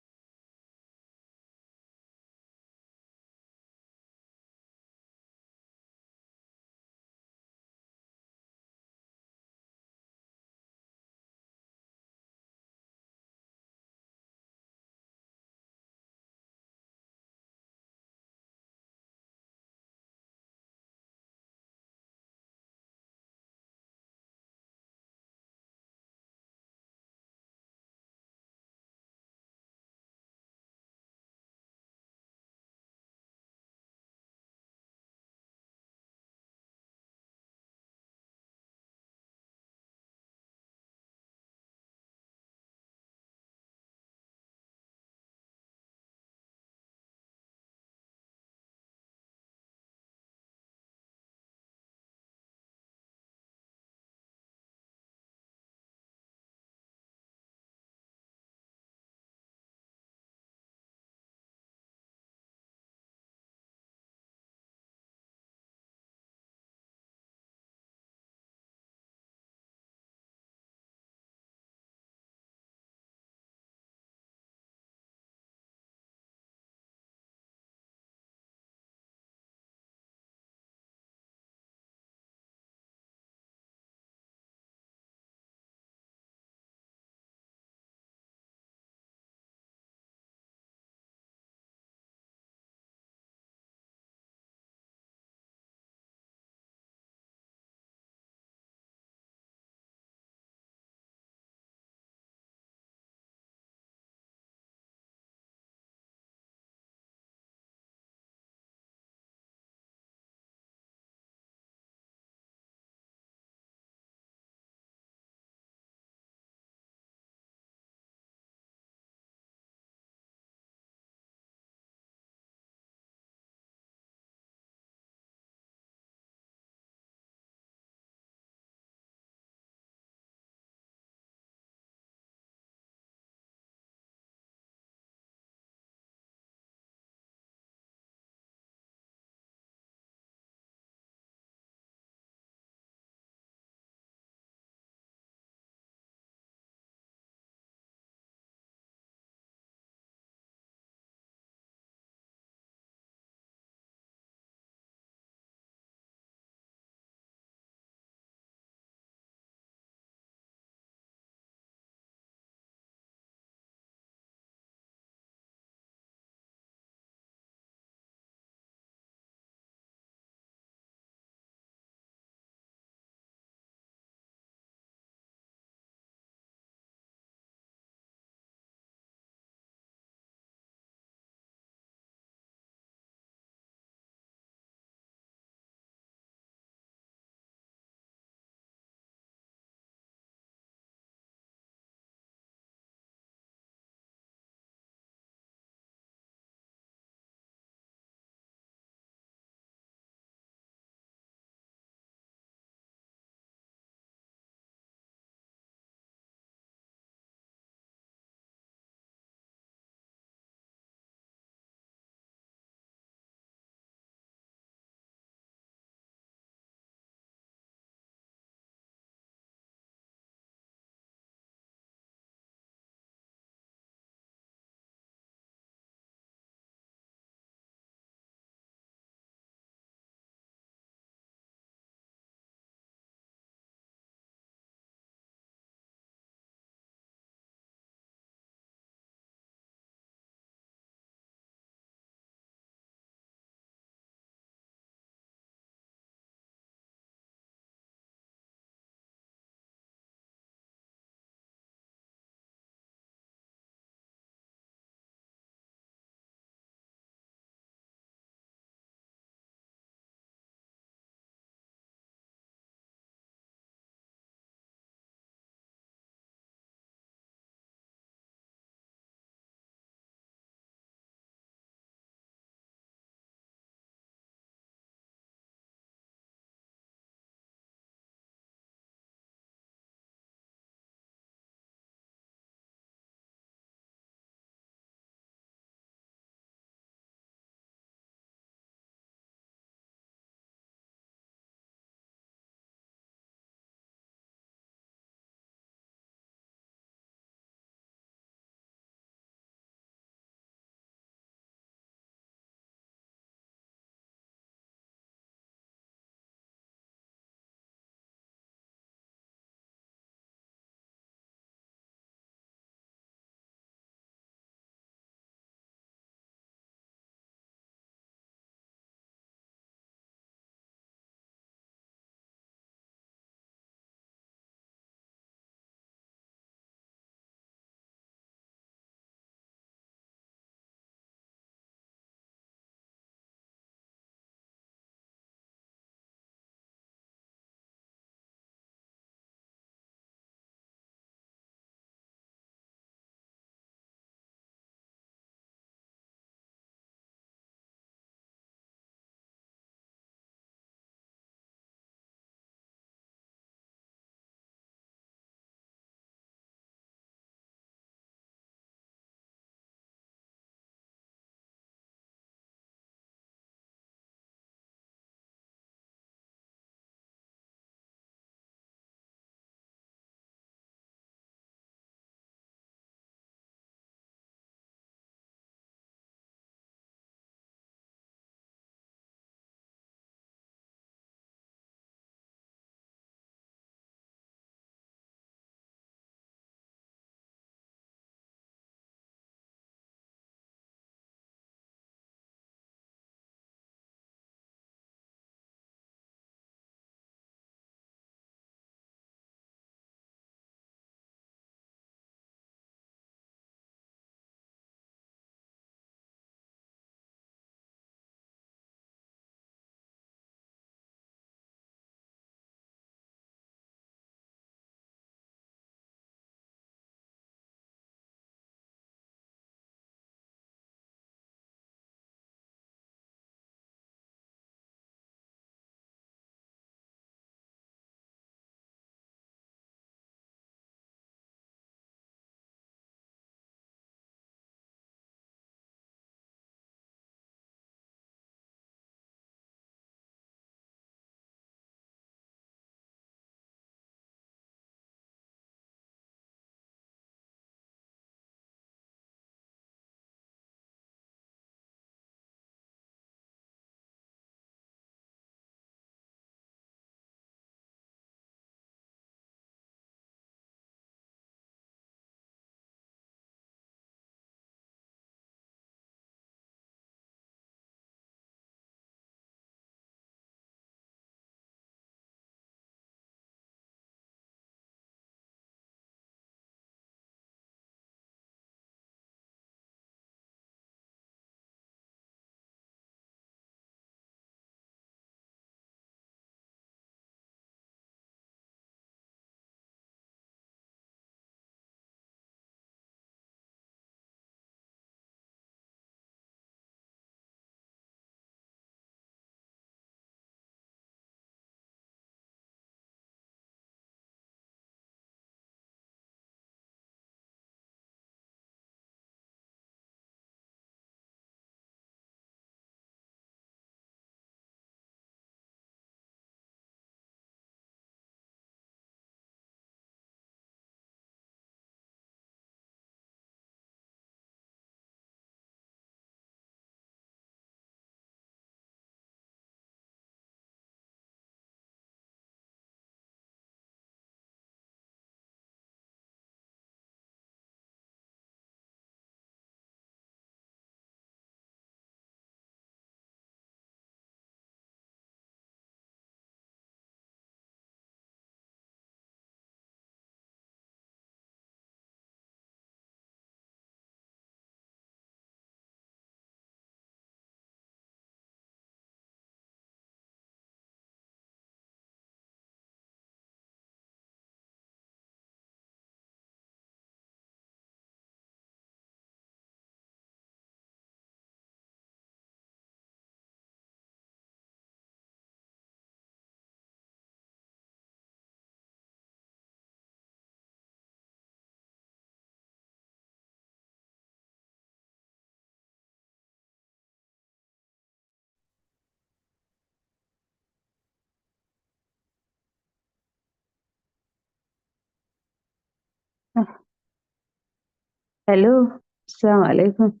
Hello. Assalamu alaikum.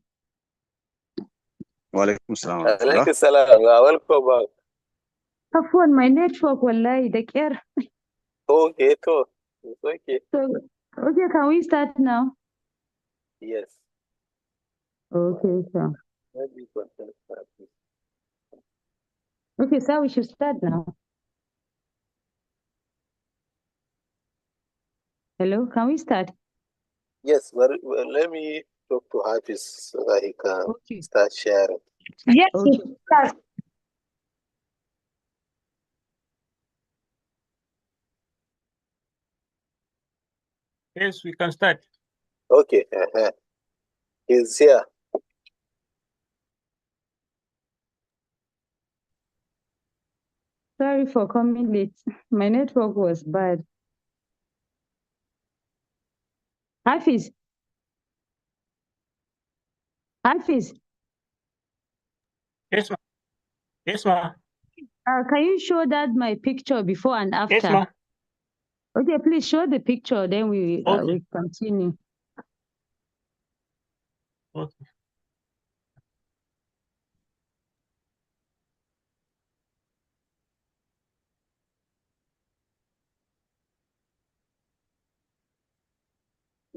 Walaikum salam wa rahmatullah. Alaikum salam. Welcome back. Afwan, my network wallahi the care. Okay, so it's okay. So, okay, can we start now? Yes. Okay, sir. Maybe you can start, please. Okay, sir, we should start now. Hello, can we start? Yes, well, let me talk to Hafiz so that he can Okay. start sharing. Yes, Okay. start. Yes, we can start. Okay. He's here. Sorry for coming late. My network was bad. Hafiz. Hafiz, Yes, ma. Yes, ma. can you show that my picture before and after? Yes, ma. Okay, please show the picture, then we Okay. continue. Okay.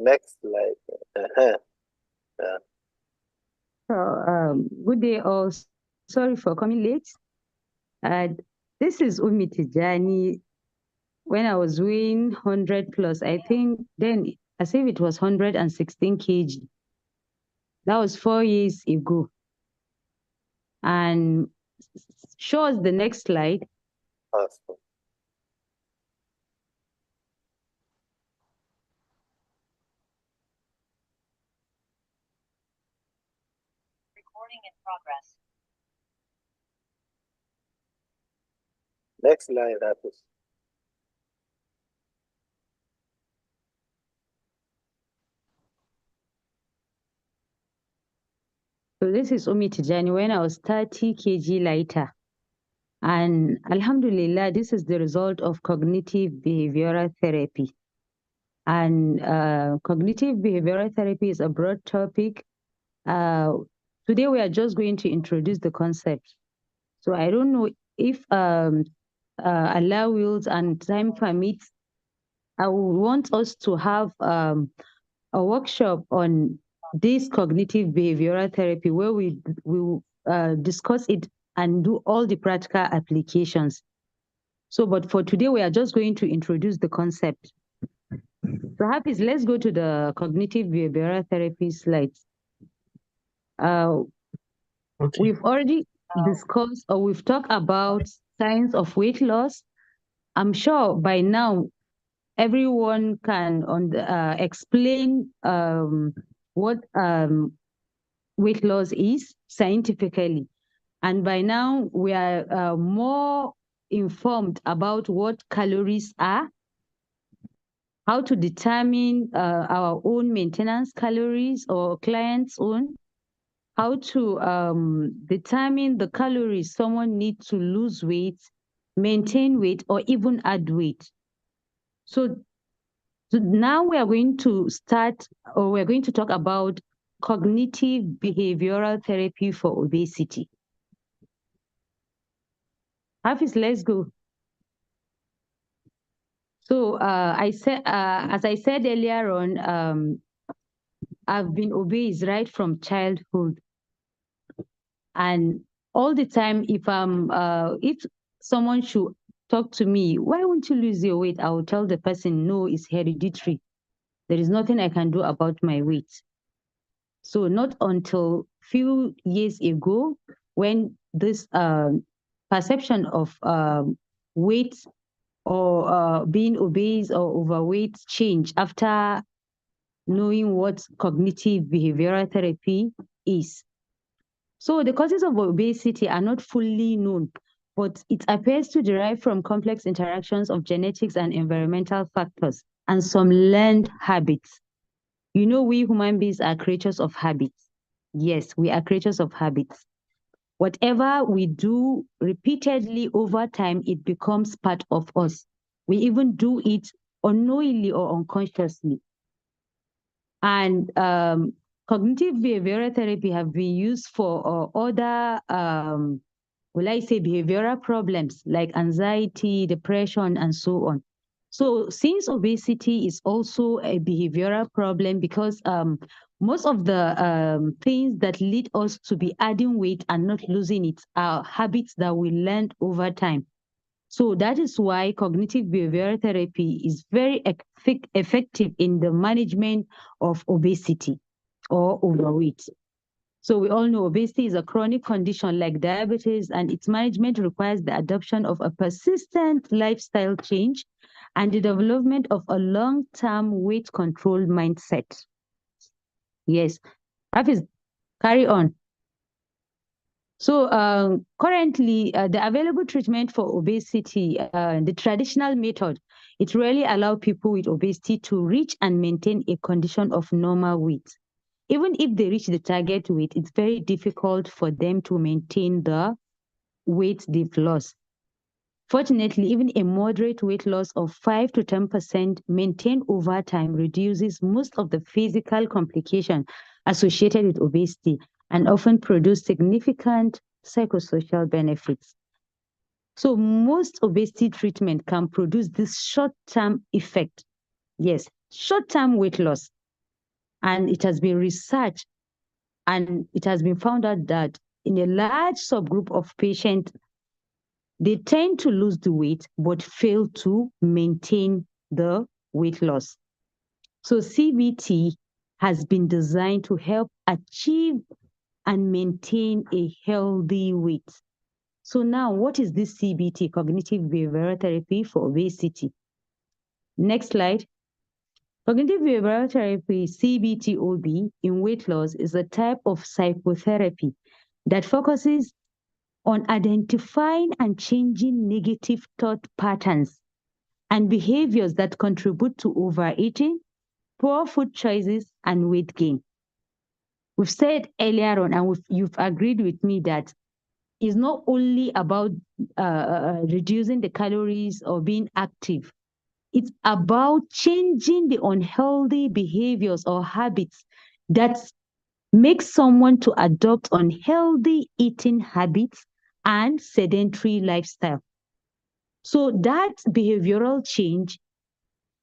Next slide. So, good day all. Sorry for coming late. This is Umi Tijani. When I was weighing 100 plus, I think then as if it was 116 kg. That was 4 years ago. And show us the next slide. Awesome. Recording in progress. Next slide, Hafiz. So this is Umi Tijani when I was 30 kg lighter. And Alhamdulillah, this is the result of cognitive behavioral therapy. And cognitive behavioral therapy is a broad topic. Today, we are just going to introduce the concept. So I don't know if Allah wills and time permits, I want us to have a workshop on this cognitive behavioral therapy where we will discuss it and do all the practical applications. So, but for today, we are just going to introduce the concept. So, Hafiz, let's go to the cognitive behavioral therapy slides. Okay. We've already discussed or we've talked about signs of weight loss. I'm sure by now everyone can explain what weight loss is scientifically. And by now we are more informed about what calories are, how to determine our own maintenance calories or clients' own, how to determine the calories someone needs to lose weight, maintain weight, or even add weight. So now we are going to start, or we're going to talk about cognitive behavioral therapy for obesity. Hafiz, let's go. So as I said earlier on, I've been obese right from childhood, and all the time, if someone should talk to me, why won't you lose your weight? I will tell the person, no, it's hereditary. There is nothing I can do about my weight. So not until few years ago, when this perception of weight or being obese or overweight changed after knowing what cognitive behavioral therapy is. So the causes of obesity are not fully known, but it appears to derive from complex interactions of genetics and environmental factors and some learned habits. You know, we human beings are creatures of habits. Yes, we are creatures of habits. Whatever we do repeatedly over time, it becomes part of us. We even do it unknowingly or unconsciously. And cognitive behavioral therapy have been used for other, will I say, behavioral problems like anxiety, depression, and so on. So since obesity is also a behavioral problem, because most of the things that lead us to be adding weight and not losing it are habits that we learned over time. So that is why cognitive behavioral therapy is very effective in the management of obesity or overweight. So we all know obesity is a chronic condition like diabetes, and its management requires the adoption of a persistent lifestyle change and the development of a long-term weight control mindset. Yes, Hafiz, carry on. So currently, the available treatment for obesity, the traditional method, it really allows people with obesity to reach and maintain a condition of normal weight. Even if they reach the target weight, it's very difficult for them to maintain the weight they've lost. Fortunately, even a moderate weight loss of 5 to 10% maintained over time reduces most of the physical complications associated with obesity and often produce significant psychosocial benefits. So most obesity treatment can produce this short-term effect. Yes, short-term weight loss. And it has been researched and it has been found out that in a large subgroup of patients, they tend to lose the weight but fail to maintain the weight loss. So CBT has been designed to help achieve and maintain a healthy weight. So now, what is this CBT, cognitive behavioral therapy for obesity? Next slide. Cognitive behavioral therapy, CBT-OB, in weight loss is a type of psychotherapy that focuses on identifying and changing negative thought patterns and behaviors that contribute to overeating, poor food choices, and weight gain. We've said earlier on, and you've agreed with me that it's not only about reducing the calories or being active. It's about changing the unhealthy behaviors or habits that make someone to adopt unhealthy eating habits and sedentary lifestyle. So that behavioral change,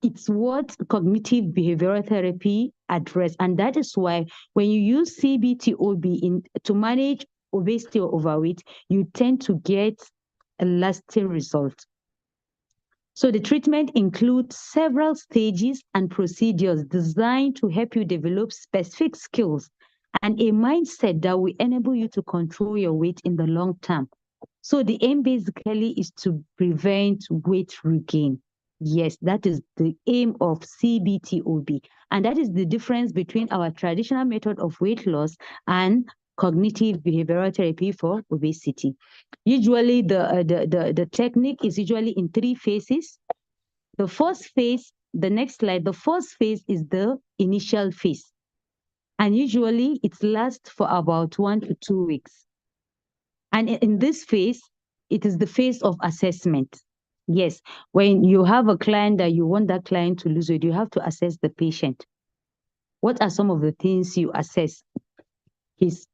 it's what cognitive behavioral therapy address. And that is why when you use CBT-OB to manage obesity or overweight, you tend to get a lasting result. So the treatment includes several stages and procedures designed to help you develop specific skills and a mindset that will enable you to control your weight in the long term. So the aim basically is to prevent weight regain. Yes, that is the aim of CBT-OB. And that is the difference between our traditional method of weight loss and cognitive behavioral therapy for obesity. Usually the technique is usually in 3 phases. The first phase, the next slide, the first phase is the initial phase. And usually it lasts for about 1 to 2 weeks. And in this phase, it is the phase of assessment. Yes, when you have a client that you want that client to lose weight, you have to assess the patient. What are some of the things you assess? His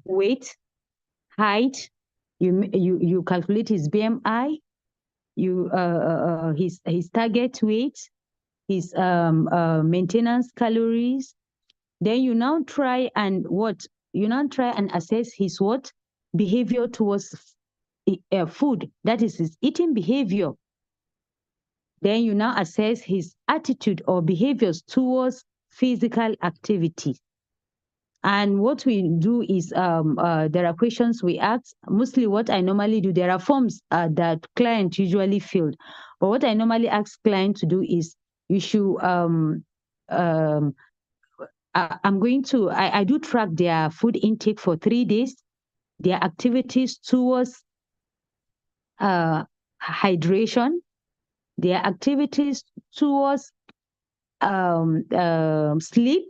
weight, height, you calculate his BMI, his target weight, his maintenance calories. Then you now try and assess his what? Behavior towards food. That is his eating behavior. Then you now assess his attitude or behaviors towards physical activity. And what we do is there are questions we ask. Mostly what I normally do, there are forms that clients usually fill. But what I normally ask clients to do is you should I do track their food intake for 3 days, their activities towards hydration, their activities towards sleep,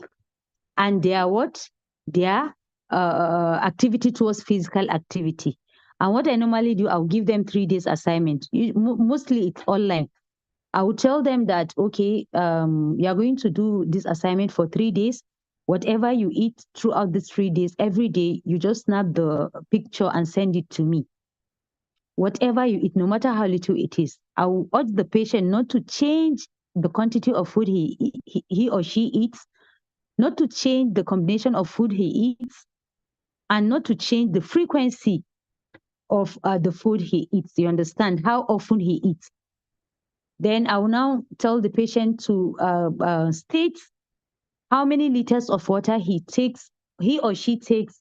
and their activity towards physical activity. And what I normally do, I'll give them 3 days assignment. Mostly it's online. I will tell them that, okay, you are going to do this assignment for 3 days. Whatever you eat throughout these 3 days, every day, you just snap the picture and send it to me. Whatever you eat, no matter how little it is, I will urge the patient not to change the quantity of food he or she eats, not to change the combination of food he eats, and not to change the frequency of the food he eats. You understand how often he eats. Then I will now tell the patient to state how many liters of water he or she takes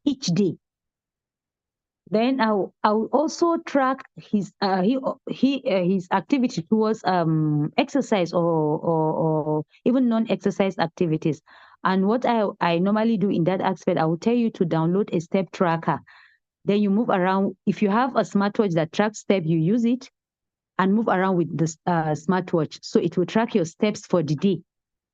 each day. Then I'll also track his his activity towards exercise or even non-exercise activities. And what I normally do in that aspect, I will tell you to download a step tracker. Then you move around. If you have a smartwatch that tracks step, you use it and move around with the smartwatch. So it will track your steps for the day.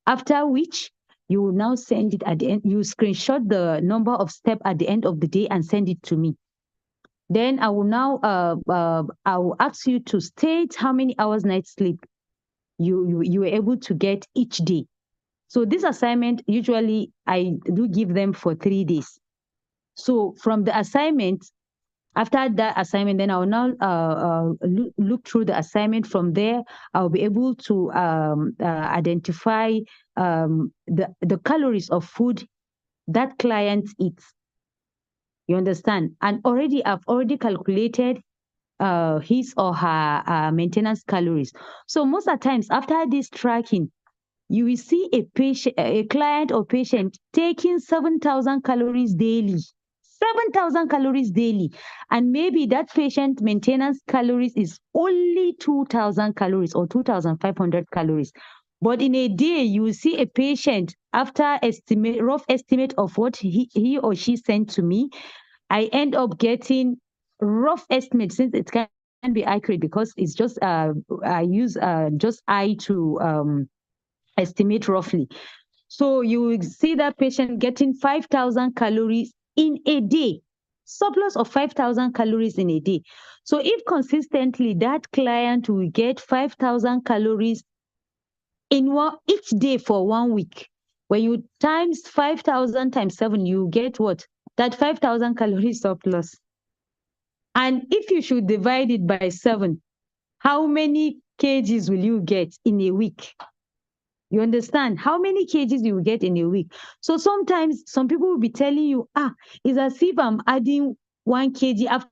After which, you will now send it at the end. You screenshot the number of steps at the end of the day and send it to me. Then I will now I will ask you to state how many hours night sleep you were able to get each day. So this assignment, usually I do give them for 3 days. So from the assignment, after that assignment, then I will now look through the assignment. From there, I'll be able to identify the calories of food that client eats. You understand? And I've already calculated his or her maintenance calories. So most of the times after this tracking, you will see a client or patient taking 7,000 calories daily. 7,000 calories daily. And maybe that patient maintenance calories is only 2,000 calories or 2,500 calories. But in a day, you will see a patient, after rough estimate of what he or she sent to me, I end up getting rough estimate, since it can be accurate because it's just I use just I to estimate roughly. So you will see that patient getting 5,000 calories in a day, surplus of 5,000 calories in a day. So if consistently that client will get 5,000 calories in each day for 1 week, when you times 5,000 times 7, you get what? That 5,000 calories surplus. And if you should divide it by 7, how many kgs will you get in a week? You understand how many kgs you will get in a week? So sometimes some people will be telling you, it's as if I'm adding 1 kg after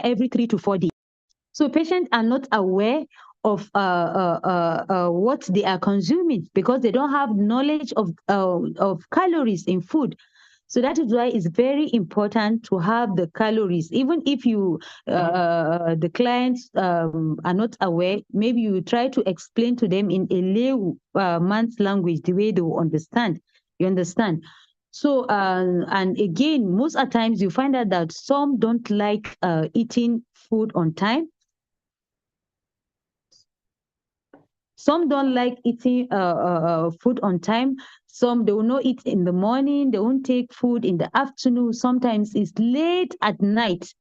every 3 to 4 days. So patients are not aware of what they are consuming because they don't have knowledge of calories in food. So that is why it's very important to have the calories. Even if the clients are not aware, maybe you try to explain to them in a layman's language, the way they will understand. You understand? So, and again, most of the times you find out that some don't like eating food on time. Some don't like eating food on time. Some, they will not eat in the morning. They won't take food in the afternoon. Sometimes it's late at night.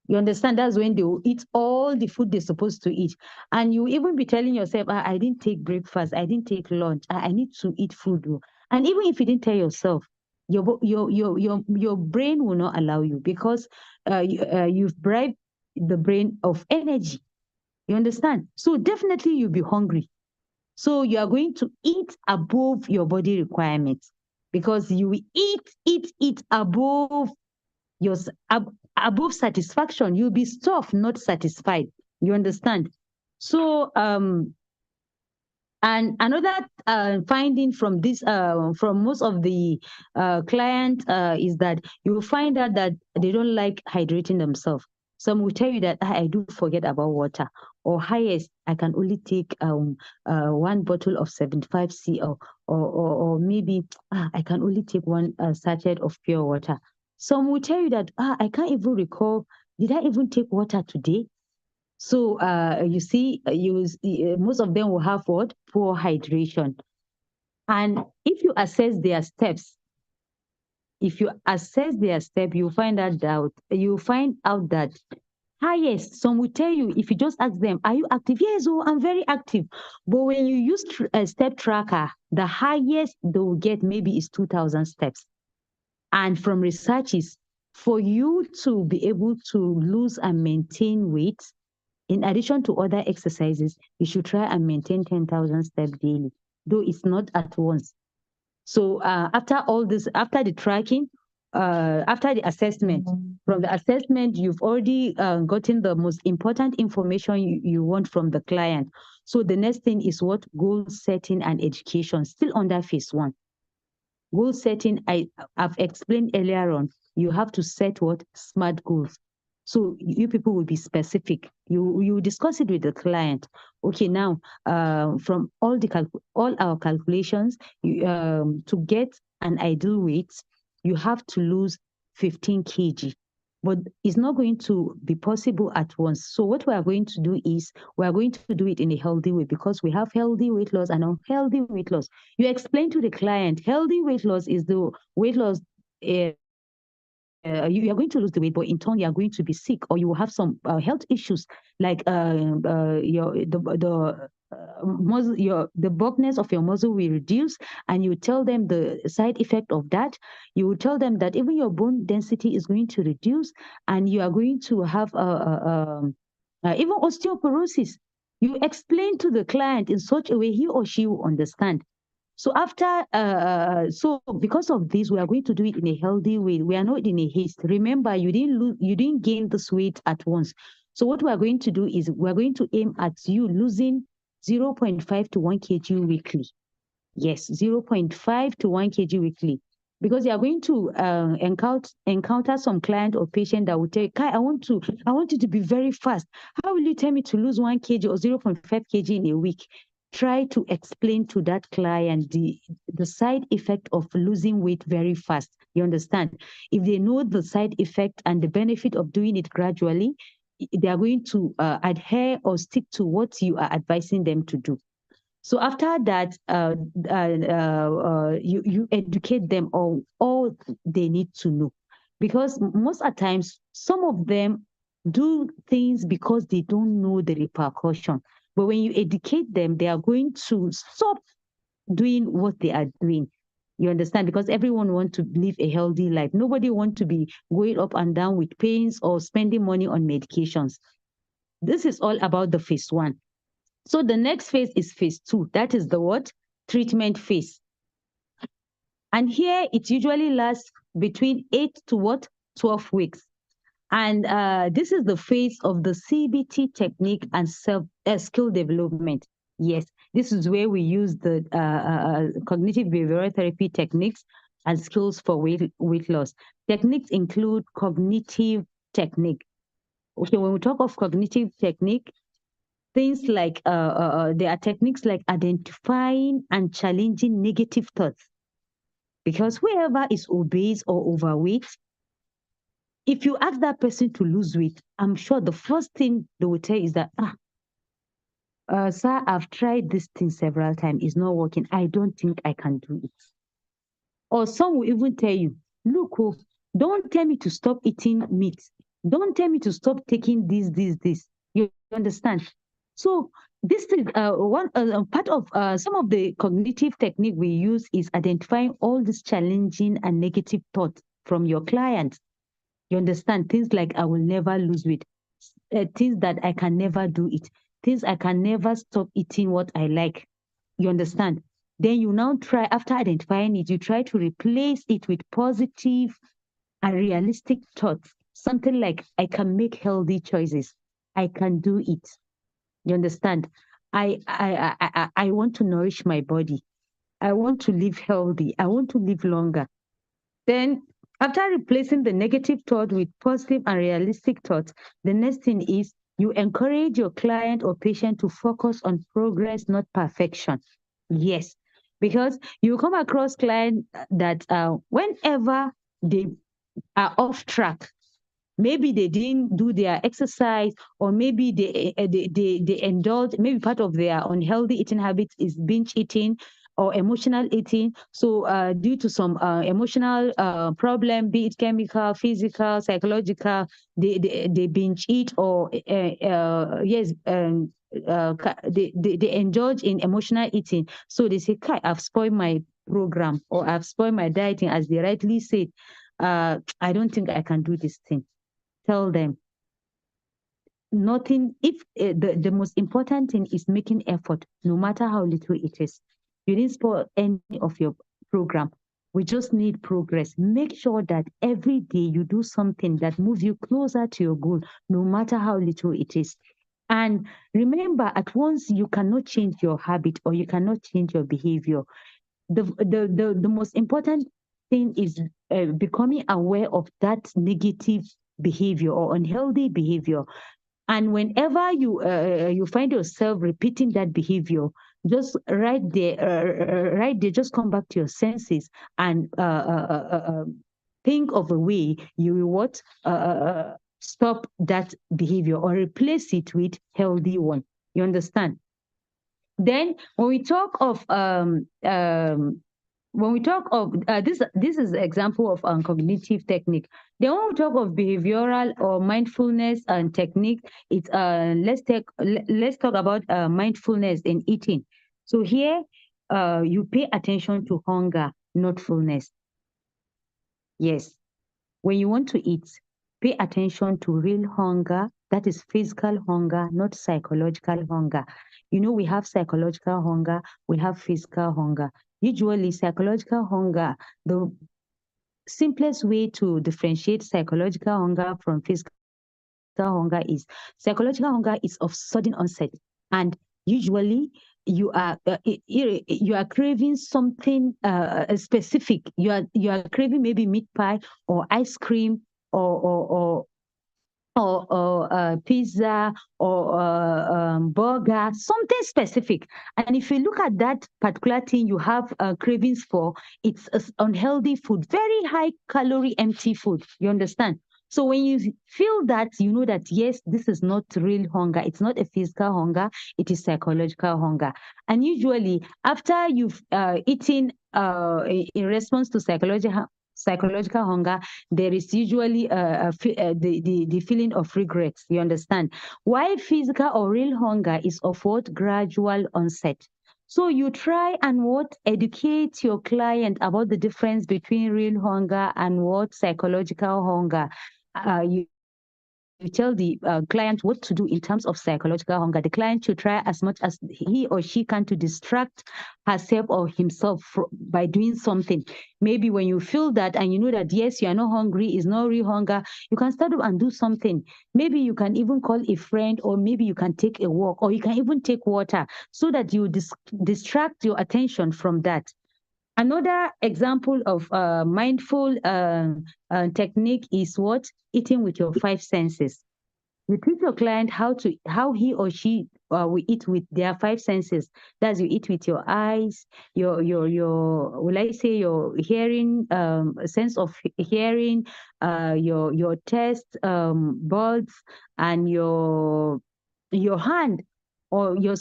You understand? That's when they will eat all the food they're supposed to eat. And you even be telling yourself, I didn't take breakfast. I didn't take lunch. I need to eat food. And even if you didn't tell yourself, your brain will not allow you because you've bribed the brain of energy. You understand? So definitely you'll be hungry. So you are going to eat above your body requirements because you will eat above above satisfaction. You'll be stuffed, not satisfied. You understand? So and another finding from this, from most of the clients, is that you will find out that they don't like hydrating themselves. Some will tell you that I do forget about water, or highest I can only take 1 bottle of 75 cl, or maybe I can only take 1 sachet of pure water. Some will tell you that I can't even recall, did I even take water today? So you see, most of them will have what? Poor hydration. And if you assess their steps, if you assess their step, you find out that highest, some will tell you, if you just ask them, are you active? Yes, oh, I'm very active. But when you use a step tracker, the highest they will get maybe is 2,000 steps. And from researches, for you to be able to lose and maintain weight, in addition to other exercises, you should try and maintain 10,000 steps daily, though it's not at once. So after all this, after the tracking, after the assessment, from the assessment, you've already gotten the most important information you want from the client. So the next thing is what? Goal setting and education, still under phase 1. Goal setting, I've explained earlier on, you have to set what? SMART goals. So you people will be specific. You discuss it with the client. Okay, now from all our calculations, to get an ideal weight, you have to lose 15 kg. But it's not going to be possible at once. So what we are going to do is we are going to do it in a healthy way, because we have healthy weight loss and unhealthy weight loss. You explain to the client, healthy weight loss is the weight loss. You are going to lose the weight, but in turn you are going to be sick, or you will have some health issues like the bulkiness of your muscle will reduce, and you tell them the side effect of that. You will tell them that even your bone density is going to reduce, and you are going to have even osteoporosis. You explain to the client in such a way he or she will understand. So so because of this, we are going to do it in a healthy way. We are not in a haste. Remember, you didn't gain this weight at once. So what we are going to do is we are going to aim at you losing 0.5 to 1 kg weekly. Yes, 0.5 to 1 kg weekly. Because you are going to encounter some client or patient that will tell you, Kai, I want you to be very fast. How will you tell me to lose 1 kg or 0.5 kg in a week? Try to explain to that client the side effect of losing weight very fast. You understand? If they know the side effect and the benefit of doing it gradually, they are going to adhere or stick to what you are advising them to do. So after that, you educate them on all they need to know, because most of the times some of them do things because they don't know the repercussion. But when you educate them, they are going to stop doing what they are doing. You understand? Because everyone wants to live a healthy life. Nobody wants to be going up and down with pains or spending money on medications. This is all about the phase 1. So the next phase is phase 2. That is the what? Treatment phase. And here it usually lasts between 8 to what? 12 weeks. And this is the phase of the CBT technique and skill development. Yes, this is where we use the cognitive behavioral therapy techniques and skills for weight loss. Techniques include cognitive technique. Okay, when we talk of cognitive technique, things like there are techniques like identifying and challenging negative thoughts. Because whoever is obese or overweight, if you ask that person to lose weight, I'm sure the first thing they will tell you is that, sir, I've tried this thing several times. It's not working. I don't think I can do it. Or some will even tell you, look, don't tell me to stop eating meat. Don't tell me to stop taking this. You understand? So this is one part of some of the cognitive technique we use is identifying all these challenging and negative thoughts from your client. You understand? Things like I will never lose weight, things that I can never do it, things I can never stop eating what I like. You understand? Then you now try, after identifying it, you try to replace it with positive and realistic thoughts. Something like, I can make healthy choices. I can do it. You understand? I want to nourish my body. I want to live healthy. I want to live longer. Then after replacing the negative thought with positive and realistic thoughts, the next thing is you encourage your client or patient to focus on progress, not perfection. Yes, because you come across clients that whenever they are off track, maybe they didn't do their exercise, or maybe they indulge, maybe part of their unhealthy eating habits is binge eating, or emotional eating. So due to some emotional problem, be it chemical, physical, psychological, they binge eat, or they indulge in emotional eating. So they say, "Kai, I've spoiled my program, or I've spoiled my dieting," as they rightly said. I don't think I can do this thing. Tell them nothing. If the most important thing is making effort, no matter how little it is. You didn't spoil any of your program. We just need progress. Make sure that every day you do something that moves you closer to your goal, no matter how little it is. And remember, at once you cannot change your habit, or you cannot change your behavior. The most important thing is becoming aware of that negative behavior or unhealthy behavior. And whenever you find yourself repeating that behavior, just right there, just come back to your senses and think of a way you will stop that behavior or replace it with healthy one. You understand? Then when we talk of this is an example of cognitive technique. Then when we talk of behavioral or mindfulness and technique, it's let's talk about mindfulness in eating. So here you pay attention to hunger, not fullness. Yes, when you want to eat, pay attention to real hunger. That is physical hunger, not psychological hunger. You know, we have psychological hunger, we have physical hunger. Usually, psychological hunger, the simplest way to differentiate psychological hunger from physical hunger is psychological hunger is of sudden onset. And usually, you are craving something specific. You are craving maybe meat pie or ice cream or pizza or burger, something specific. And if you look at that particular thing you have cravings for, it's unhealthy food, very high calorie, empty food. You understand? So when you feel that, you know that, yes, this is not real hunger. It's not a physical hunger. It is psychological hunger. And usually after you've eaten in response to psychological hunger, there is usually the feeling of regret. You understand? Why physical or real hunger is of what gradual onset. So you try and educate your client about the difference between real hunger and what psychological hunger. You tell the client what to do in terms of psychological hunger. The client should try as much as he or she can to distract herself or himself by doing something. Maybe when you feel that and you know that, yes, you are not hungry, it's not real hunger, you can start up and do something. Maybe you can even call a friend, or maybe you can take a walk, or you can even take water so that you distract your attention from that. Another example of mindful technique is what? Eating with your five senses. You teach your client how he or she will eat with their five senses. That's, you eat with your eyes, your will I say your hearing, sense of hearing, your taste buds, and your hand, or your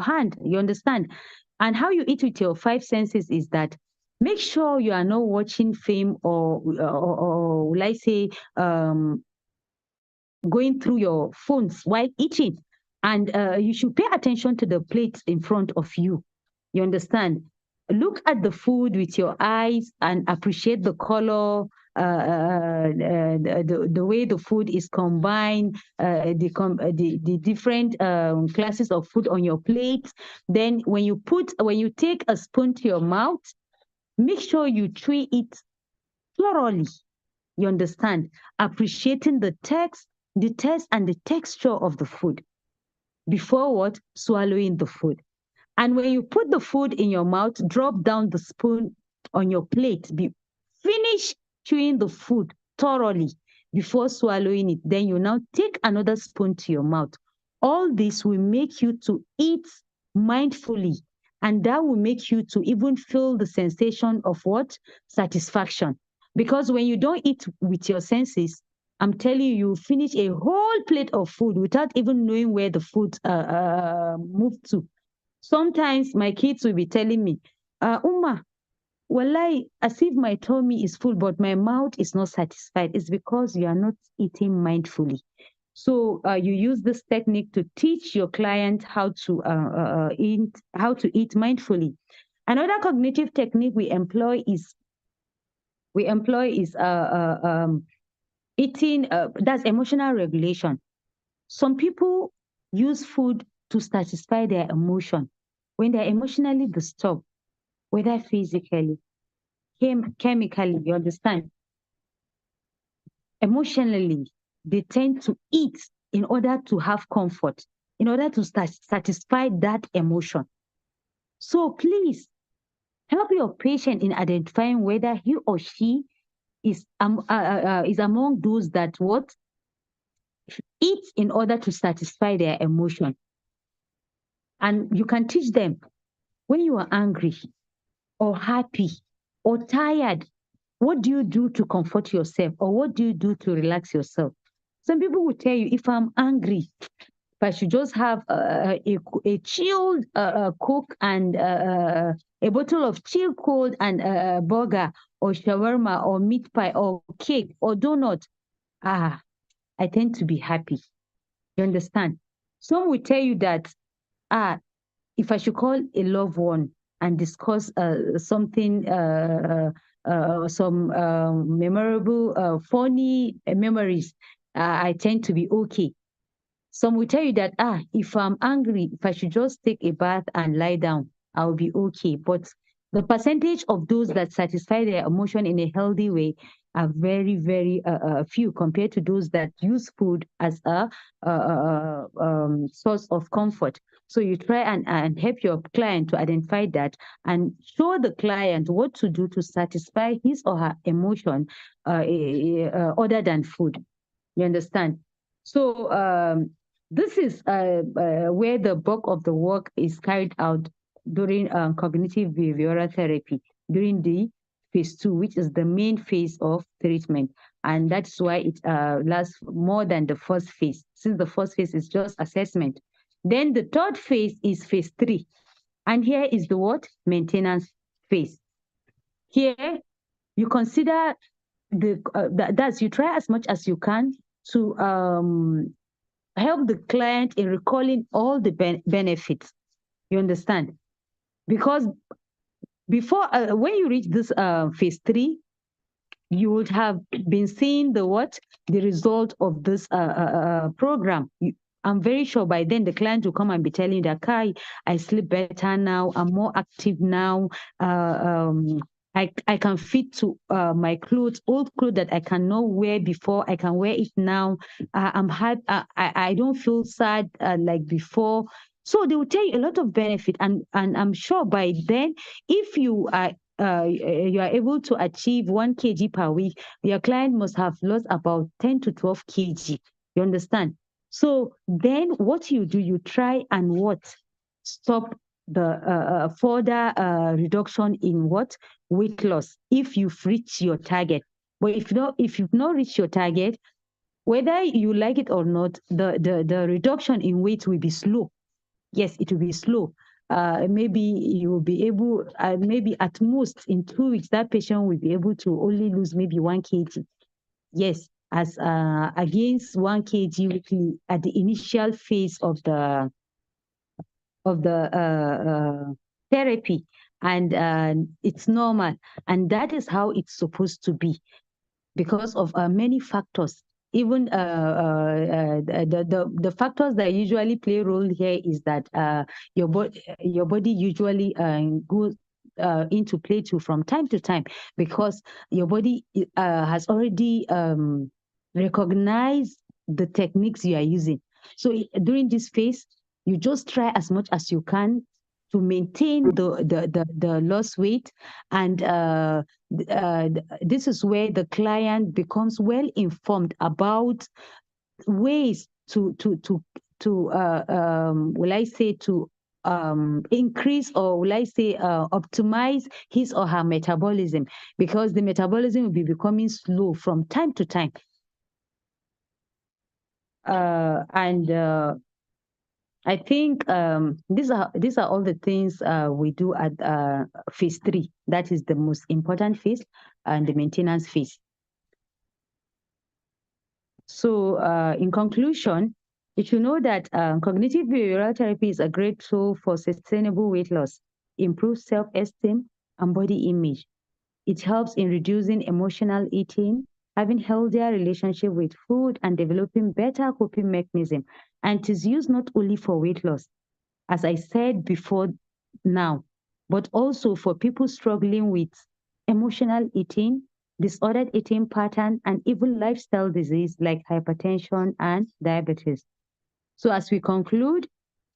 hand. You understand? And how you eat with your five senses is that, make sure you are not watching film, or will I say going through your phones while eating. And you should pay attention to the plates in front of you. You understand? Look at the food with your eyes and appreciate the color, the way the food is combined, the different classes of food on your plate. Then when you take a spoon to your mouth, make sure you chew it thoroughly. You understand? Appreciating the taste and the texture of the food before what? Swallowing the food. And when you put the food in your mouth, drop down the spoon on your plate. Finish chewing the food thoroughly before swallowing it. Then you now take another spoon to your mouth. All this will make you to eat mindfully. And that will make you to even feel the sensation of what? Satisfaction. Because when you don't eat with your senses, I'm telling you, you finish a whole plate of food without even knowing where the food moved to. Sometimes my kids will be telling me, Uma, wallahi, as if my tummy is full, but my mouth is not satisfied. It's because you are not eating mindfully. So you use this technique to teach your client how to eat mindfully. Another cognitive technique we employ is eating. That's emotional regulation. Some people use food to satisfy their emotion when they're emotionally disturbed, whether physically, chemically. You understand? Emotionally, they tend to eat in order to have comfort, in order to satisfy that emotion. So please help your patient in identifying whether he or she is among those that what eat in order to satisfy their emotion. And you can teach them when you are angry or happy or tired, what do you do to comfort yourself or what do you do to relax yourself? Some people will tell you, if I'm angry, if I should just have a chilled Coke and a bottle of chilled cold and burger or shawarma or meat pie or cake or donut, I tend to be happy. You understand? Some will tell you that, if I should call a loved one and discuss something, some memorable, funny memories, I tend to be okay. Some will tell you that, if I'm angry, if I should just take a bath and lie down, I'll be okay. But the percentage of those that satisfy their emotion in a healthy way are very, very few compared to those that use food as a source of comfort. So you try and help your client to identify that and show the client what to do to satisfy his or her emotion other than food. You understand? So this is where the bulk of the work is carried out during cognitive behavioral therapy, during the phase 2, which is the main phase of treatment. And that's why it lasts more than the first phase, since the first phase is just assessment. Then the third phase is phase 3. And here is the what? Maintenance phase. Here, you consider that's you try as much as you can to help the client in recalling all the benefits. You understand? Because before, when you reach this phase 3, you would have been seeing the result of this program. I'm very sure by then the client will come and be telling you that, Kai, I sleep better now, I'm more active now, I can fit to my clothes, old clothes that I cannot wear before, I can wear it now. I'm happy, I don't feel sad like before. So they will tell you a lot of benefit, and I'm sure by then, if you are able to achieve 1 kg per week, your client must have lost about 10 to 12 kg. You understand? So then what you do, you try and stop the further reduction in weight loss if you've reached your target. But if you've not reached your target, whether you like it or not, the reduction in weight will be slow. Yes, it will be slow. Maybe you will be able, maybe at most in 2 weeks, that patient will be able to only lose maybe 1 kg. Yes, as against 1 kg weekly at the initial phase of the therapy, and it's normal, and that is how it's supposed to be because of many factors. Even the factors that usually play a role here is that your body usually goes into play too from time to time, because your body has already recognized the techniques you are using. So during this phase, you just try as much as you can to maintain the lost weight, and this is where the client becomes well informed about ways to will I say to increase, or will I say optimize his or her metabolism, because the metabolism will be becoming slow from time to time. And I think these are all the things we do at phase 3. That is the most important phase, and the maintenance phase. So in conclusion, you should know that cognitive behavioral therapy is a great tool for sustainable weight loss, improves self-esteem and body image. It helps in reducing emotional eating, having healthier relationship with food, and developing better coping mechanism. And it is used not only for weight loss, as I said before now, but also for people struggling with emotional eating, disordered eating pattern, and even lifestyle disease like hypertension and diabetes. So as we conclude,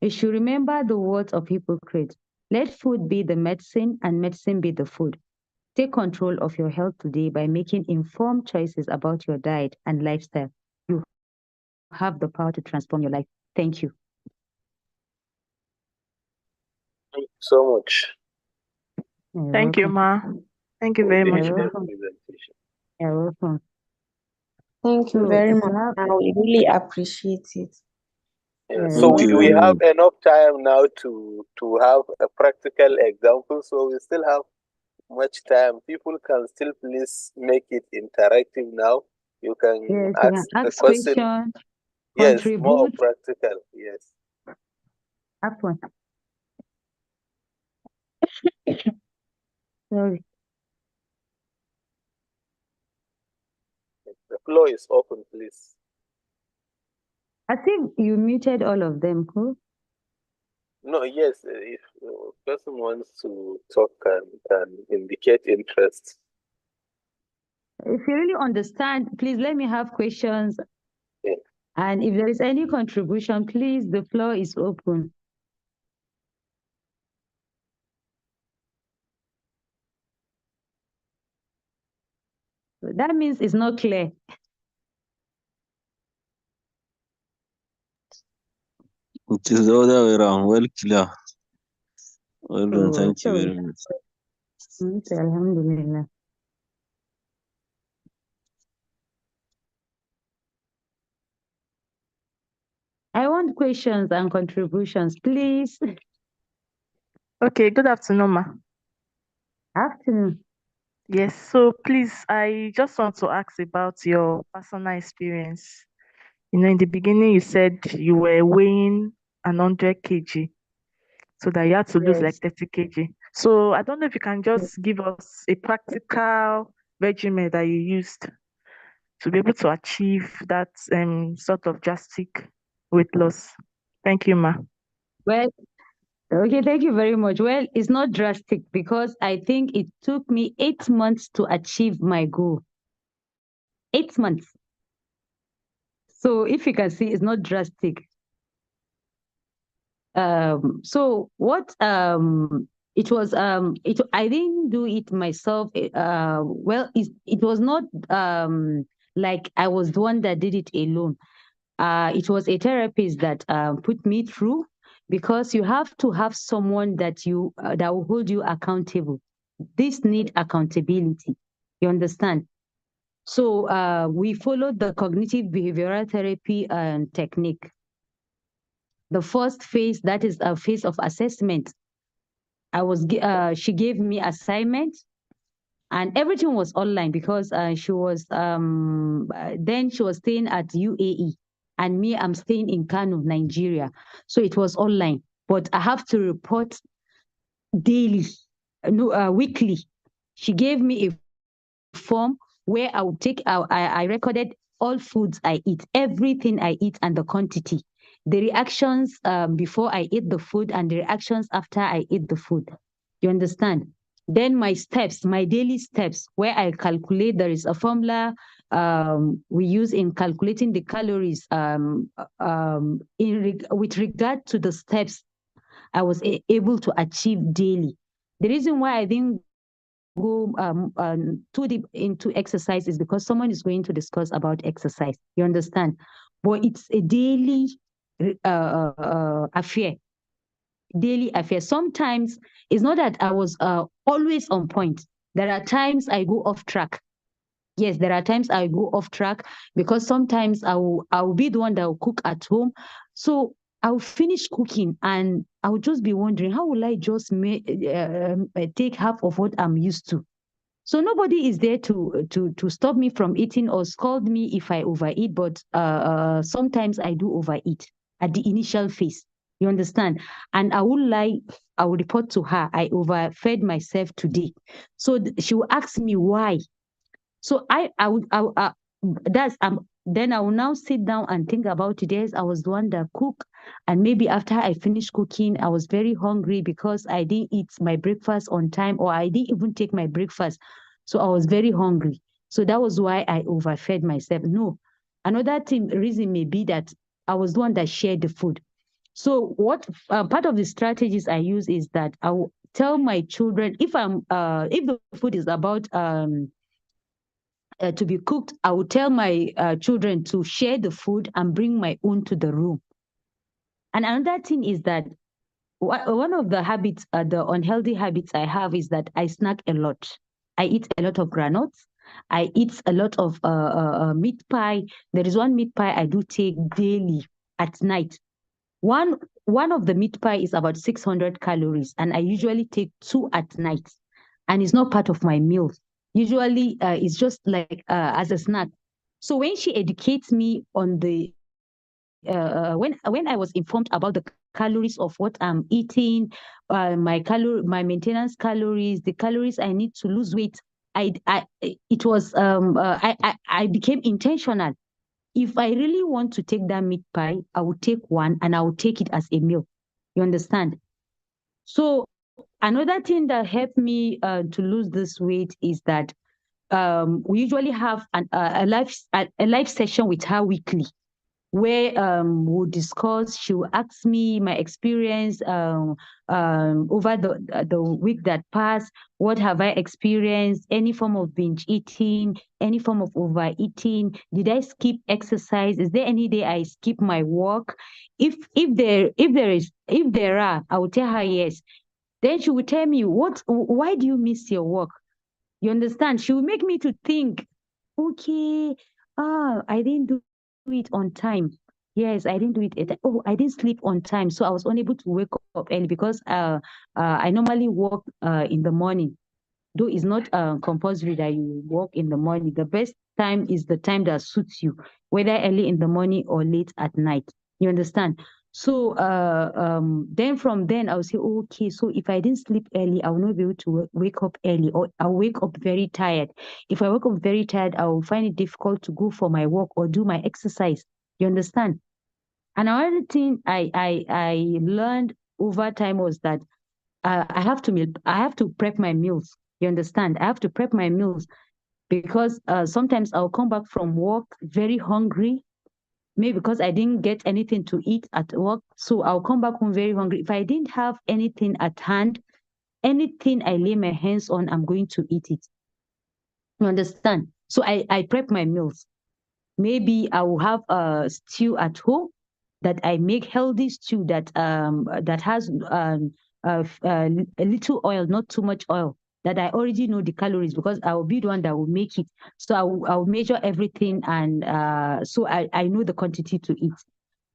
we should remember the words of Hippocrates. Let food be the medicine and medicine be the food. Take control of your health today by making informed choices about your diet and lifestyle. You have the power to transform your life. Thank you. Thank you so much. Thank you, Ma. Thank you very much. You're Ma. welcome. You're welcome. Thank you So very if much. you have, I really appreciate it. Yeah, you're so Thank you we welcome. very have much. enough time now to have a practical example. So we still have much time. People can still please make it interactive now. You can Yes, you can ask a ask question. questions, Yes, more contribute. practical. Yes. Afwan. Sorry. The floor is open, please. I think you muted all of them, cool? No, yes, if a person wants to talk can indicate interest. If you really understand, please let me have questions. Yeah. And if there is any contribution, please, the floor is open. So that means it's not clear. It is the other way around. Well, clear. Well done. So, Thank you very much. okay, Alhamdulillah. I want questions and contributions, please. Okay, good afternoon, Ma. Afternoon. Yes, so please, I just want to ask about your personal experience. In the beginning, you said you were weighing 100 kg, so that you had to lose like Yes. 30 kg. So I don't know if you can just give us a practical regimen that you used to be able to achieve that sort of drastic weight loss. Thank you, Ma. Well, okay, thank you very much. Well, it's not drastic because I think it took me 8 months to achieve my goal. 8 months. So if you can see, it's not drastic. So what it was I didn't do it myself. Well, it was not like I was the one that did it alone. It was a therapist that put me through, because you have to have someone that you that will hold you accountable. This need accountability. You understand? So we followed the cognitive behavioral therapy technique. The first phase, that is a phase of assessment. She gave me assignment, and everything was online because she was then she was staying at UAE, and me, I'm staying in Kano, Nigeria. So it was online, but I have to report daily, no, weekly. She gave me a form where I would I recorded all foods I eat, everything I eat, and the quantity, the reactions before I eat the food, and the reactions after I eat the food. You understand? Then my steps, my daily steps, where I calculate, there is a formula we use in calculating the calories with regard to the steps I was able to achieve daily. The reason why I didn't go too deep into exercise is because someone is going to discuss about exercise. You understand? But it's a daily affair. Daily affair. Sometimes it's not that I was always on point. There are times I go off track. Yes, there are times I go off track because sometimes I will be the one that will cook at home. So I'll finish cooking and I'll just be wondering, how will I just take half of what I'm used to? So nobody is there to stop me from eating or scold me if I overeat, but sometimes I do overeat at the initial phase. You understand? And I will lie, I will report to her, I overfed myself today. So she will ask me why. So that's then I will now sit down and think about it. Yes, I was the one that cooked, and maybe after I finished cooking, I was very hungry because I didn't eat my breakfast on time, or I didn't even take my breakfast, so I was very hungry. So that was why I overfed myself. No, another reason may be that I was the one that shared the food. So what part of the strategies I use is that I will tell my children if the food is about to be cooked, I would tell my children to share the food and bring my own to the room. And another thing is that one of the habits, the unhealthy habits I have is that I snack a lot. I eat a lot of granules. I eat a lot of meat pie. There is one meat pie I do take daily at night. One of the meat pie is about 600 calories, and I usually take two at night, and it's not part of my meal. Usually, it's just like as a snack. So when she educates me on the when I was informed about the calories of what I'm eating, my maintenance calories, the calories I need to lose weight, it was I became intentional. If I really want to take that meat pie, I will take one and I will take it as a meal. You understand? So another thing that helped me to lose this weight is that we usually have a live session with her weekly where we'll discuss. She will ask me my experience over the week that passed. What have I experienced? Any form of binge eating? Any form of overeating? Did I skip exercise? Is there any day I skip my work? If there are, I will tell her yes. Then she will tell me why do you miss your work? You understand? She will make me to think, okay, I didn't do it on time. Yes, I didn't do it. Oh, I didn't sleep on time. So I was unable to wake up early because I normally work in the morning. Though it's not compulsory that you work in the morning. The best time is the time that suits you, whether early in the morning or late at night. You understand? So then from then I'll say, okay, so if I didn't sleep early, I will not be able to wake up early, or I'll wake up very tired. If I wake up very tired, I will find it difficult to go for my walk or do my exercise. You understand? And another thing I learned over time was that I have to prep my meals. You understand? I have to prep my meals because sometimes I'll come back from work very hungry, maybe because I didn't get anything to eat at work. So I'll come back home very hungry. If I didn't have anything at hand, anything I lay my hands on, I'm going to eat it. You understand? So I prep my meals. Maybe I will have a stew at home that I make, healthy stew that has a little oil, not too much oil. That I already know the calories because I will be the one that will make it. So I will measure everything, and so I know the quantity to eat.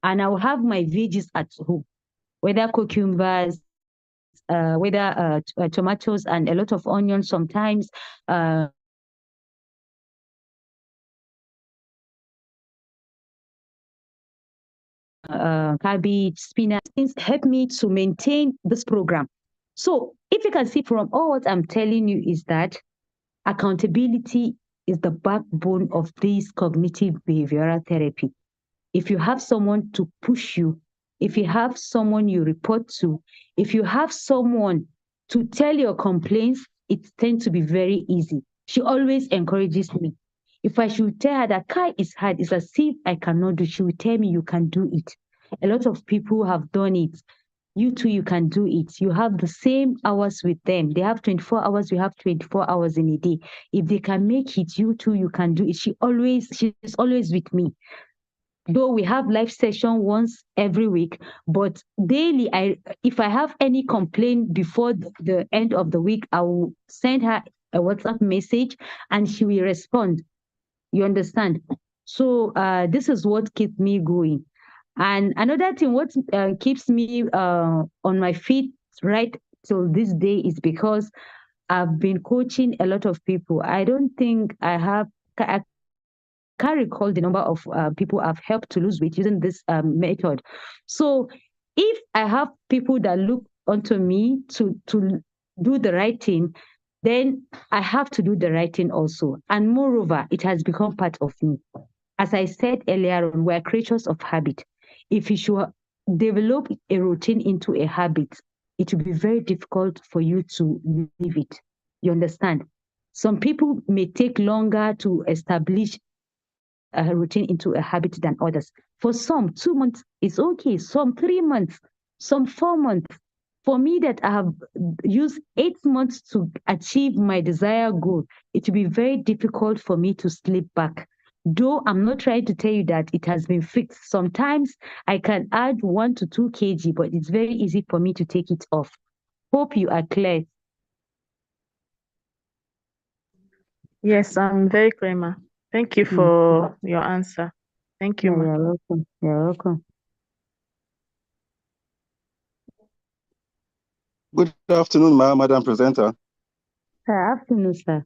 And I will have my veggies at home, whether cucumbers, whether tomatoes and a lot of onions sometimes. Cabbage, spinach, things help me to maintain this program. So if you can see from all what I'm telling you is that accountability is the backbone of this cognitive behavioral therapy. If you have someone to push you, if you have someone you report to, if you have someone to tell your complaints, it tends to be very easy. She always encourages me. If I should tell her that Kai is hard, it's as if I cannot do, she will tell me you can do it. A lot of people have done it. You too, you can do it. You have the same hours with them. They have 24 hours, you have 24 hours in a day. If they can make it, you too, you can do it. She's always with me. Though we have live session once every week, but daily, if I have any complaint before the end of the week, I will send her a WhatsApp message and she will respond. You understand? So this is what keeps me going. And another thing, what keeps me on my feet right till this day is because I've been coaching a lot of people. I don't think I can't recall the number of people I've helped to lose weight using this method. So if I have people that look onto me to do the right thing, then I have to do the right thing also. And moreover, it has become part of me. As I said earlier on, we're creatures of habit. If you should develop a routine into a habit, it will be very difficult for you to leave it. You understand? Some people may take longer to establish a routine into a habit than others. For some, 2 months is okay. Some 3 months, some 4 months. For me, that I have used 8 months to achieve my desired goal, it will be very difficult for me to slip back. Though I'm not trying to tell you that it has been fixed. Sometimes I can add 1 to 2 kg, but it's very easy for me to take it off. Hope you are clear. Yes, I'm very clear, ma. Thank you for your answer. Thank you, ma. You're welcome. You're welcome. Good afternoon, Madam Presenter. Good afternoon, sir.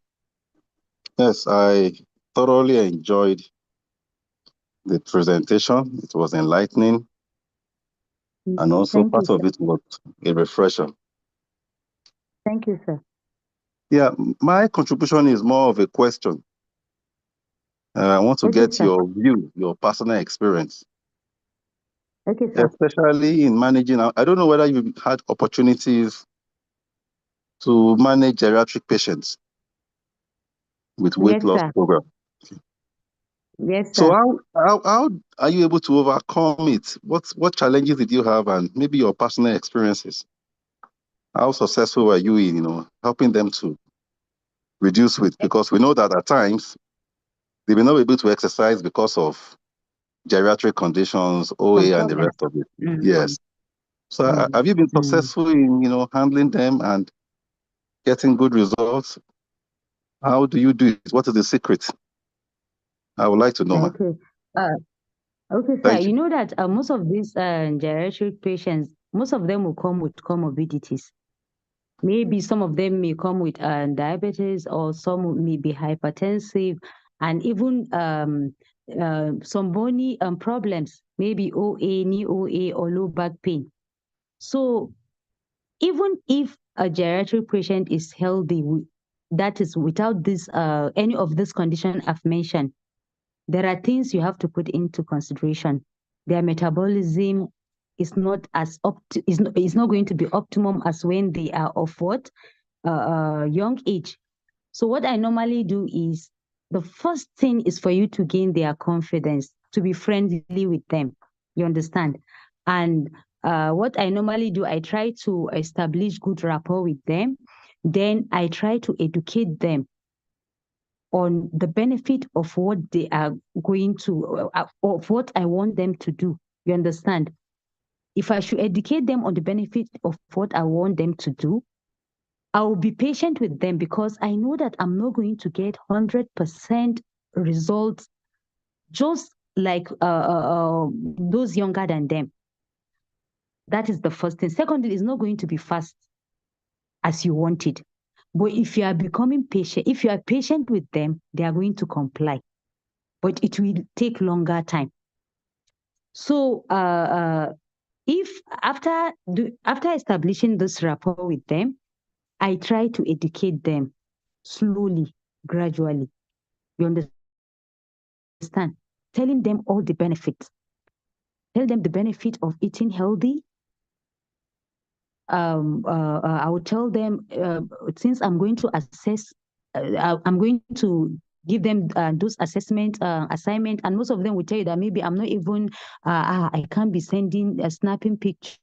Yes, I thoroughly enjoyed the presentation. It was enlightening. And also Thank part you, of sir. it was a refresher. Thank you, sir. Yeah, my contribution is more of a question. I want to Okay, get sir. your view, your personal experience. Okay, sir. Especially in managing. I don't know whether you've had opportunities to manage geriatric patients with weight Yes, loss sir. program. Yes, So sir. how are you able to overcome it? What challenges did you have, and maybe your personal experiences? How successful were you in helping them to reduce weight? Because we know that at times they may not be able to exercise because of geriatric conditions, Some OA, and the problems. rest of it. Yes. So have you been successful in handling them and getting good results? How do you do it? What is the secret? I would like to know, man. Okay. Uh, okay, sir. Thank You you. know that most of these geriatric patients, most of them will come with comorbidities. Maybe some of them may come with diabetes, or some may be hypertensive, and even some bony problems, maybe OA, knee OA, or low back pain. So even if a geriatric patient is healthy, that is without this any of this condition I've mentioned, there are things you have to put into consideration. Their metabolism is not as is not going to be optimum as when they are of what young age. So what I normally do is, the first thing is for you to gain their confidence, to be friendly with them. You understand? And what I normally do, I try to establish good rapport with them. Then I try to educate them on the benefit of what they are going to, of what I want them to do. You understand? If I should educate them on the benefit of what I want them to do, I will be patient with them, because I know that I'm not going to get 100% results just like those younger than them. That is the first thing. Secondly, it's not going to be fast as you want it. But if you are becoming patient, if you are patient with them, they are going to comply. But it will take longer time. So if after establishing this rapport with them, I try to educate them slowly, gradually. You understand? Telling them all the benefits. Tell them the benefit of eating healthy. I will tell them, since I'm going to assess, I'm going to give them those assessment assignment, and most of them will tell you that maybe I'm not even, I can't be sending snapping pictures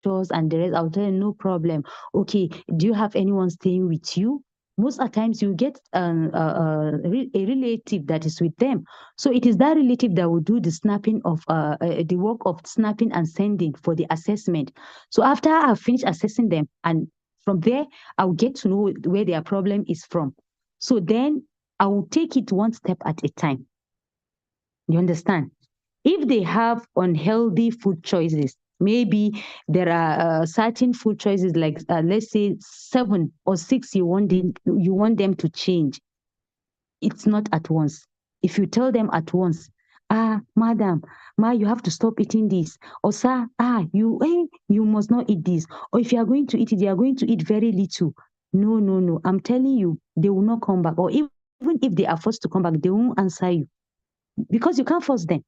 and the rest. I'll tell you, no problem. Okay, do you have anyone staying with you? Most of the times you get a relative that is with them. So it is that relative that will do the snapping of the work of snapping and sending for the assessment. So after I've finished assessing them, and from there, I'll get to know where their problem is from. So then I will take it one step at a time. You understand? If they have unhealthy food choices, maybe there are certain food choices like let's say 7 or 6 you want them to change. It's not at once. If you tell them at once, madam, you have to stop eating this, or sir, you must not eat this, or if you are going to eat it, you are going to eat very little. No. I'm telling you, they will not come back, or even if they are forced to come back, they won't answer you because you can't force them.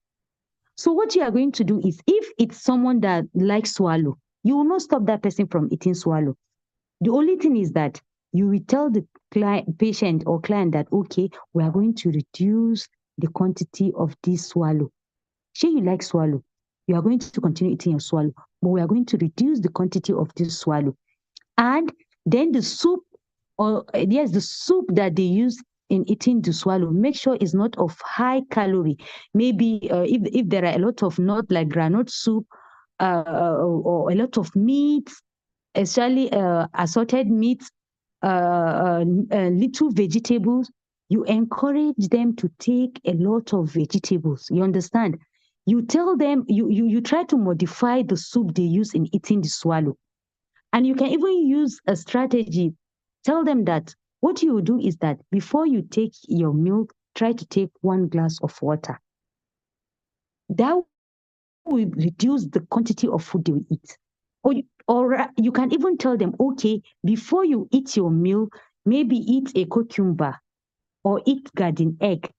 So what you are going to do is, if it's someone that likes swallow, you will not stop that person from eating swallow. The only thing is that you will tell the patient or client that, okay, we are going to reduce the quantity of this swallow. Say you like swallow, you are going to continue eating your swallow, but we are going to reduce the quantity of this swallow. And then the soup, the soup that they use in eating the swallow, make sure it's not of high calorie. Maybe if there are a lot of not like granite soup or a lot of meat, especially assorted meats, little vegetables, you encourage them to take a lot of vegetables. You understand? You tell them, you try to modify the soup they use in eating the swallow. And you can even use a strategy. Tell them that what you will do is that before you take your milk, try to take 1 glass of water. That will reduce the quantity of food they will eat. Or you can even tell them, okay, before you eat your meal, maybe eat a cucumber or eat garden egg.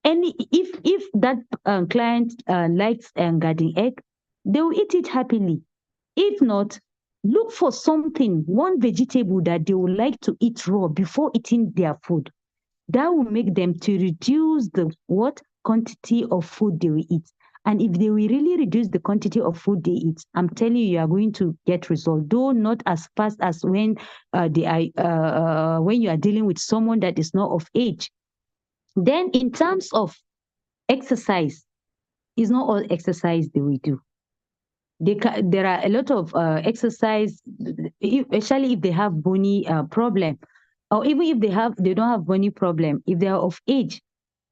If that client likes garden egg, they will eat it happily. If not, look for one vegetable that they would like to eat raw before eating their food. That will make them to reduce the quantity of food they will eat. And if they will really reduce the quantity of food they eat, I'm telling you, you are going to get results. Though not as fast as when when you are dealing with someone that is not of age. Then, in terms of exercise, it's not all exercise they will do. There are a lot of exercise, especially if they have bony problem, or even if they don't have bony problem. If they are of age,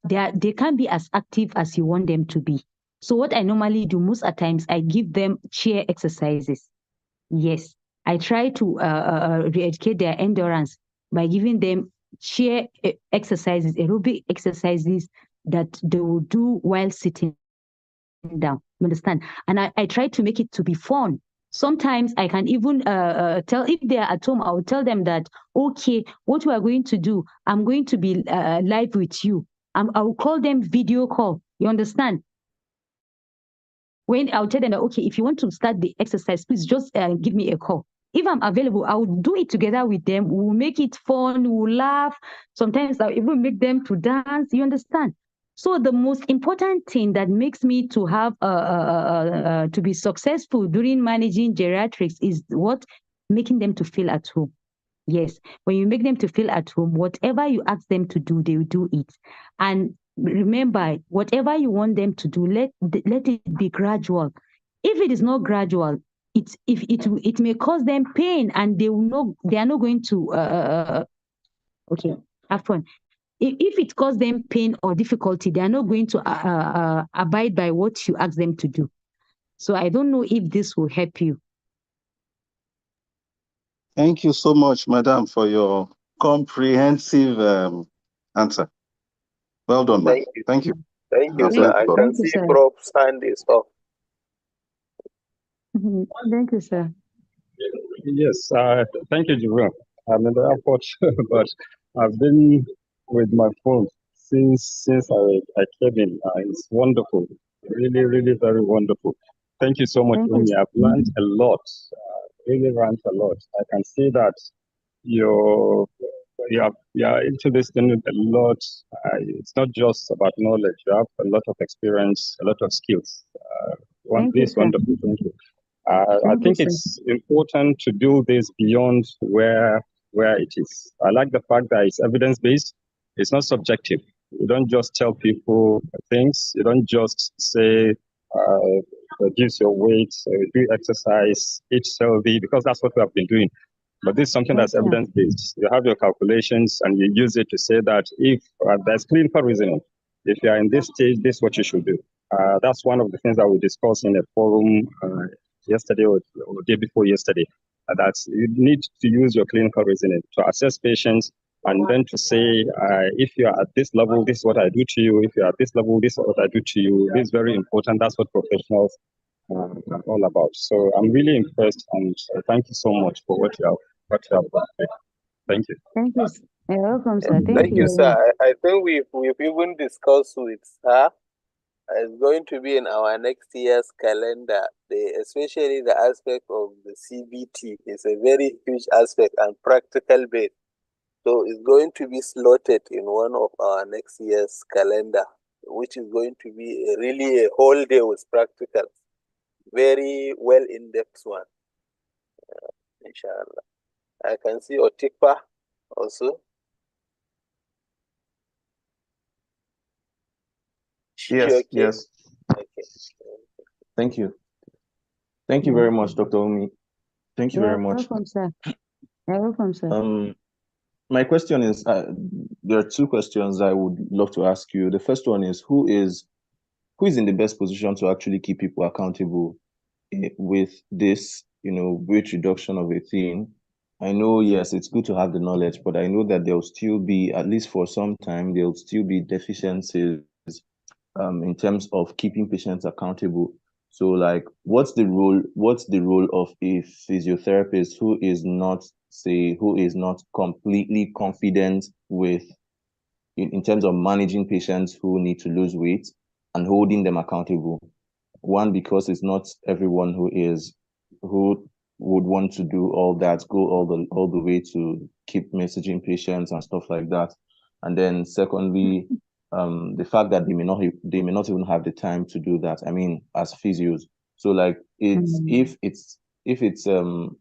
they can't be as active as you want them to be. So what I normally do most at times, I give them chair exercises. Yes, I try to re-educate their endurance by giving them chair exercises, aerobic exercises that they will do while sitting down. You understand? And I try to make it to be fun. Sometimes I can even tell, if they are at home, I will tell them that, okay, what we are going to do, I'm going to be live with you. I will call them video call. You understand? When I'll tell them that, okay, if you want to start the exercise, please just give me a call. If I'm available, I will do it together with them. We'll make it fun. We'll laugh. Sometimes I'll even make them to dance. You understand? So the most important thing that makes me to have to be successful during managing geriatrics is making them to feel at home. Yes, when you make them to feel at home, whatever you ask them to do, they will do it. And remember, whatever you want them to do, let it be gradual. If it is not gradual, it may cause them pain, and they are not going to have fun. If it causes them pain or difficulty, they are not going to abide by what you ask them to do. So I don't know if this will help you. Thank you so much, madam, for your comprehensive answer. Well done, ma'am. Thank you. Thank you, sir. I can see Prop's hand is up. Thank you, sir. Yes, thank you, Jibril. I'm in the airport, but I've been with my phone since I came in. It's wonderful, really, really very wonderful. Thank you so much, Umi. I've learned a lot, really learned a lot. I can see that you're into this thing a lot. It's not just about knowledge. You have a lot of experience, a lot of skills. This wonderful. Thank you. I think it's important to do this beyond where it is. I like the fact that it's evidence-based. It's not subjective. You don't just tell people things. You don't just say, reduce your weight, do exercise, eat healthy, because that's what we have been doing. But this is something that's evidence-based. You have your calculations and you use it to say that if there's clinical reasoning, if you are in this stage, this is what you should do. That's one of the things that we discussed in a forum yesterday or the day before yesterday. That you need to use your clinical reasoning to assess patients and then to say, if you're at this level, this is what I do to you. If you're at this level, this is what I do to you. This is very important. That's what professionals are all about. So I'm really impressed, and thank you so much for what you have done. Thank you. Thank you. You're welcome, sir. Thank you, sir. I think we've even discussed with her. It's going to be in our next year's calendar. Especially the aspect of the CBT is a very huge aspect and practical base. So it's going to be slotted in one of our next year's calendar, which is going to be really a whole day with practical. Very well in-depth one. Inshallah. I can see Otikpa also. Yes, okay? yes. Okay. Thank you. Thank you very much, Dr. Omi. Thank you very much. Welcome, sir. You're welcome, sir. My question is, there are two questions I would love to ask you. The first one is, who is in the best position to actually keep people accountable with this, weight reduction of a thing? I know, yes, it's good to have the knowledge, but I know that there will still be, at least for some time, there will still be deficiencies in terms of keeping patients accountable. So, like, what's the role of a physiotherapist who is not completely confident with in terms of managing patients who need to lose weight and holding them accountable? One, because it's not everyone who would want to do all that, go all the way to keep messaging patients and stuff like that. And then secondly, the fact that they may not even have the time to do that. I mean, as physios. So like if it's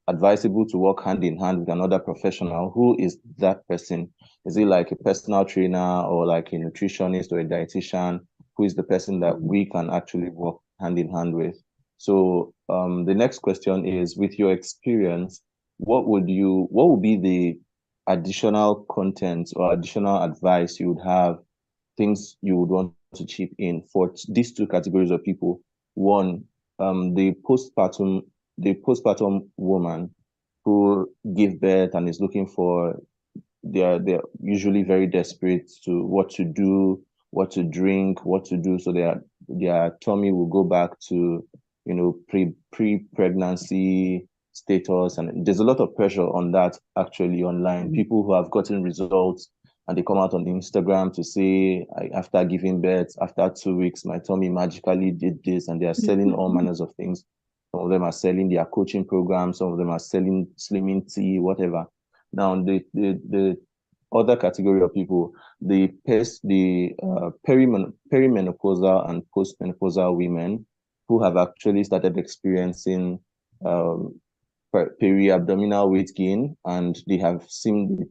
advisable to work hand in hand with another professional, who is that person? Is it like a personal trainer or like a nutritionist or a dietitian? Who is the person that we can actually work hand in hand with? So the next question is, with your experience, what would be the additional content or additional advice you would have, things you would want to chip in for these two categories of people? One, the postpartum woman who give birth and is looking for, they're usually very desperate to what to do, what to drink, what to do, so their tummy will go back to pre-pregnancy status. And there's a lot of pressure on that actually online. People who have gotten results and they come out on Instagram to say, after giving birth, after 2 weeks, my tummy magically did this, and they are selling all manners of things. Some of them are selling their coaching programs, some of them are selling slimming tea, whatever. Now, the other category of people, the perimenopausal and postmenopausal women who have actually started experiencing peri-abdominal weight gain, and they seem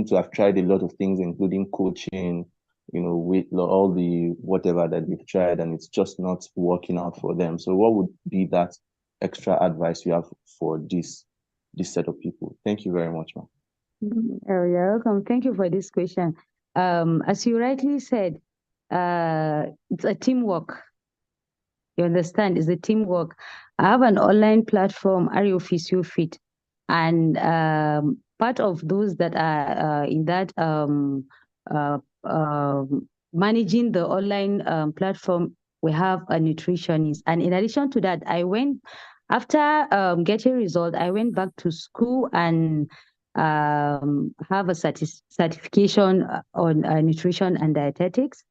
to have tried a lot of things, including coaching, weight loss, all the whatever that they've tried, and it's just not working out for them. So what would be that extra advice you have for this set of people? Thank you very much, ma'am. Oh, you're welcome. Thank you for this question. As you rightly said, it's a teamwork. You understand? It's a teamwork. I have an online platform, Ario PhysioFit, and part of those that are in that managing the online platform, we have a nutritionist. And in addition to that, I went after getting result, I went back to school and have a certification on nutrition and dietetics.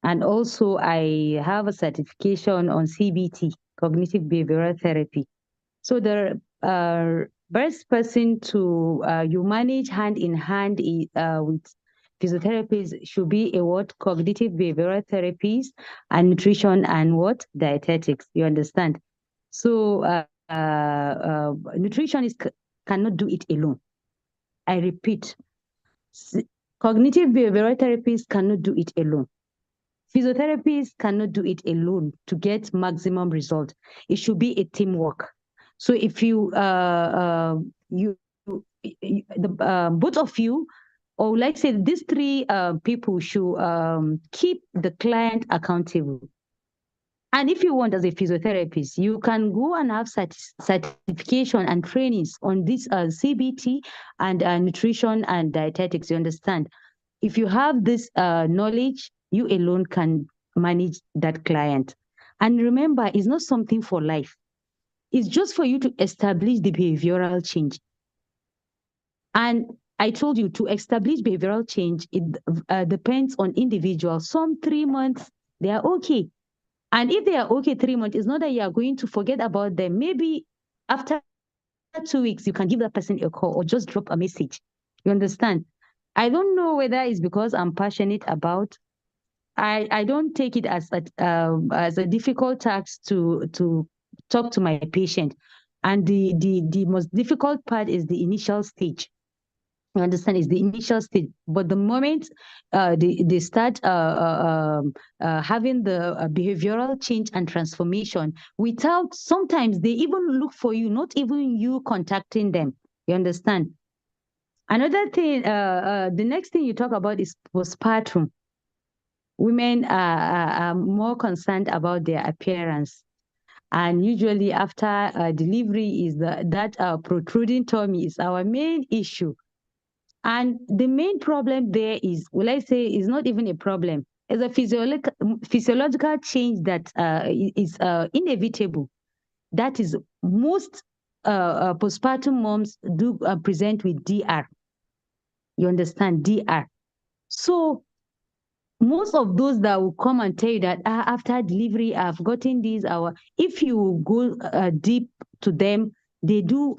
And also I have a certification on CBT, cognitive behavioral therapy. So the best person to you manage hand in hand with physiotherapists should be cognitive behavioral therapies and nutrition and dietetics. You understand? So nutritionists cannot do it alone. I repeat, cognitive behavioral therapists cannot do it alone. Physiotherapists cannot do it alone to get maximum result. It should be a teamwork. So if you both of you, or let's say these three people should keep the client accountable. And if you want, as a physiotherapist, you can go and have certification and trainings on this CBT and nutrition and dietetics. You understand? If you have this knowledge, you alone can manage that client. And remember, it's not something for life. It's just for you to establish the behavioral change. And I told you, to establish behavioral change, it depends on individuals. Some 3 months, they are okay. And if they are okay 3 months, it's not that you are going to forget about them. Maybe after 2 weeks, you can give that person a call or just drop a message. You understand? I don't know whether it's because I'm passionate about. I don't take it as a difficult task to talk to my patient. And the most difficult part is the initial stage. You understand? It's the initial stage. But the moment they start having the behavioral change and transformation, without, sometimes they even look for you, not even you contacting them. You understand? Another thing, the next thing you talk about is postpartum. Women are more concerned about their appearance. And usually after delivery is that protruding tummy is our main issue. And the main problem there is, will I say, is not even a problem. It's a physiological change that is inevitable. That is, most postpartum moms do present with DR. You understand? DR. So most of those that will come and tell you that after delivery, I've gotten these, if you go deep to them, they do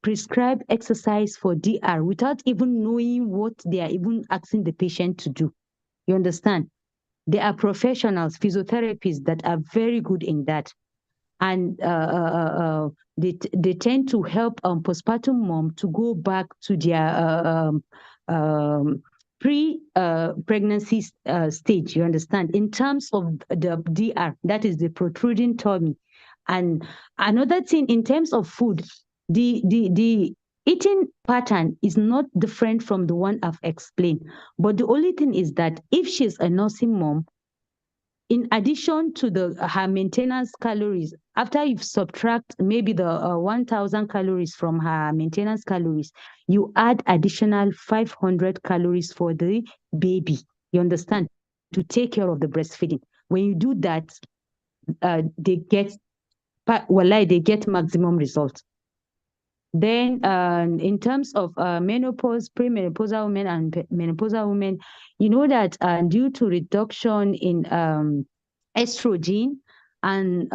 prescribe exercise for DR without even knowing what they are even asking the patient to do. You understand? There are professionals, physiotherapists that are very good in that. And they tend to help postpartum mom to go back to their pre-pregnancy stage, you understand, in terms of the DR, that is the protruding tummy. And another thing, in terms of food, the eating pattern is not different from the one I've explained. But the only thing is that if she's a nursing mom, in addition to her maintenance calories, after you've subtract maybe the 1,000 calories from her maintenance calories, you add additional 500 calories for the baby. You understand? To take care of the breastfeeding. When you do that, they get maximum results. Then in terms of menopause, premenopausal women and menopausal women, you know that due to reduction in estrogen and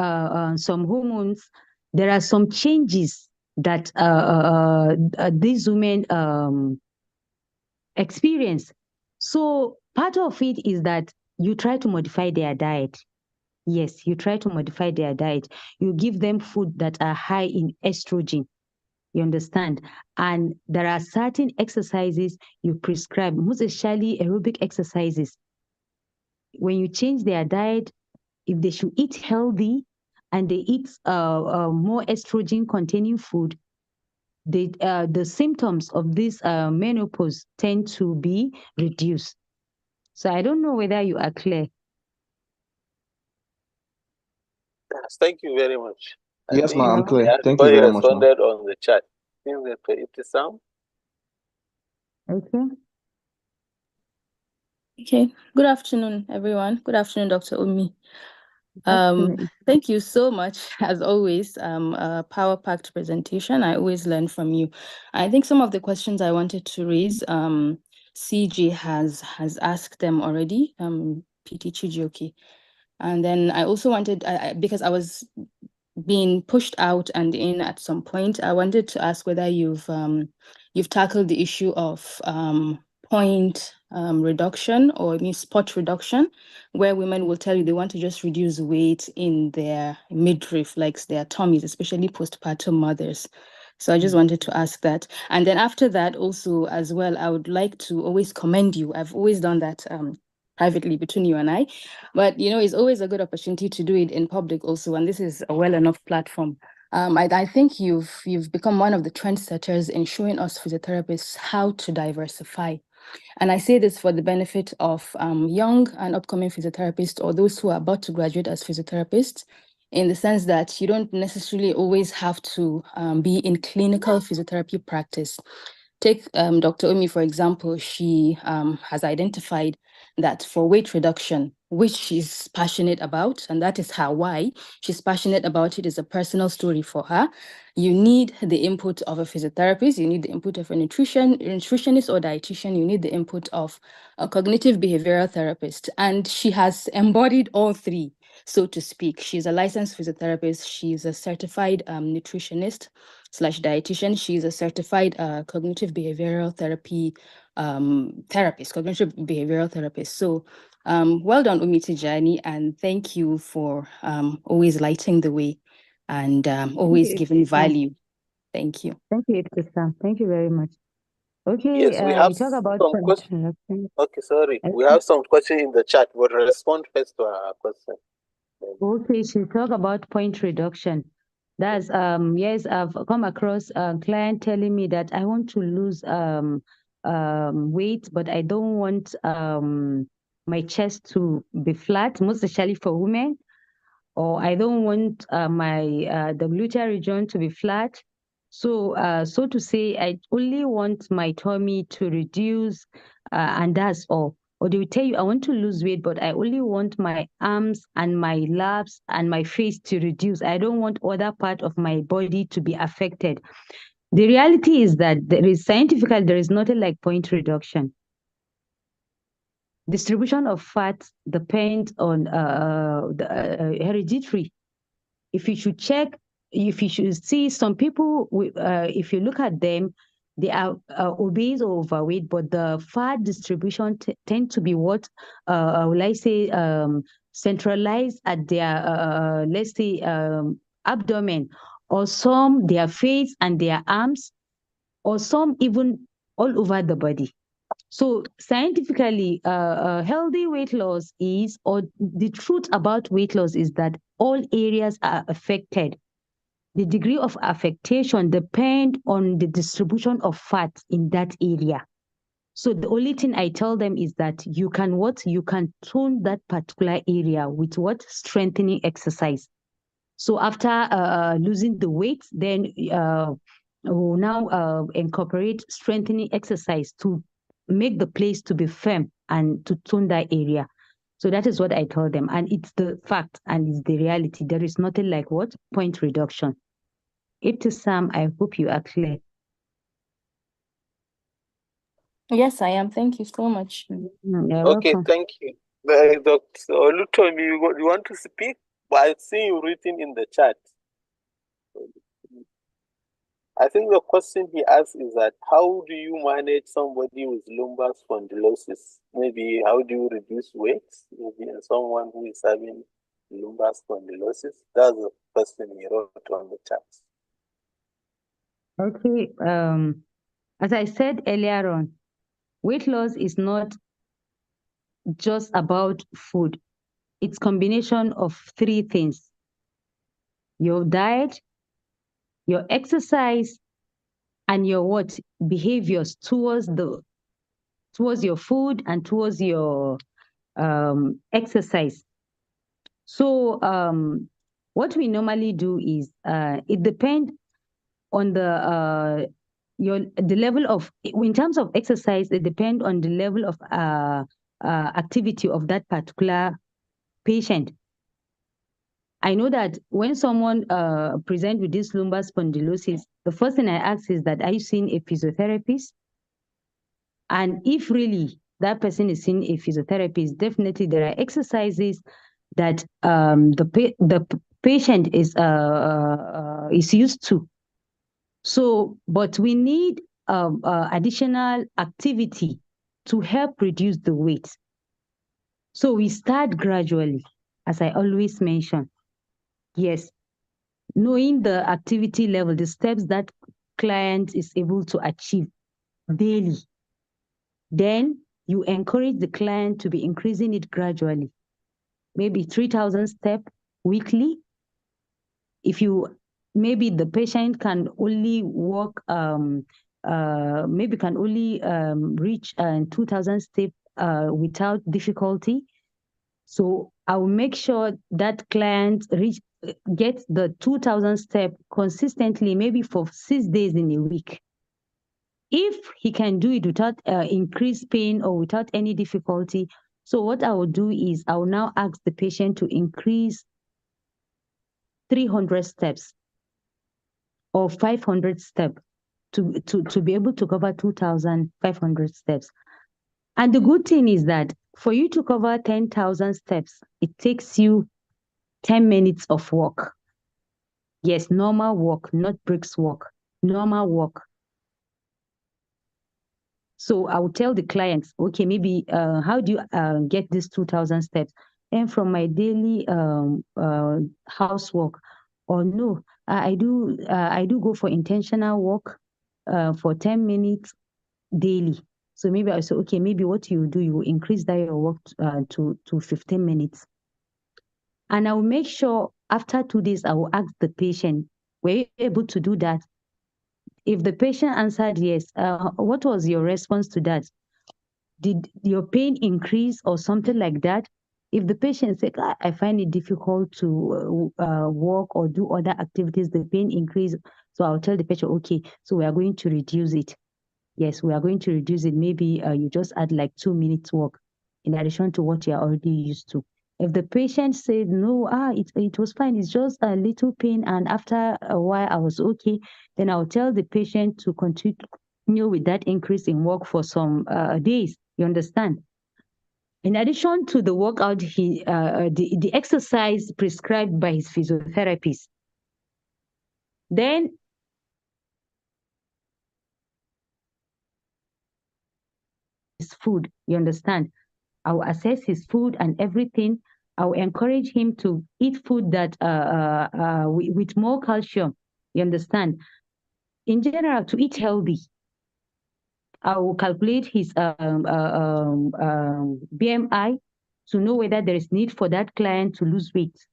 some hormones, there are some changes that these women experience. So part of it is that you try to modify their diet. Yes, you try to modify their diet. You give them food that are high in estrogen. You understand? And there are certain exercises you prescribe, most especially aerobic exercises. When you change their diet, if they should eat healthy and they eat more estrogen-containing food, the symptoms of this menopause tend to be reduced. So I don't know whether you are clear. Yes, thank you very much. Yes, ma'am, I'm clear. Thank you Everybody very much, ma'am. responded on the chat. Ibtisam? Okay. Okay. Good afternoon, everyone. Good afternoon, Dr. Umi. Thank you so much, as always. A power-packed presentation. I always learn from you. I think some of the questions I wanted to raise, CG has asked them already, PT Chijioke. And then I also wanted, because I was being pushed out and in at some point, I wanted to ask whether you've tackled the issue of point reduction or spot reduction, where women will tell you they want to just reduce weight in their midriff, like their tummies, especially postpartum mothers. So I just wanted to ask that. And then after that also as well, I would like to always commend you. I've always done that privately between you and I, but it's always a good opportunity to do it in public also, and this is a well enough platform. I think you've become one of the trendsetters in showing us physiotherapists how to diversify. And I say this for the benefit of young and upcoming physiotherapists or those who are about to graduate as physiotherapists, in the sense that you don't necessarily always have to be in clinical physiotherapy practice. Take Dr. Omi, for example. She has identified that for weight reduction, which she's passionate about, and that is her why, she's passionate about it, is a personal story for her. You need the input of a physiotherapist, you need the input of a nutritionist or dietitian, you need the input of a cognitive behavioral therapist. And she has embodied all three, so to speak. She's a licensed physiotherapist, she's a certified nutritionist / dietitian, she's a certified cognitive behavioral therapy therapist, cognitive behavioral therapist. So well done, Umi Tijani, and thank you for always lighting the way and always giving value. Thank you. Thank you, Ibtisam. Thank you very much. Okay, Yes, we have you talk about some questions. Okay, sorry. We have some questions in the chat, but respond first to our question. Okay, she talk about point reduction. That's yes, I've come across a client telling me that I want to lose weight, but I don't want my chest to be flat, most especially for women, or I don't want my the gluteal region to be flat. So so to say, I only want my tummy to reduce, and that's all. Or they will tell you, I want to lose weight, but I only want my arms and my laps and my face to reduce. I don't want other part of my body to be affected. The reality is that scientifically, there is nothing like point reduction. Distribution of fat depends on the hereditary. If you should check, if you should see some people, if you look at them, they are obese or overweight, but the fat distribution tend to be what, will I say, centralized at their, let's say, abdomen, or some their face and their arms, or some even all over the body. So scientifically, healthy weight loss is, or the truth about weight loss is that all areas are affected. The degree of affectation depends on the distribution of fat in that area. So the only thing I tell them is that you can what? You can tone that particular area with what? Strengthening exercise. So after losing the weight, then we'll now incorporate strengthening exercise to make the place to be firm and to tone that area. So that is what I tell them. And it's the fact and it's the reality. There is nothing like what? Point reduction. It is Sam. I hope you are clear. Yes, I am. Thank you so much. You're Okay, welcome. thank you. Dr. Olutomi, you want to speak? But I see you written in the chat. I think the question he asks is that how do you manage somebody with lumbar spondylosis? Maybe how do you reduce weight? Maybe in someone who is having lumbar spondylosis. That's the question he wrote on the chat. Okay. As I said earlier on, weight loss is not just about food. It's combination of three things: your diet, your exercise, and your what? Behaviors towards your food and towards your exercise. So what we normally do is it depends on the level of, in terms of exercise, it depends on the level of activity of that particular patient. I know that when someone presents with this lumbar spondylosis, the first thing I ask is that, are you seeing a physiotherapist? And if really that person is seeing a physiotherapist, definitely there are exercises that the patient is used to. So, but we need additional activity to help reduce the weight. So we start gradually, as I always mention. Yes, knowing the activity level, the steps that client is able to achieve daily. Then you encourage the client to be increasing it gradually. Maybe 3,000 steps weekly. If you, maybe the patient can only walk maybe can only reach 2,000 steps without difficulty. So I will make sure that client gets the 2,000 steps consistently, maybe for 6 days in a week. If he can do it without increased pain or without any difficulty, so what I will do is I will now ask the patient to increase 300 steps or 500 steps to be able to cover 2,500 steps. And the good thing is that for you to cover 10,000 steps, it takes you 10 minutes of walk. Yes, normal walk, not brisk walk, normal walk. So I will tell the clients, okay, maybe how do you get these 2,000 steps? And from my daily housework, or no, I do go for intentional walk for 10 minutes daily. So maybe I say, okay, maybe what you do, you increase that your work to 15 minutes. And I will make sure after 2 days, I will ask the patient, were you able to do that? If the patient answered yes, what was your response to that? Did your pain increase or something like that? If the patient said, I find it difficult to walk or do other activities, the pain increase. So I'll tell the patient, okay, so we are going to reduce it. Yes, we are going to reduce it. Maybe you just add like 2 minutes walk in addition to what you are already used to. If the patient said, no, it was fine, it's just a little pain, and after a while I was okay, then I'll tell the patient to continue with that increase in work for some days. You understand? In addition to the workout, the exercise prescribed by his physiotherapist, then his food, you understand? I will assess his food and everything. I will encourage him to eat food that with more calcium. You understand? In general, to eat healthy. I will calculate his BMI to know whether there is need for that client to lose weight.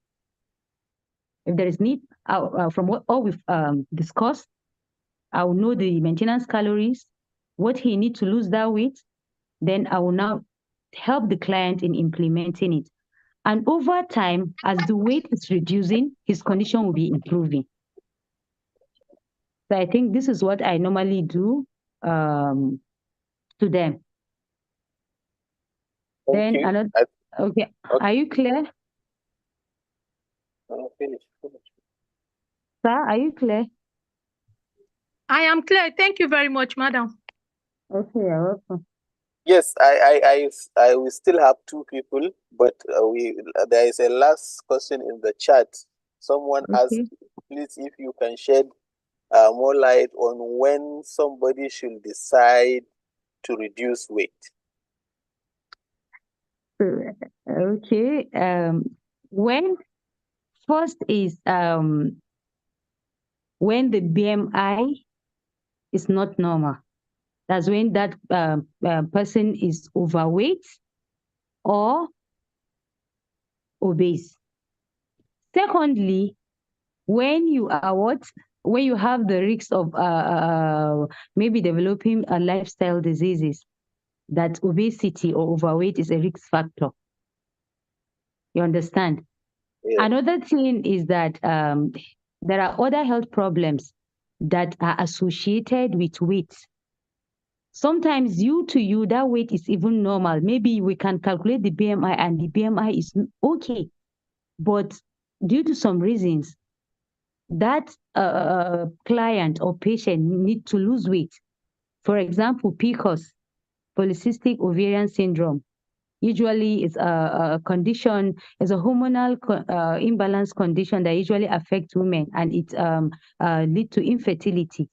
If there is need, from what all we've discussed, I will know the maintenance calories, what he needs to lose that weight. Then I will now help the client in implementing it. And over time, as the weight is reducing, his condition will be improving. So I think this is what I normally do to them. Thank Then you. another, okay, are you clear? Finish. Sir, are you clear? I am clear. Thank you very much, madam. Okay, you're welcome. Yes, I will still have 2 people, but there is a last question in the chat. Someone asked, please, if you can shed more light on when somebody should decide to reduce weight. Okay. When first is when the BMI is not normal. That's when that person is overweight or obese. Secondly, when you are when you have the risk of maybe developing a lifestyle diseases, that obesity or overweight is a risk factor. You understand? Yeah. Another thing is that there are other health problems that are associated with weight. Sometimes that weight is even normal. Maybe we can calculate the BMI and the BMI is okay. But due to some reasons, that client or patient need to lose weight. For example, PCOS, polycystic ovarian syndrome. Usually it's a condition, it's a hormonal imbalance condition that usually affects women, and it leads to infertility.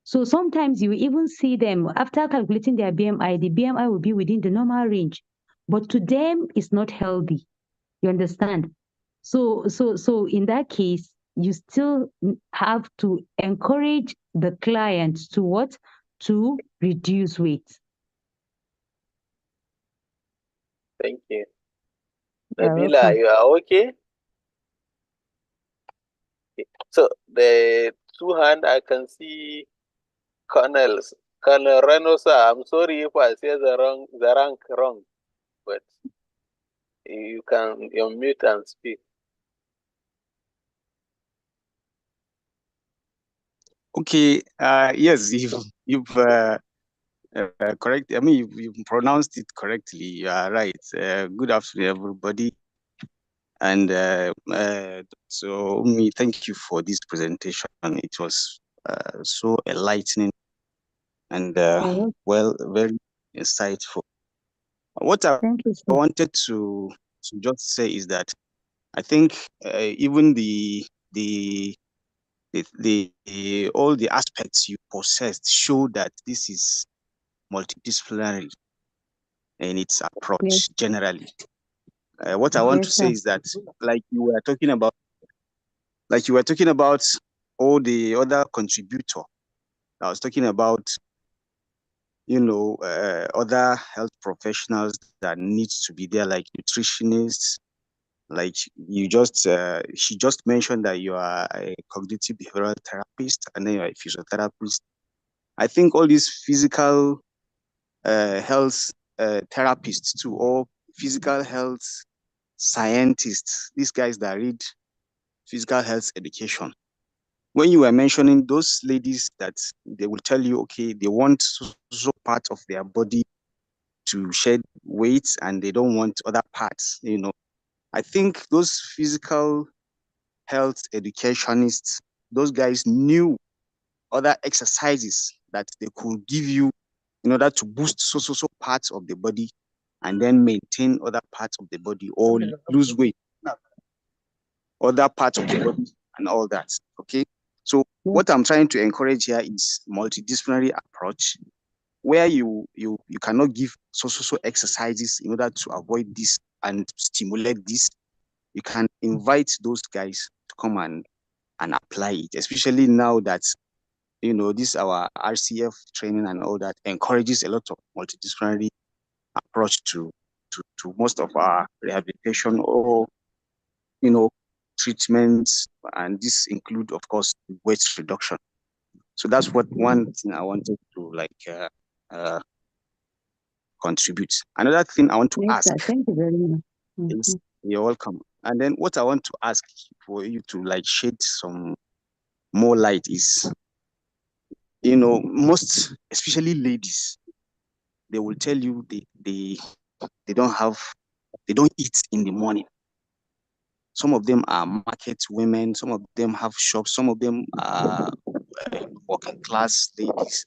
So sometimes you even see them after calculating their BMI, the BMI will be within the normal range, but to them it's not healthy. You understand? So in that case, you still have to encourage the client to what? To reduce weight. Thank you. Nabila, you are okay? So the 2 hand I can see Colonel Renosa, I'm sorry if I say the rank wrong, but you can unmute and speak. Okay. Yes, you've correct. I mean, you've pronounced it correctly. You are right. Good afternoon, everybody. And so, me, thank you for this presentation. It was so enlightening and well, very insightful. What I wanted to just say is that I think even the all the aspects you possessed show that this is multidisciplinary in its approach generally. What I want to say is that, like you were talking about all the other contributor. I was talking about, other health professionals that needs to be there, like nutritionists. Like she just mentioned that you are a cognitive behavioral therapist and then you're a physiotherapist. I think all these physical health therapists too, or physical health scientists, these guys that read physical health education. When you were mentioning those ladies that they will tell you, okay, they want so part of their body to shed weight and they don't want other parts, I think those physical health educationists, those guys knew other exercises that they could give you in order to boost so parts of the body and then maintain other parts of the body or lose weight, other parts of the body and all that. Okay. So what I'm trying to encourage here is multidisciplinary approach where you cannot give so exercises in order to avoid this and stimulate this. You can invite those guys to come and apply it, especially now that this our RCF training and all that encourages a lot of multidisciplinary approach to most of our rehabilitation or treatments, and this include, of course, weight reduction. So that's one thing I wanted to contribute. Another thing I want to ask. Thank you very much. Is, you're welcome. And then what I want to ask for you to shed some more light is, most, especially ladies, they will tell you they don't eat in the morning. Some of them are market women, some of them have shops, some of them are working class ladies.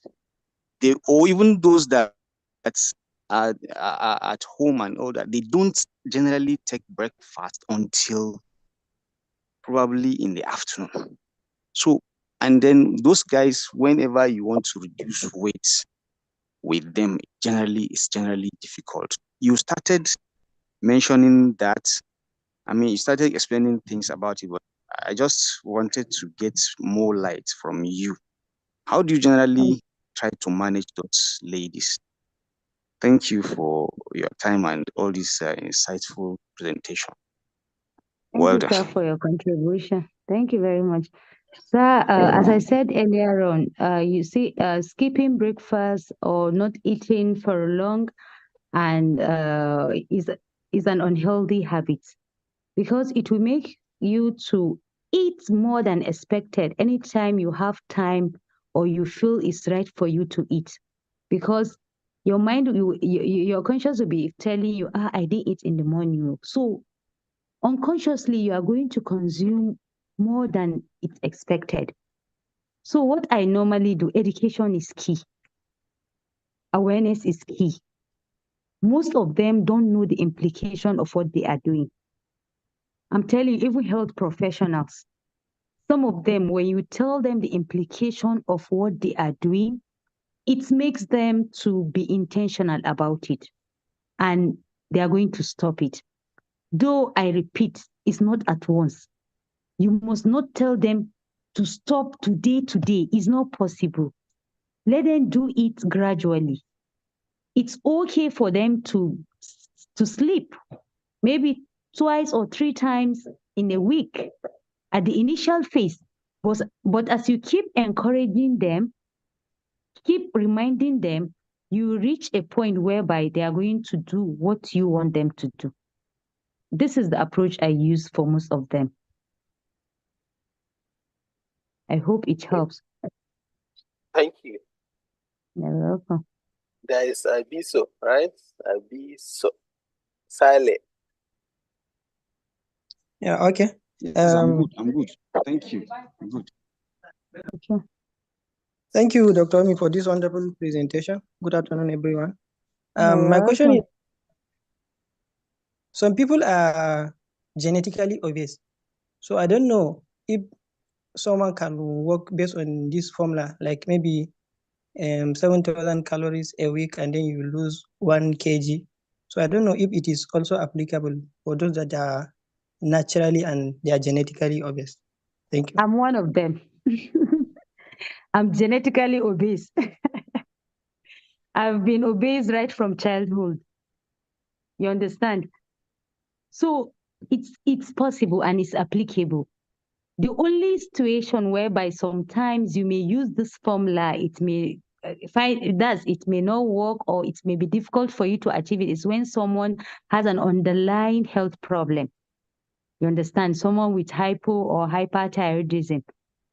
Or even those that are at home and all that, they don't generally take breakfast until probably in the afternoon. So, and then those guys, whenever you want to reduce weight with them, it's generally difficult. You started mentioning that, you started explaining things about it, but I just wanted to get more light from you. How do you generally try to manage those ladies? Thank you for your time and all this insightful presentation. Well Thank you, done. sir, for your contribution. Thank you very much. Sir, as I said earlier on, you see, skipping breakfast or not eating for long and is an unhealthy habit because it will make you to eat more than expected anytime you have time or you feel it's right for you to eat, because your mind, your conscience will be telling you, I didn't eat in the morning. So unconsciously, you are going to consume more than it's expected. So what I normally do, education is key. Awareness is key. Most of them don't know the implication of what they are doing. I'm telling you, even health professionals, some of them, when you tell them the implication of what they are doing, it makes them to be intentional about it. And they are going to stop it. Though I repeat, it's not at once. You must not tell them to stop today. It's not possible. Let them do it gradually. It's okay for them to sleep maybe twice or 3 times in a week at the initial phase. But as you keep encouraging them keep reminding them, you reach a point whereby they are going to do what you want them to do. This is the approach I use for most of them. I hope it helps. Thank you. You're welcome. There is Abiso, right? Abiso. Silent. Yeah, okay. Yes, I'm good. Thank you. I'm good. Okay. Thank you, Dr. Omi, for this wonderful presentation. Good afternoon, everyone. You're My question is, welcome. some people are genetically obese. So I don't know if someone can work based on this formula, like maybe 7,000 calories a week, and then you lose 1 kg. So I don't know if it is also applicable for those that are naturally and they are genetically obese. Thank you. I'm one of them. I'm genetically obese. I've been obese right from childhood. You understand? So it's possible and it's applicable. The only situation whereby sometimes you may use this formula, it may it may not work or it may be difficult for you to achieve it, is when someone has an underlying health problem. You understand? Someone with hypo or hyperthyroidism.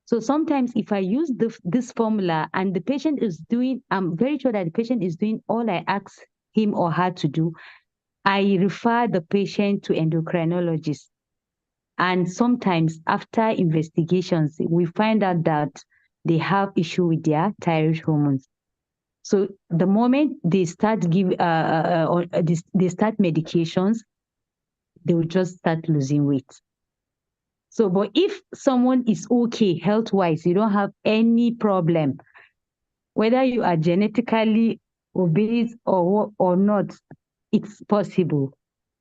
So sometimes if I use this formula and the patient is doing, I'm very sure that the patient is doing all I ask him or her to do, I refer the patient to endocrinologist. And sometimes after investigations, we find out that they have issue with their thyroid hormones. So the moment they start they start medications, they will just start losing weight. So, but if someone is okay health-wise, you don't have any problem, whether you are genetically obese or not, it's possible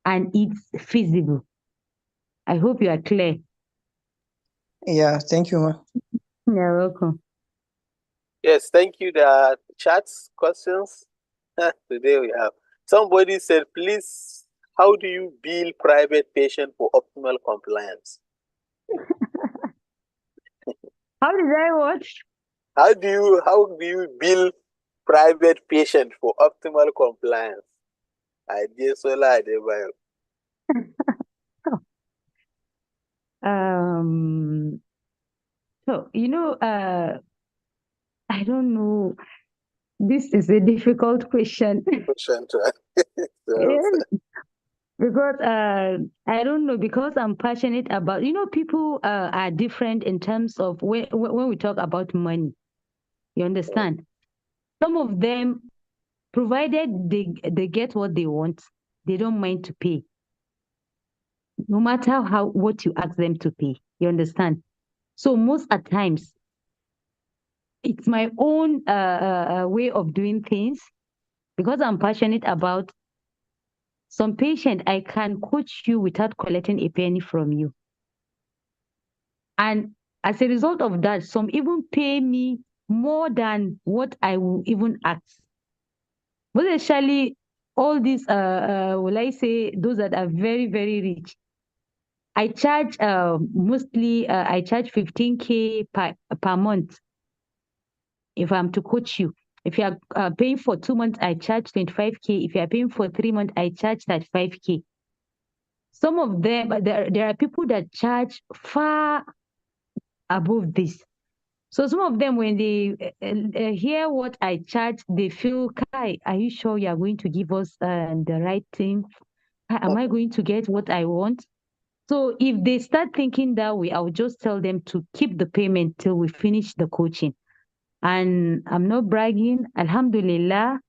and it's feasible. I hope you are clear. Yeah, thank you, ma. You're welcome. Yes, thank you. The chats questions. Today we have somebody said, please, how do you bill private patient for optimal compliance? How did I watch? How do you bill private patient for optimal compliance? I did solar advice. So I don't know. This is a difficult question. Question to Yes. Because I don't know, because I'm passionate about, people are different in terms of when we talk about money. You understand? Some of them, provided they get what they want, they don't mind to pay. No matter what you ask them to pay. You understand? So most at times, it's my own way of doing things because I'm passionate about some patient. I can coach you without collecting a penny from you. And as a result of that, some even pay me more than what I will even ask. But especially all these, will I say, those that are very, very rich. I charge mostly, I charge 15K per month if I'm to coach you. If you are paying for 2 months, I charge 25K. If you are paying for 3 months, I charge 35K. Some of them, there are people that charge far above this. So some of them, when they hear what I charge, they feel, Kai, are you sure you are going to give us the right thing? Am I going to get what I want? So if they start thinking that way, I'll just tell them to keep the payment till we finish the coaching. And I'm not bragging, Alhamdulillah.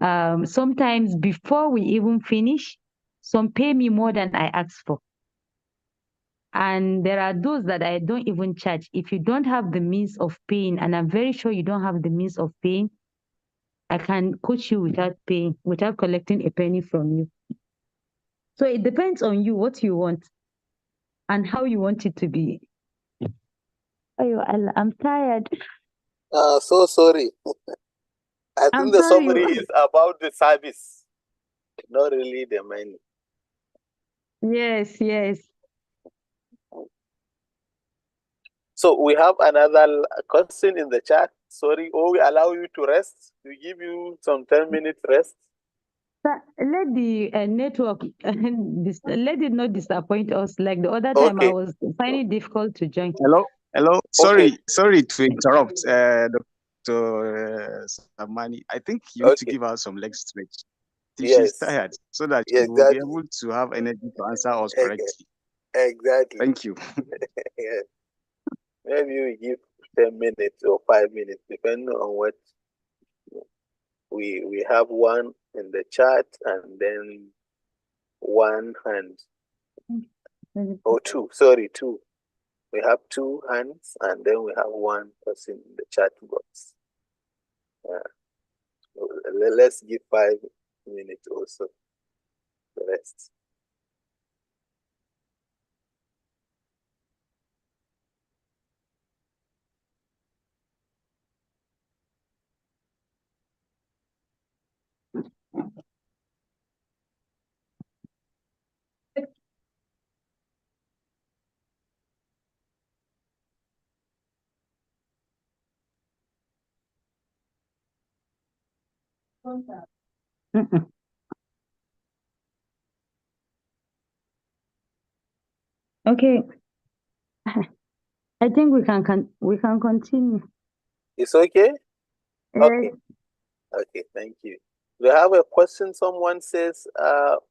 Sometimes before we even finish, some pay me more than I asked for. And there are those that I don't even charge. If you don't have the means of paying, and I'm very sure you don't have the means of paying, I can coach you without paying, without collecting a penny from you. So it depends on you, what you want and how you want it to be. I'm tired. So sorry. I think the summary is about the service, not really the money. Yes, yes. So we have another question in the chat. Sorry, or we allow you to rest? We give you some 10-minute rest? Let the network, let it not disappoint us. Like the other time, I was finding it difficult to join. Hello. Sorry to interrupt, Dr. Samani. I think you need to give her some leg stretch till she's tired, so that she will be able to have energy to answer us correctly. Exactly. Thank you. Yes. Maybe we give 10 minutes or 5 minutes, depending on what we have one in the chat and then one hand. Oh, two. Sorry, two. We have 2 hands and then we have one person in the chat box. Let's give 5 minutes also. The rest. Okay. I think we can continue. It's okay? Okay. Okay, thank you. We have a question. Someone says,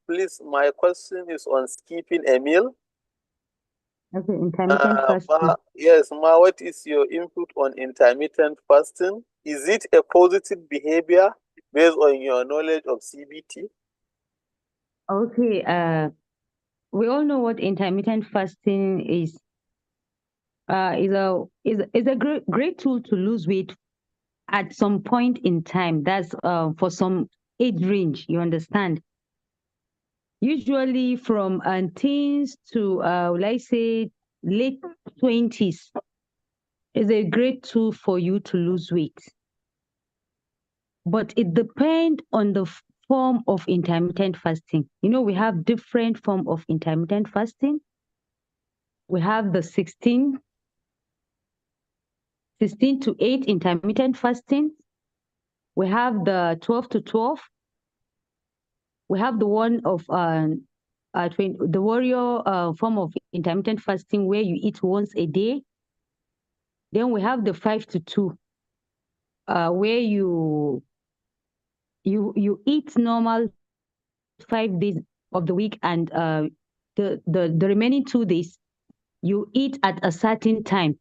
please, my question is on skipping a meal. Okay, intermittent fasting. Yes, Ma, what is your input on intermittent fasting? Is it a positive behavior based on your knowledge of CBT? Okay, we all know what intermittent fasting is. Is a great tool to lose weight at some point in time. That's for some age range, you understand? Usually from teens to let's say late 20s is a great tool for you to lose weight. But it depends on the form of intermittent fasting. You know, we have different form of intermittent fasting. We have the 16 to 8 intermittent fasting. We have the 12 to 12. We have the one of the warrior form of intermittent fasting where you eat once a day. Then we have the 5 to 2, where you eat normal 5 days of the week, and the remaining 2 days you eat at a certain time.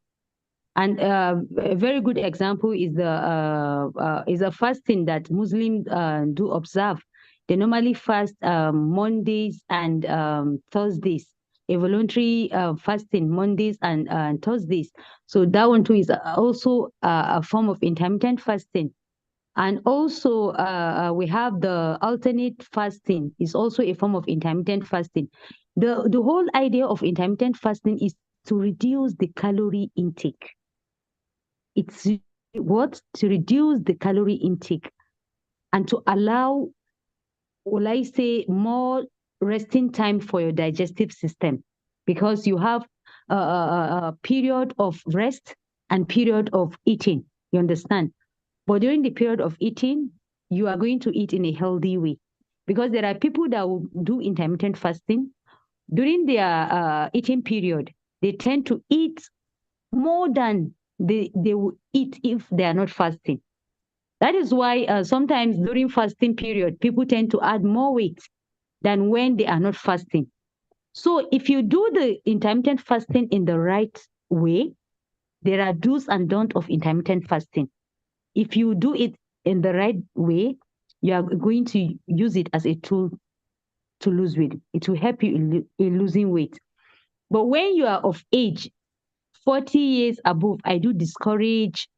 And a very good example is a fasting that Muslims do observe. They normally fast Mondays and Thursdays, a voluntary fasting Mondays and Thursdays. So that one too is also a form of intermittent fasting. And also we have the alternate fasting is also a form of intermittent fasting. The whole idea of intermittent fasting is to reduce the calorie intake. It's what? To reduce the calorie intake and to allow, will I say, more resting time for your digestive system, because you have a period of rest and period of eating, you understand? But during the period of eating, you are going to eat in a healthy way, because there are people that will do intermittent fasting. During their eating period, they tend to eat more than they will eat if they are not fasting. That is why sometimes during fasting period, people tend to add more weight than when they are not fasting. So if you do the intermittent fasting in the right way, there are do's and don'ts of intermittent fasting. If you do it in the right way, you are going to use it as a tool to lose weight. It will help you in losing weight. But when you are of age, 40 years above, I do discourage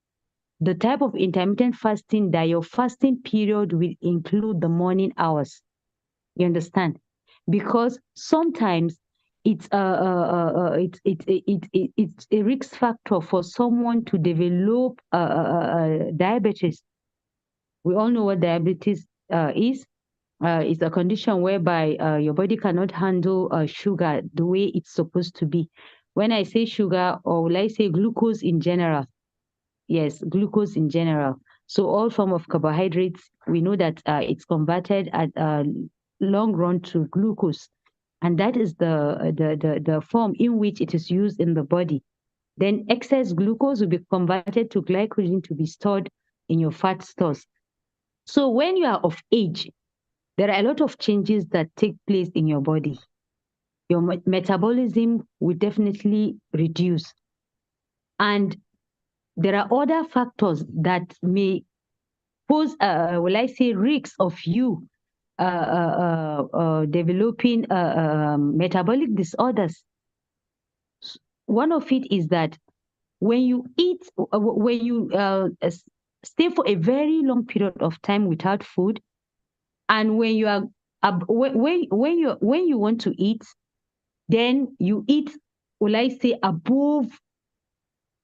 the type of intermittent fasting that your fasting period will include the morning hours. You understand? Because sometimes it's it's a risk factor for someone to develop diabetes. We all know what diabetes is. It's a condition whereby your body cannot handle sugar the way it's supposed to be. When I say sugar, or will I say glucose in general, yes, glucose in general. So all form of carbohydrates, we know that it's converted at long run to glucose, and that is the form in which it is used in the body. Then excess glucose will be converted to glycogen to be stored in your fat stores. So when you are of age, there are a lot of changes that take place in your body. Your metabolism will definitely reduce. And there are other factors that may pose, will I say, risks of you developing metabolic disorders. One of it is that when you eat, when you stay for a very long period of time without food, and when you are when you want to eat, then you eat, will I say, above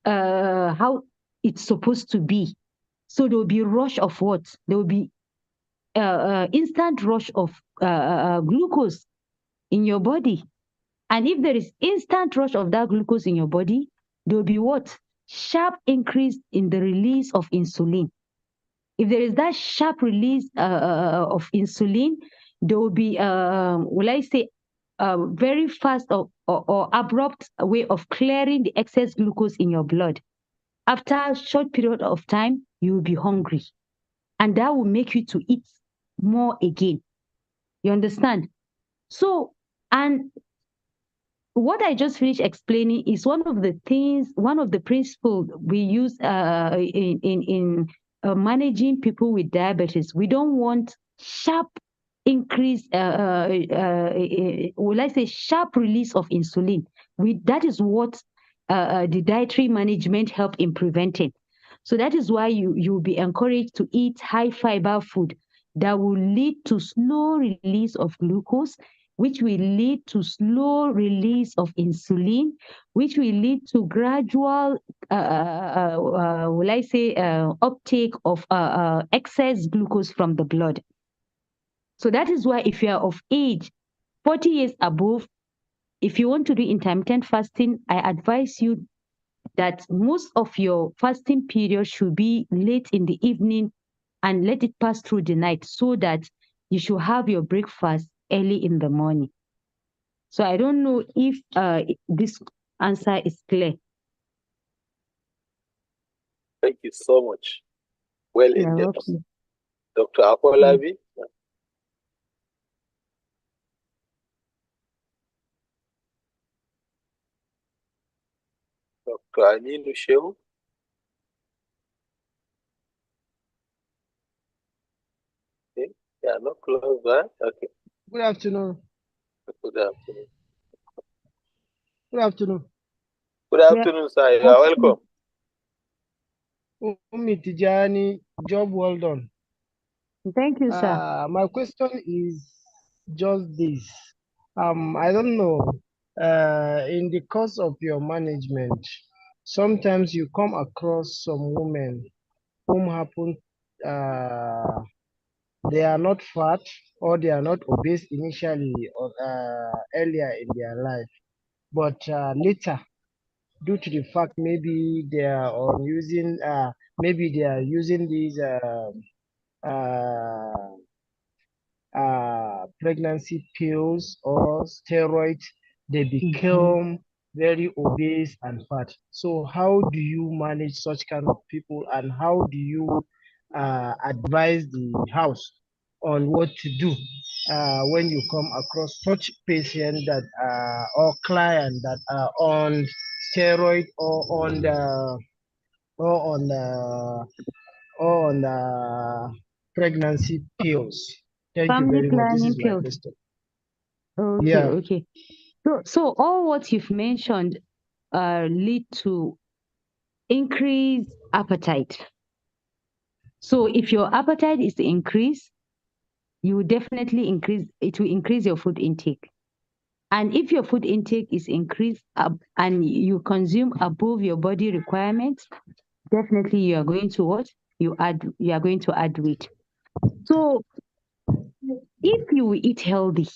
how it's supposed to be. So there will be rush of what? There will be instant rush of glucose in your body. And if there is instant rush of that glucose in your body, there will be what? Sharp increase in the release of insulin. If there is that sharp release of insulin, there will be, will I say, very fast or abrupt way of clearing the excess glucose in your blood. After a short period of time, you will be hungry. And that will make you to eat more again. You understand? So, and what I just finished explaining is one of the things, one of the principles we use in managing people with diabetes. We don't want sharp increase, will I say, sharp release of insulin. That is what the dietary management help in preventing. So that is why you'll be encouraged to eat high fiber food that will lead to slow release of glucose, which will lead to slow release of insulin, which will lead to gradual, will I say, uptake of excess glucose from the blood. So that is why if you are of age 40 years above, if you want to do intermittent fasting, I advise you that most of your fasting period should be late in the evening and let it pass through the night so that you should have your breakfast early in the morning. So I don't know if this answer is clear. Thank you so much. Well in You're depth. welcome. Dr. Afolabi. Dr. Aminu Shehu. Okay. Yeah, not close by. Okay. Good afternoon. Good afternoon. Good afternoon. Good afternoon, sir. You are welcome. Tijani, job well done. Thank you, sir. My question is just this. I don't know. In the course of your management, sometimes you come across some women whom happen they are not fat or they are not obese initially or earlier in their life, but later, due to the fact maybe they are on using maybe they are using these pregnancy pills or steroids, they become very obese and fat. So how do you manage such kind of people, and how do you advise the house on what to do when you come across such patient that or client that are on steroid or on the or on the or on the pregnancy pills? Thank you Family very much. This planning is my pills. question. Okay, Yeah. okay. So all what you've mentioned lead to increased appetite. So if your appetite is increased, you will definitely it will increase your food intake. And if your food intake is increased and you consume above your body requirements, definitely you are going to what? You are going to add weight. So if you eat healthy,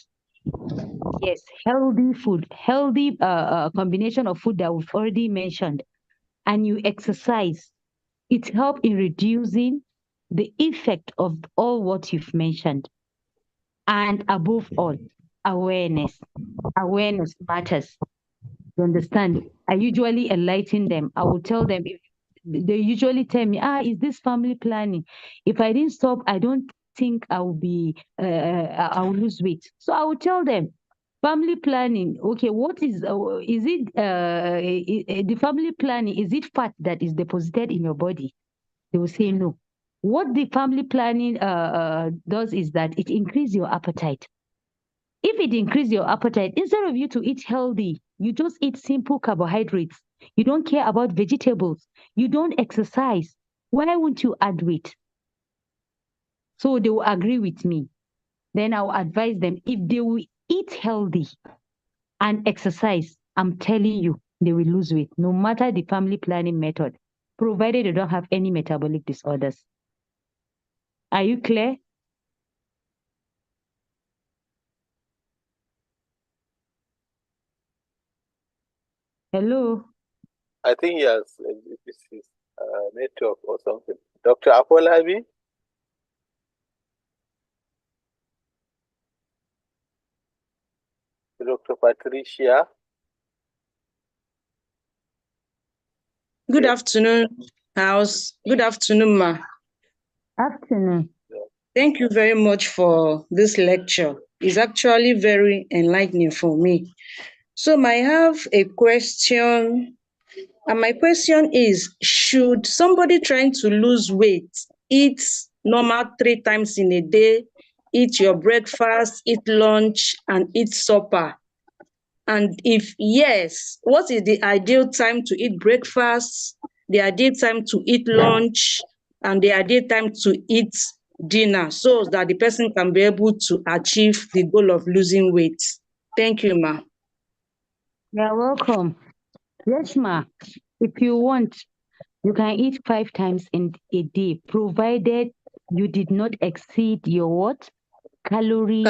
yes, healthy food, healthy combination of food that we've already mentioned, and you exercise, it helps in reducing the effect of all what you've mentioned. And above all, awareness. Awareness matters. You understand? I usually enlighten them. I will tell them, if they usually tell me, is this family planning? If I didn't stop, I don't think I will I will lose weight. So I will tell them, family planning. Okay, what is it? The family planning, is it fat that is deposited in your body? They will say no. What the family planning does is that it increases your appetite. If it increases your appetite, instead of you to eat healthy, you just eat simple carbohydrates. You don't care about vegetables. You don't exercise. Why won't you add weight? So they will agree with me. Then I'll advise them, if they will eat healthy and exercise, I'm telling you, they will lose weight, no matter the family planning method, provided they don't have any metabolic disorders. Are you clear? Hello? I think yes, this is network or something. Dr. Afolabi? Dr. Patricia? Good afternoon, House. Good afternoon, Ma. Afternoon. Thank you very much for this lecture. It's actually very enlightening for me. So I have a question, and my question is, should somebody trying to lose weight eat normal 3 times in a day, eat your breakfast, eat lunch, and eat supper? And if yes, what is the ideal time to eat breakfast, the ideal time to eat lunch, and the ideal time to eat dinner, so that the person can be able to achieve the goal of losing weight? Thank you, Ma. You're welcome. Yes, Ma. If you want, you can eat 5 times in a day, provided you did not exceed your what? Calorie.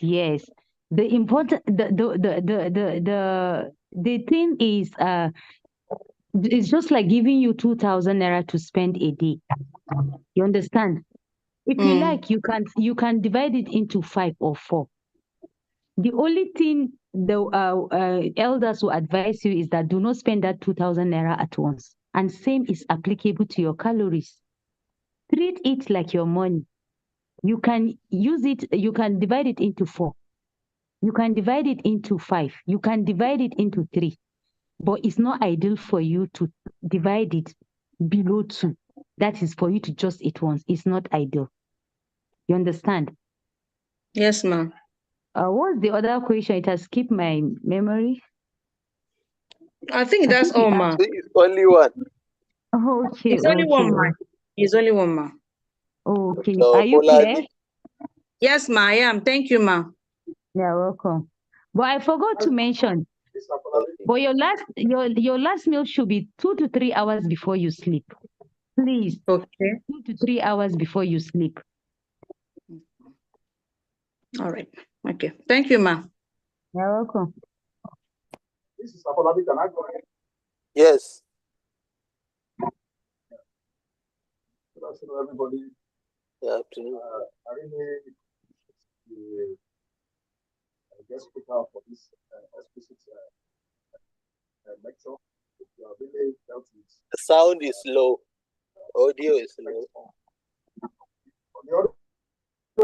Yes. The important the thing is it's just like giving you 2,000 naira to spend a day. You understand? If you like, you can divide it into 5 or 4. The only thing the elders will advise you is that do not spend that 2,000 naira at once. And same is applicable to your calories. Treat it like your money. You can use it, you can divide it into 4. You can divide it into 5. You can divide it into 3. But it's not ideal for you to divide it below 2. That is for you to just eat once. It's not ideal. You understand? Yes, ma'am. What's the other question? It has skipped my memory. I think that's all, Ma. I think it's only one. Okay. It's only one, Ma. It's only one, Ma. Okay. So, Are you clear? Yes, Ma, I am. Thank you, Ma. You're welcome. But I forgot to mention, but your last meal should be 2 to 3 hours before you sleep. Please. Okay. 2 to 3 hours before you sleep. All right. Okay. Thank you, Ma. You're welcome. This is Afolabi. Can I go ahead? Yes. Good afternoon, everybody. Good afternoon. I really the guest speaker for this explicit lecture. You are really dealt with. The sound is low. Audio is low. The audio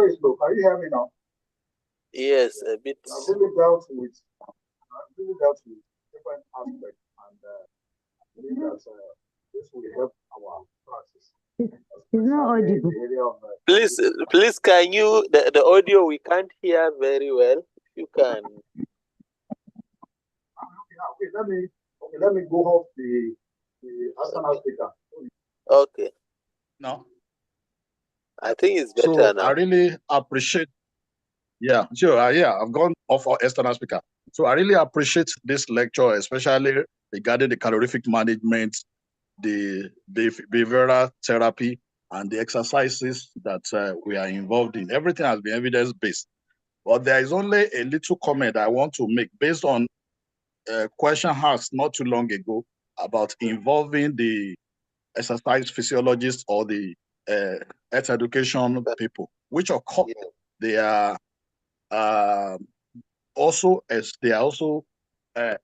is low. Can you hear me now? Yes, a bit. I've really dealt with different aspects, and I believe that this will help our practice. It's not audible. Please, can you the audio we can't hear very well. If you can. Okay, let me go off the external speaker. Okay. No. I think it's better now. I really appreciate. Yeah, sure. Yeah, I've gone off our external speaker. So I really appreciate this lecture, especially regarding the calorific management, the behavioral therapy, and the exercises that we are involved in. Everything has been evidence-based. But there is only a little comment I want to make based on a question asked not too long ago about involving the exercise physiologists or the health education people, which of course they are also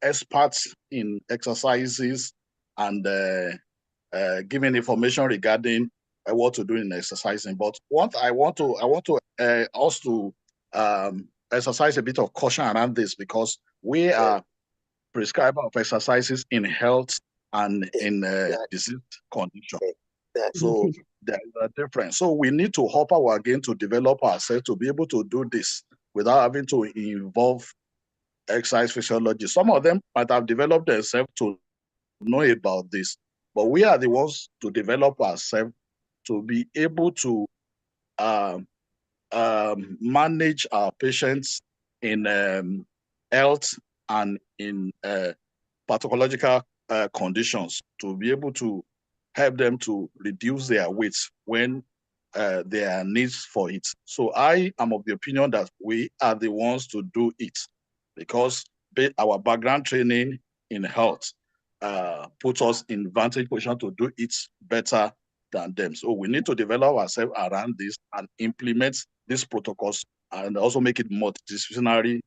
experts in exercises and giving information regarding what to do in exercising. But what I want to also exercise a bit of caution around this, because we are prescriber of exercises in health and in disease condition. So there is a difference. So we need to hop our game to develop ourselves to be able to do this without having to involve exercise physiology. Some of them might have developed themselves to know about this, but we are the ones to develop ourselves to be able to manage our patients in health and in pathological conditions, to be able to help them to reduce their weight when there are needs for it. So I am of the opinion that we are the ones to do it, because our background training in health puts us in vantage position to do it better than them. So we need to develop ourselves around this and implement these protocols, and also make it multidisciplinary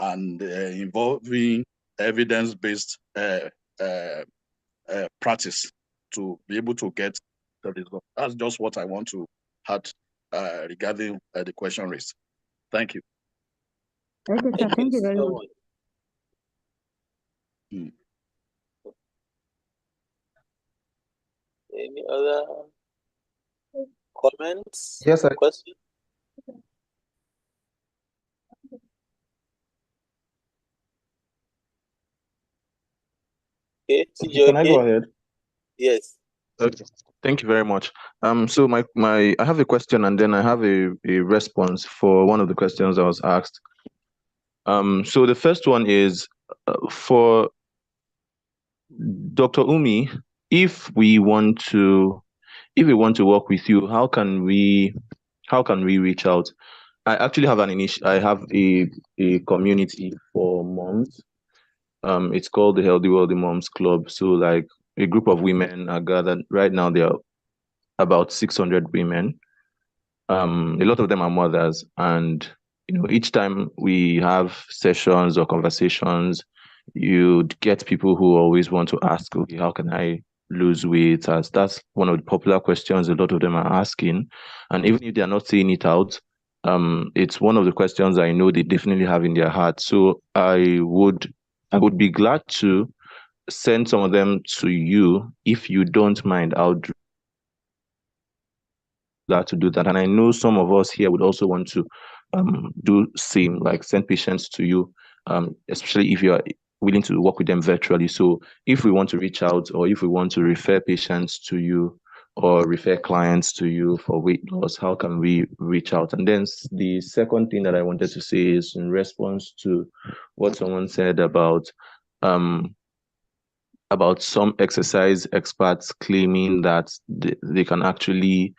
and involving evidence-based practice to be able to get the result. That's just what I want to add regarding the question raised. Thank you. Okay, sir. Thank you very much. Any other comments? Yes, sir. Questions? Okay, Can I go ahead? Yes. Okay. Thank you very much. So I have a question, and then I have a response for one of the questions I was asked. So the first one is for Dr. Umi. If we want to work with you, how can we reach out? I actually have I have a community for moms. It's called the Healthy Wealthy Moms Club. So like a group of women are gathered. Right now there are about 600 women. A lot of them are mothers, and each time we have sessions or conversations, you'd get people who always want to ask, okay, how can I lose weight? As that's one of the popular questions a lot of them are asking. And even if they're not saying it out, it's one of the questions I know they definitely have in their heart. So I would be glad to send some of them to you if you don't mind. Glad to do that. And I know some of us here would also want to do same, like send patients to you, especially if you are willing to work with them virtually. So if we want to reach out, or if we want to refer patients to you or refer clients to you for weight loss, how can we reach out? And then the second thing that I wanted to say is in response to what someone said about some exercise experts claiming that they can actually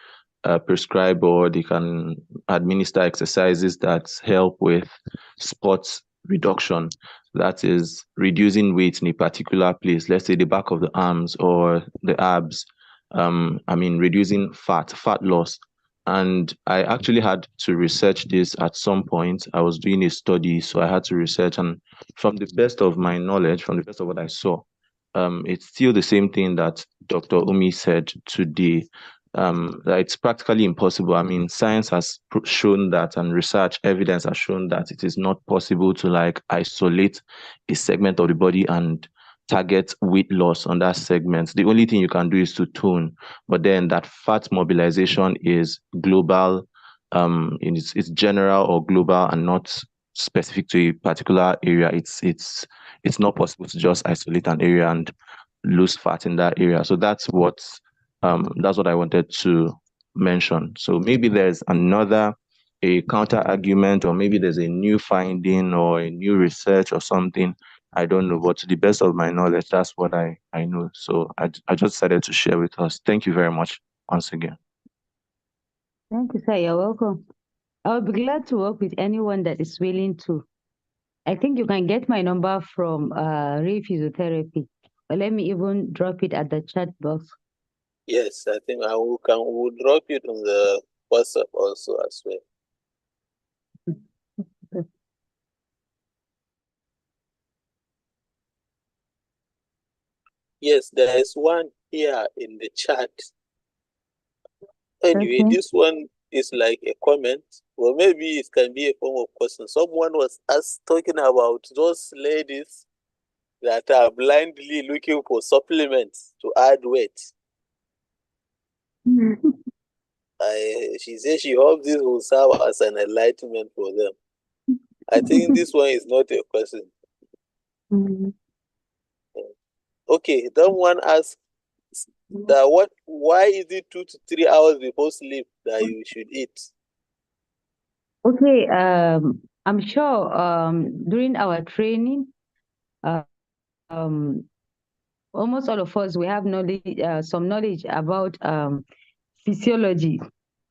prescribe, or they can administer exercises that help with sports reduction. That is reducing weight in a particular place, let's say the back of the arms or the abs. Reducing fat loss. And I actually had to research this at some point. I was doing a study, so I had to research. And from the best of my knowledge, from the best of what I saw, it's still the same thing that Dr. Umi said today, that it's practically impossible. Science has shown that, and research evidence has shown that it is not possible to isolate a segment of the body and target weight loss on that segment. The only thing you can do is to tone, but then that fat mobilization is global. It's general or global and not specific to a particular area. It's not possible to just isolate an area and lose fat in that area. So that's what I wanted to mention. So maybe there's a counter argument, or maybe there's a new finding or a new research or something. I don't know, but to the best of my knowledge, that's what I know. So I just decided to share with us. Thank you very much once again. Thank you, sir. You're welcome. I would be glad to work with anyone that is willing to. I think you can get my number from Ray Physiotherapy. But let me even drop it at the chat box. Yes, I think we'll drop it on the WhatsApp also as well. Yes, there is one here in the chat. Anyway, Okay. this one is like a comment, or maybe it can be a form of question. Someone was talking about those ladies that are blindly looking for supplements to add weight. She says she hopes this will serve as an enlightenment for them. I think this one is not a question. Okay, that one asks that why is it 2 to 3 hours before sleep that you should eat? Okay, I'm sure during our training, almost all of us, we have knowledge, some knowledge about physiology.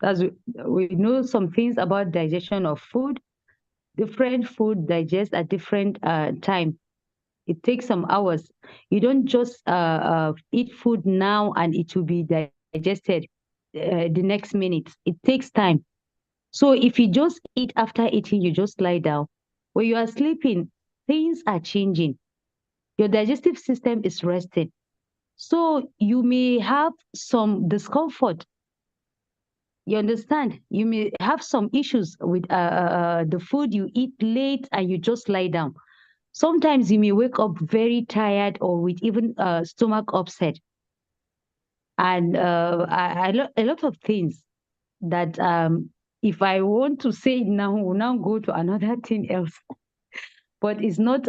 As we know some things about digestion of food. Different food digest at different time. It takes some hours. You don't just eat food now and it will be digested the next minute. It takes time. So if you just eat after eating, you just lie down. When you are sleeping, things are changing. Your digestive system is resting. So you may have some discomfort. You understand? You may have some issues with the food you eat late and you just lie down. Sometimes you may wake up very tired or with even stomach upset. And a lot of things that if I want to say it now, we'll now go to another thing else. But it's not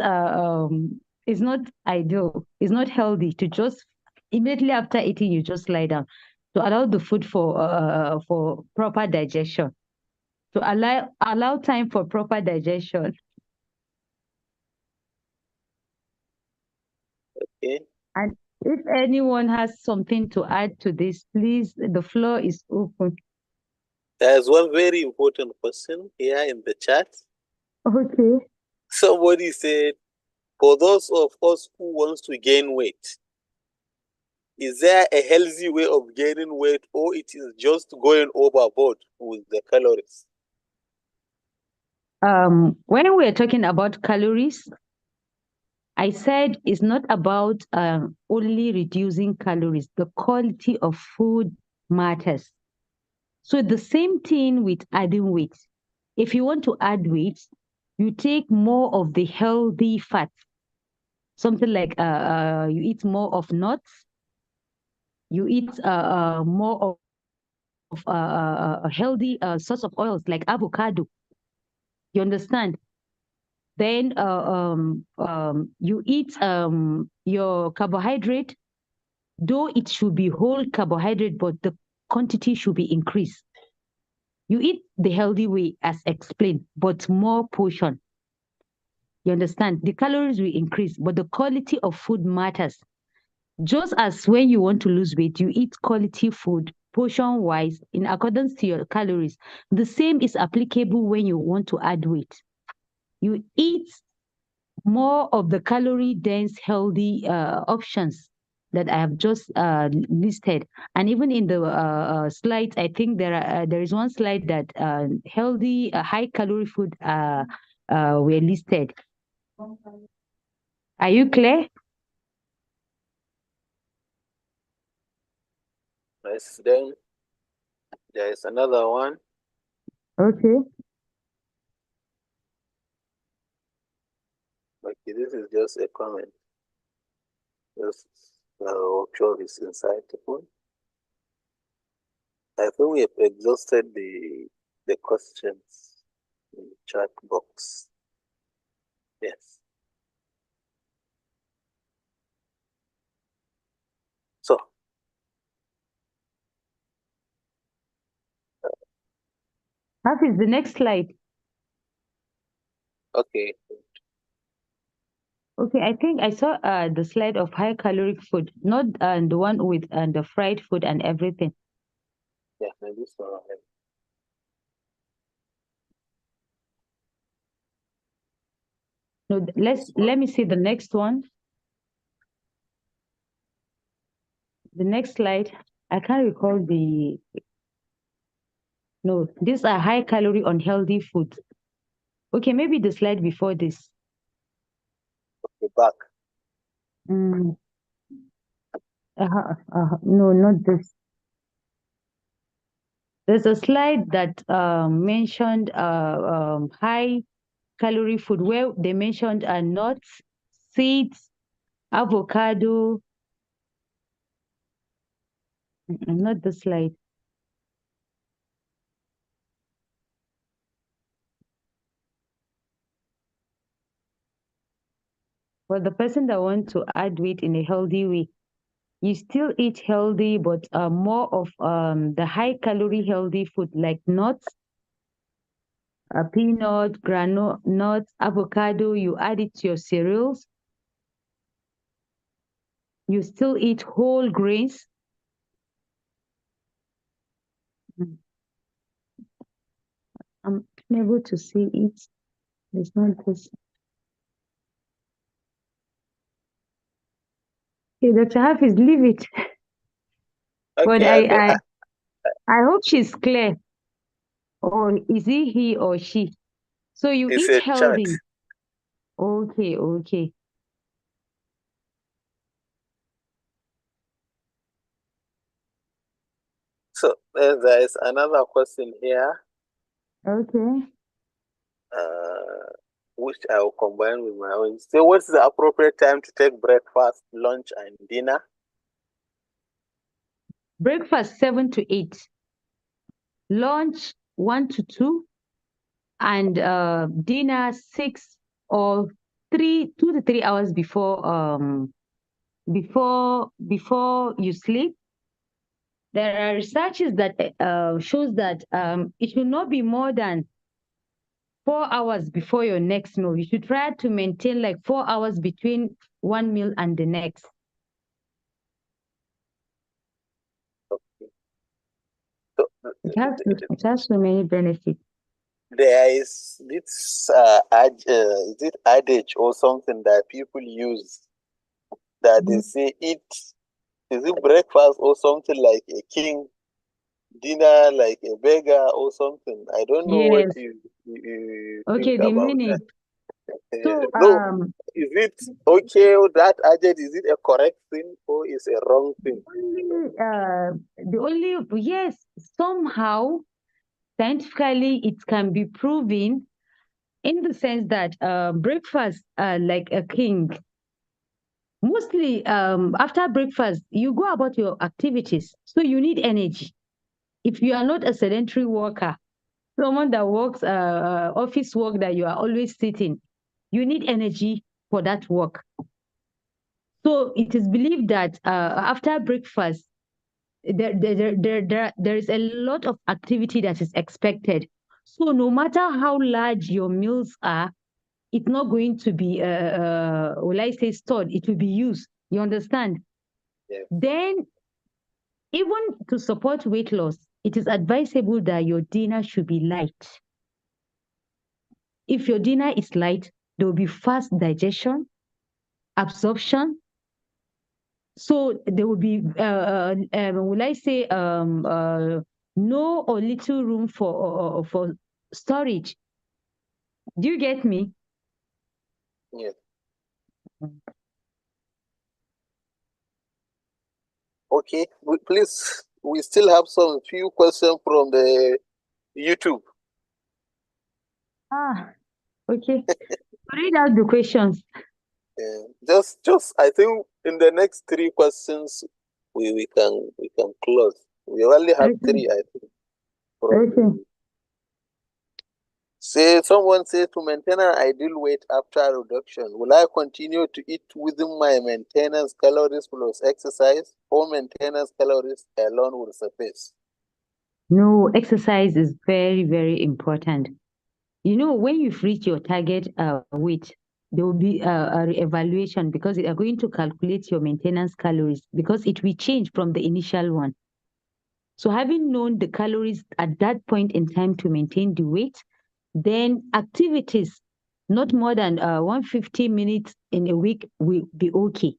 ideal. It's not healthy to just immediately after eating you just lie down. To allow the food for proper digestion. To allow time for proper digestion. Okay. And if anyone has something to add to this, please, the floor is open. There's one very important question here in the chat. Okay. Somebody said, for those of us who wants to gain weight, is there a healthy way of gaining weight or it is just going overboard with the calories? When we're talking about calories, I said it's not about only reducing calories. The quality of food matters. So the same thing with adding weight. If you want to add weight, you take more of the healthy fats. Something like you eat more of nuts. You eat more of a healthy source of oils like avocado. You understand? Then you eat your carbohydrate, though it should be whole carbohydrate, but the quantity should be increased. You eat the healthy way as explained, but more portion. You understand? The calories will increase, but the quality of food matters. Just as when you want to lose weight, you eat quality food, portion wise, in accordance to your calories. The same is applicable when you want to add weight. You eat more of the calorie dense, healthy options that I have just listed. And even in the slides, I think there is one slide that healthy, high calorie food were listed. Are you clear? Yes, then there is another one. Okay. Okay, this is just a comment. Just workshop is inside the phone. I think we have exhausted the questions in the chat box. Yes. So Hafiz, the next slide. okay. Okay, I think I saw the slide of high caloric food, not the one with the fried food and everything. Yeah, maybe so. No, let me see the next one. The next slide. I can't recall no, these are high calorie unhealthy foods. Okay, maybe the slide before this. The back. Mm. No, not this. There's a slide that mentioned high calorie food where they mentioned nuts, seeds, avocado. Not the slide. For the person that wants to add weight in a healthy way, you still eat healthy, but more of the high calorie healthy food like nuts, peanut, granola, nuts, avocado. You add it to your cereals. You still eat whole grains. I'm unable to see it. It's not this. Okay, Dr. Hafiz, leave it. But Okay, I hope she's clear. Or is it he or she? So you it's eat a chart. healthy. Okay, okay. So there is another question here, Okay. which I will combine with my own. So, what's the appropriate time to take breakfast, lunch, and dinner? Breakfast 7 to 8. Lunch 1 to 2. And dinner 6 or 2 to 3 hours before you sleep. There are researches that shows that it should not be more than 4 hours before your next meal. You should try to maintain like 4 hours between one meal and the next. So, It has so many benefits. there is this is it adage or something that people use that they say eat, is it breakfast or something like a king, dinner like a beggar or something? I don't know what Yes. you Okay, think the about meaning. that. So No, is it okay that adage? Is it a correct thing or is a wrong thing? yes, somehow scientifically it can be proven in the sense that breakfast like a king. Mostly after breakfast, you go about your activities. So you need energy. If you are not a sedentary worker, someone that works office work that you are always sitting, you need energy for that work. So it is believed that after breakfast, there is a lot of activity that is expected. So no matter how large your meals are, it's not going to be, will I say stored, it will be used. You understand? Yeah. Then, even to support weight loss, it is advisable that your dinner should be light. If your dinner is light, there will be fast digestion, absorption. So there will be, will I say, no or little room for storage. Do you get me? Yes. Okay, please, we still have some few questions from the YouTube. Okay. Read out the questions. Just I think in the next 3 questions we can close. We only have 3, I think. Say someone says to maintain an ideal weight after reduction, will I continue to eat within my maintenance calories plus exercise, or maintenance calories alone will suffice? No, exercise is very, very important. You know, when you've reached your target weight, there will be a evaluation because they are going to calculate your maintenance calories because it will change from the initial one. So having known the calories at that point in time to maintain the weight, then activities not more than 150 minutes in a week will be okay.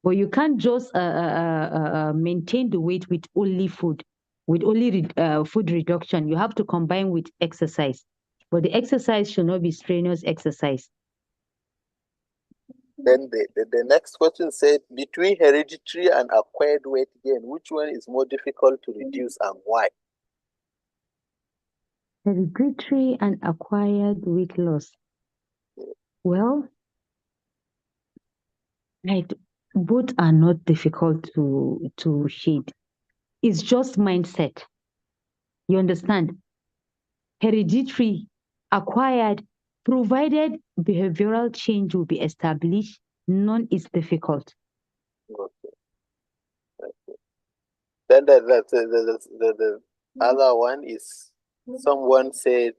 But you can't just maintain the weight with only food, with only food reduction. You have to combine with exercise. But the exercise should not be strenuous exercise. Then the next question said, between hereditary and acquired weight gain, which one is more difficult to reduce and why? Hereditary and acquired weight loss. Well, both are not difficult to shade. It's just mindset. You understand? Hereditary, acquired, provided behavioral change will be established, none is difficult. Okay. Then the other one is, someone said,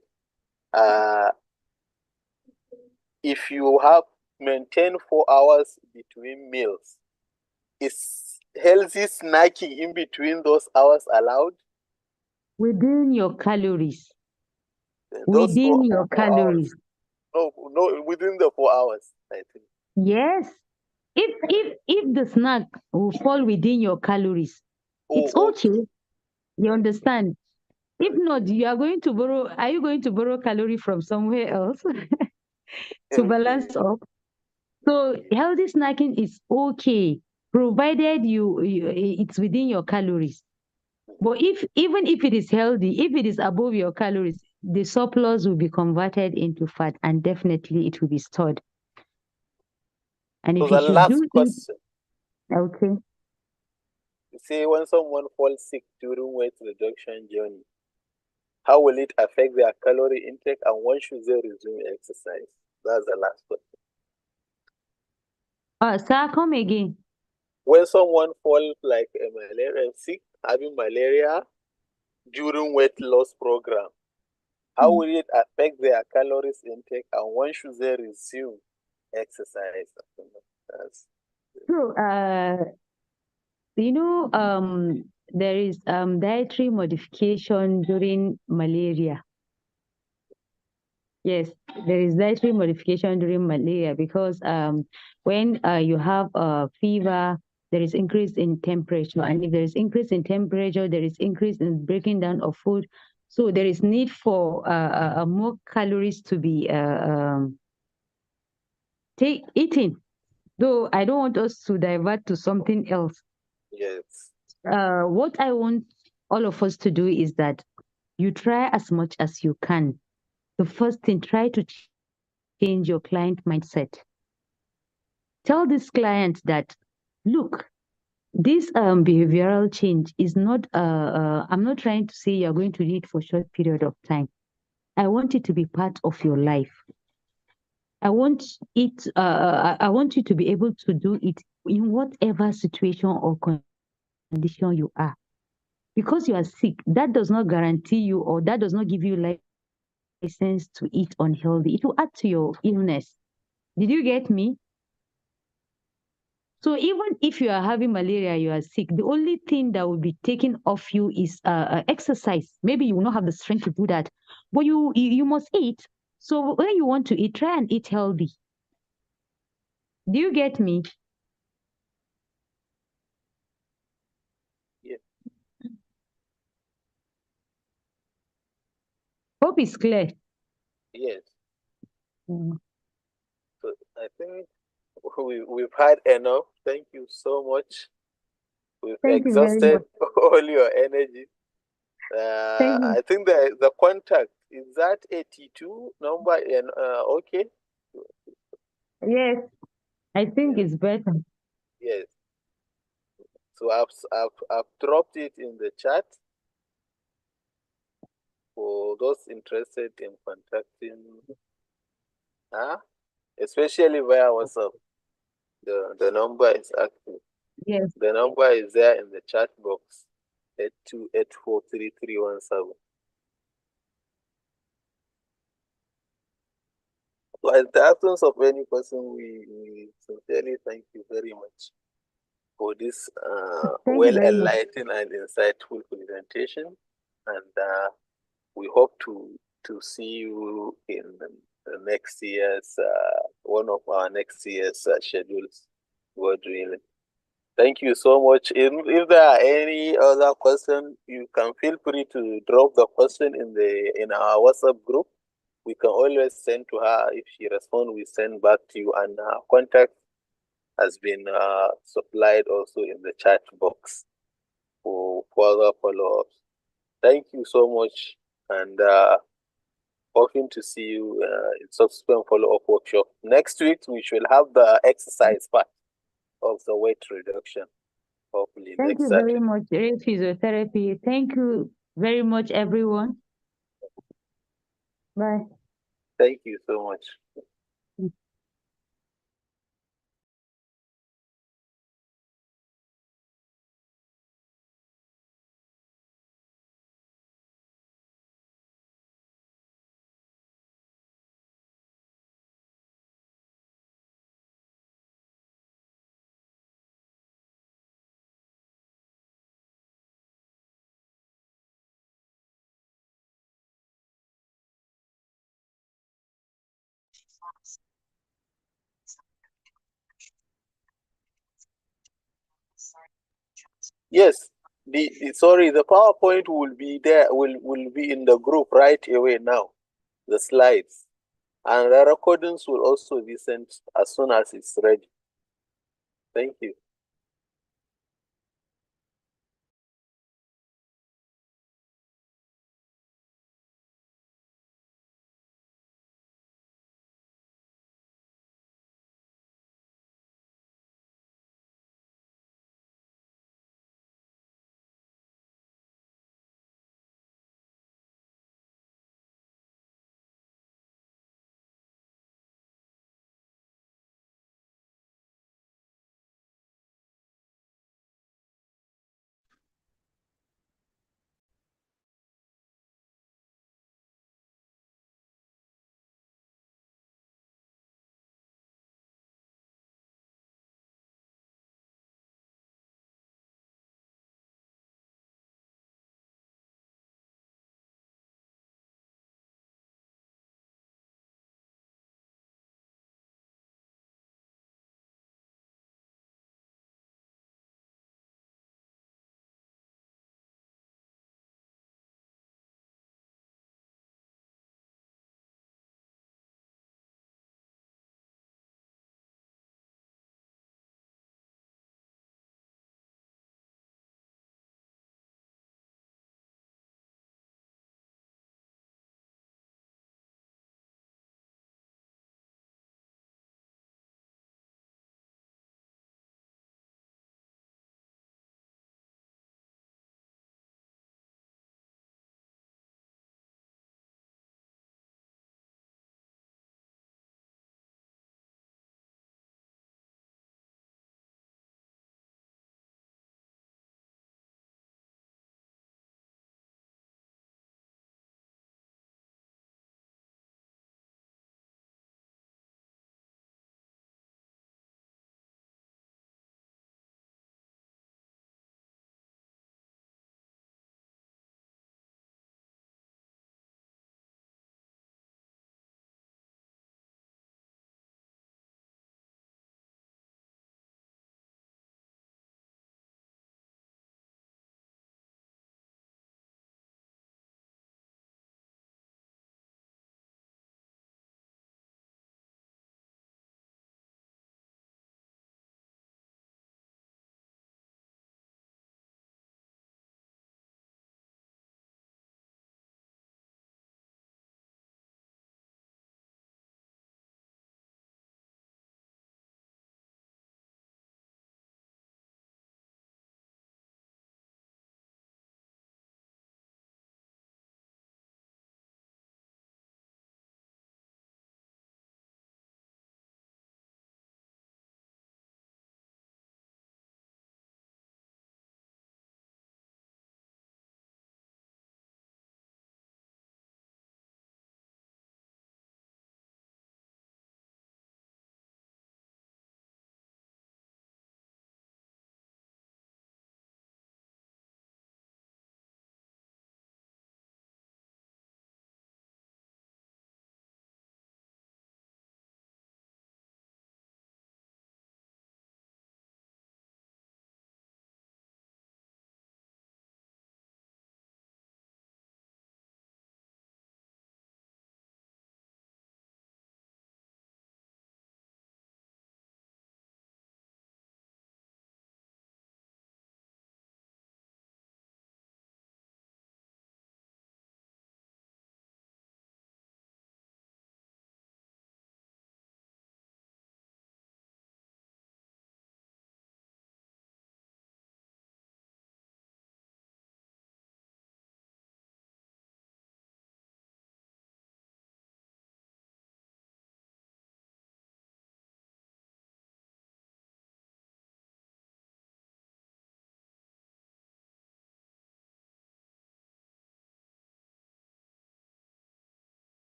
if you have maintained 4 hours between meals, is healthy snacking in between those hours allowed? Within your calories. Those Within your 4 hours. calories. No, within the 4 hours, I think. Yes. If the snack will fall within your calories, it's okay. You understand? If not, you are going to borrow. Are you going to borrow calorie from somewhere else to balance up? So healthy snacking is okay, provided it's within your calories. But even if it is healthy, if it is above your calories, the surplus will be converted into fat, and definitely it will be stored. And So if you the should last do question. okay. You say when someone falls sick during weight reduction journey, how will it affect their calorie intake and when should they resume exercise? That's the last question. Sir, come again. When someone falls like a malaria sick, having malaria during weight loss program, how will it affect their calories intake and when should they resume exercise? So, there is dietary modification during malaria. Yes, there is dietary modification during malaria because when you have a fever, there is increase in temperature, and if there is increase in temperature, there is increase in breaking down of food. So there is need for more calories to be eaten. Though I don't want us to divert to something else. Yes. What I want all of us to do is that you try as much as you can. The first thing, try to change your client mindset. Tell this client that, look, this behavioral change is not, I'm not trying to say you're going to do it for a short period of time. I want it to be part of your life. I want I want you to be able to do it in whatever situation or condition you are. Because you are sick, that does not guarantee you or that does not give you license to eat unhealthy. It will add to your illness. Did you get me? So even if you are having malaria, you are sick, the only thing that will be taken off you is exercise. Maybe you will not have the strength to do that, but you must eat. So when you want to eat, try and eat healthy. Do you get me? Yeah. Hope it's clear. Yes. Mm. So I think we've had enough. Thank you so much. We've Thank you very exhausted much. all your energy. Thank you. I think the contact is that 82 number and okay. Yes, I think it's better. Yes. So I've dropped it in the chat for those interested in contacting her, especially via WhatsApp. The number is active. Yes. The number is there in the chat box. 82843317. So in the absence of any person, we sincerely thank you very much for this Thank you very much. well-enlightened and insightful presentation. And we hope to see you in the next year's, one of our next year's schedules. God willing. Thank you so much. If there are any other questions, you can feel free to drop the question in our WhatsApp group. We can always send to her. If she responds, we send back to you, and her contact has been supplied also in the chat box for further follow-ups. Thank you so much, and hoping to see you in subsequent follow-up workshop. Next week, we should have the exercise part of the weight reduction. Hopefully Thank you very much, physiotherapy. Thank you very much, everyone. Bye. Thank you so much. Yes, the PowerPoint will be there, will be in the group right away now, the slides. And the recordings will also be sent as soon as it's ready. Thank you.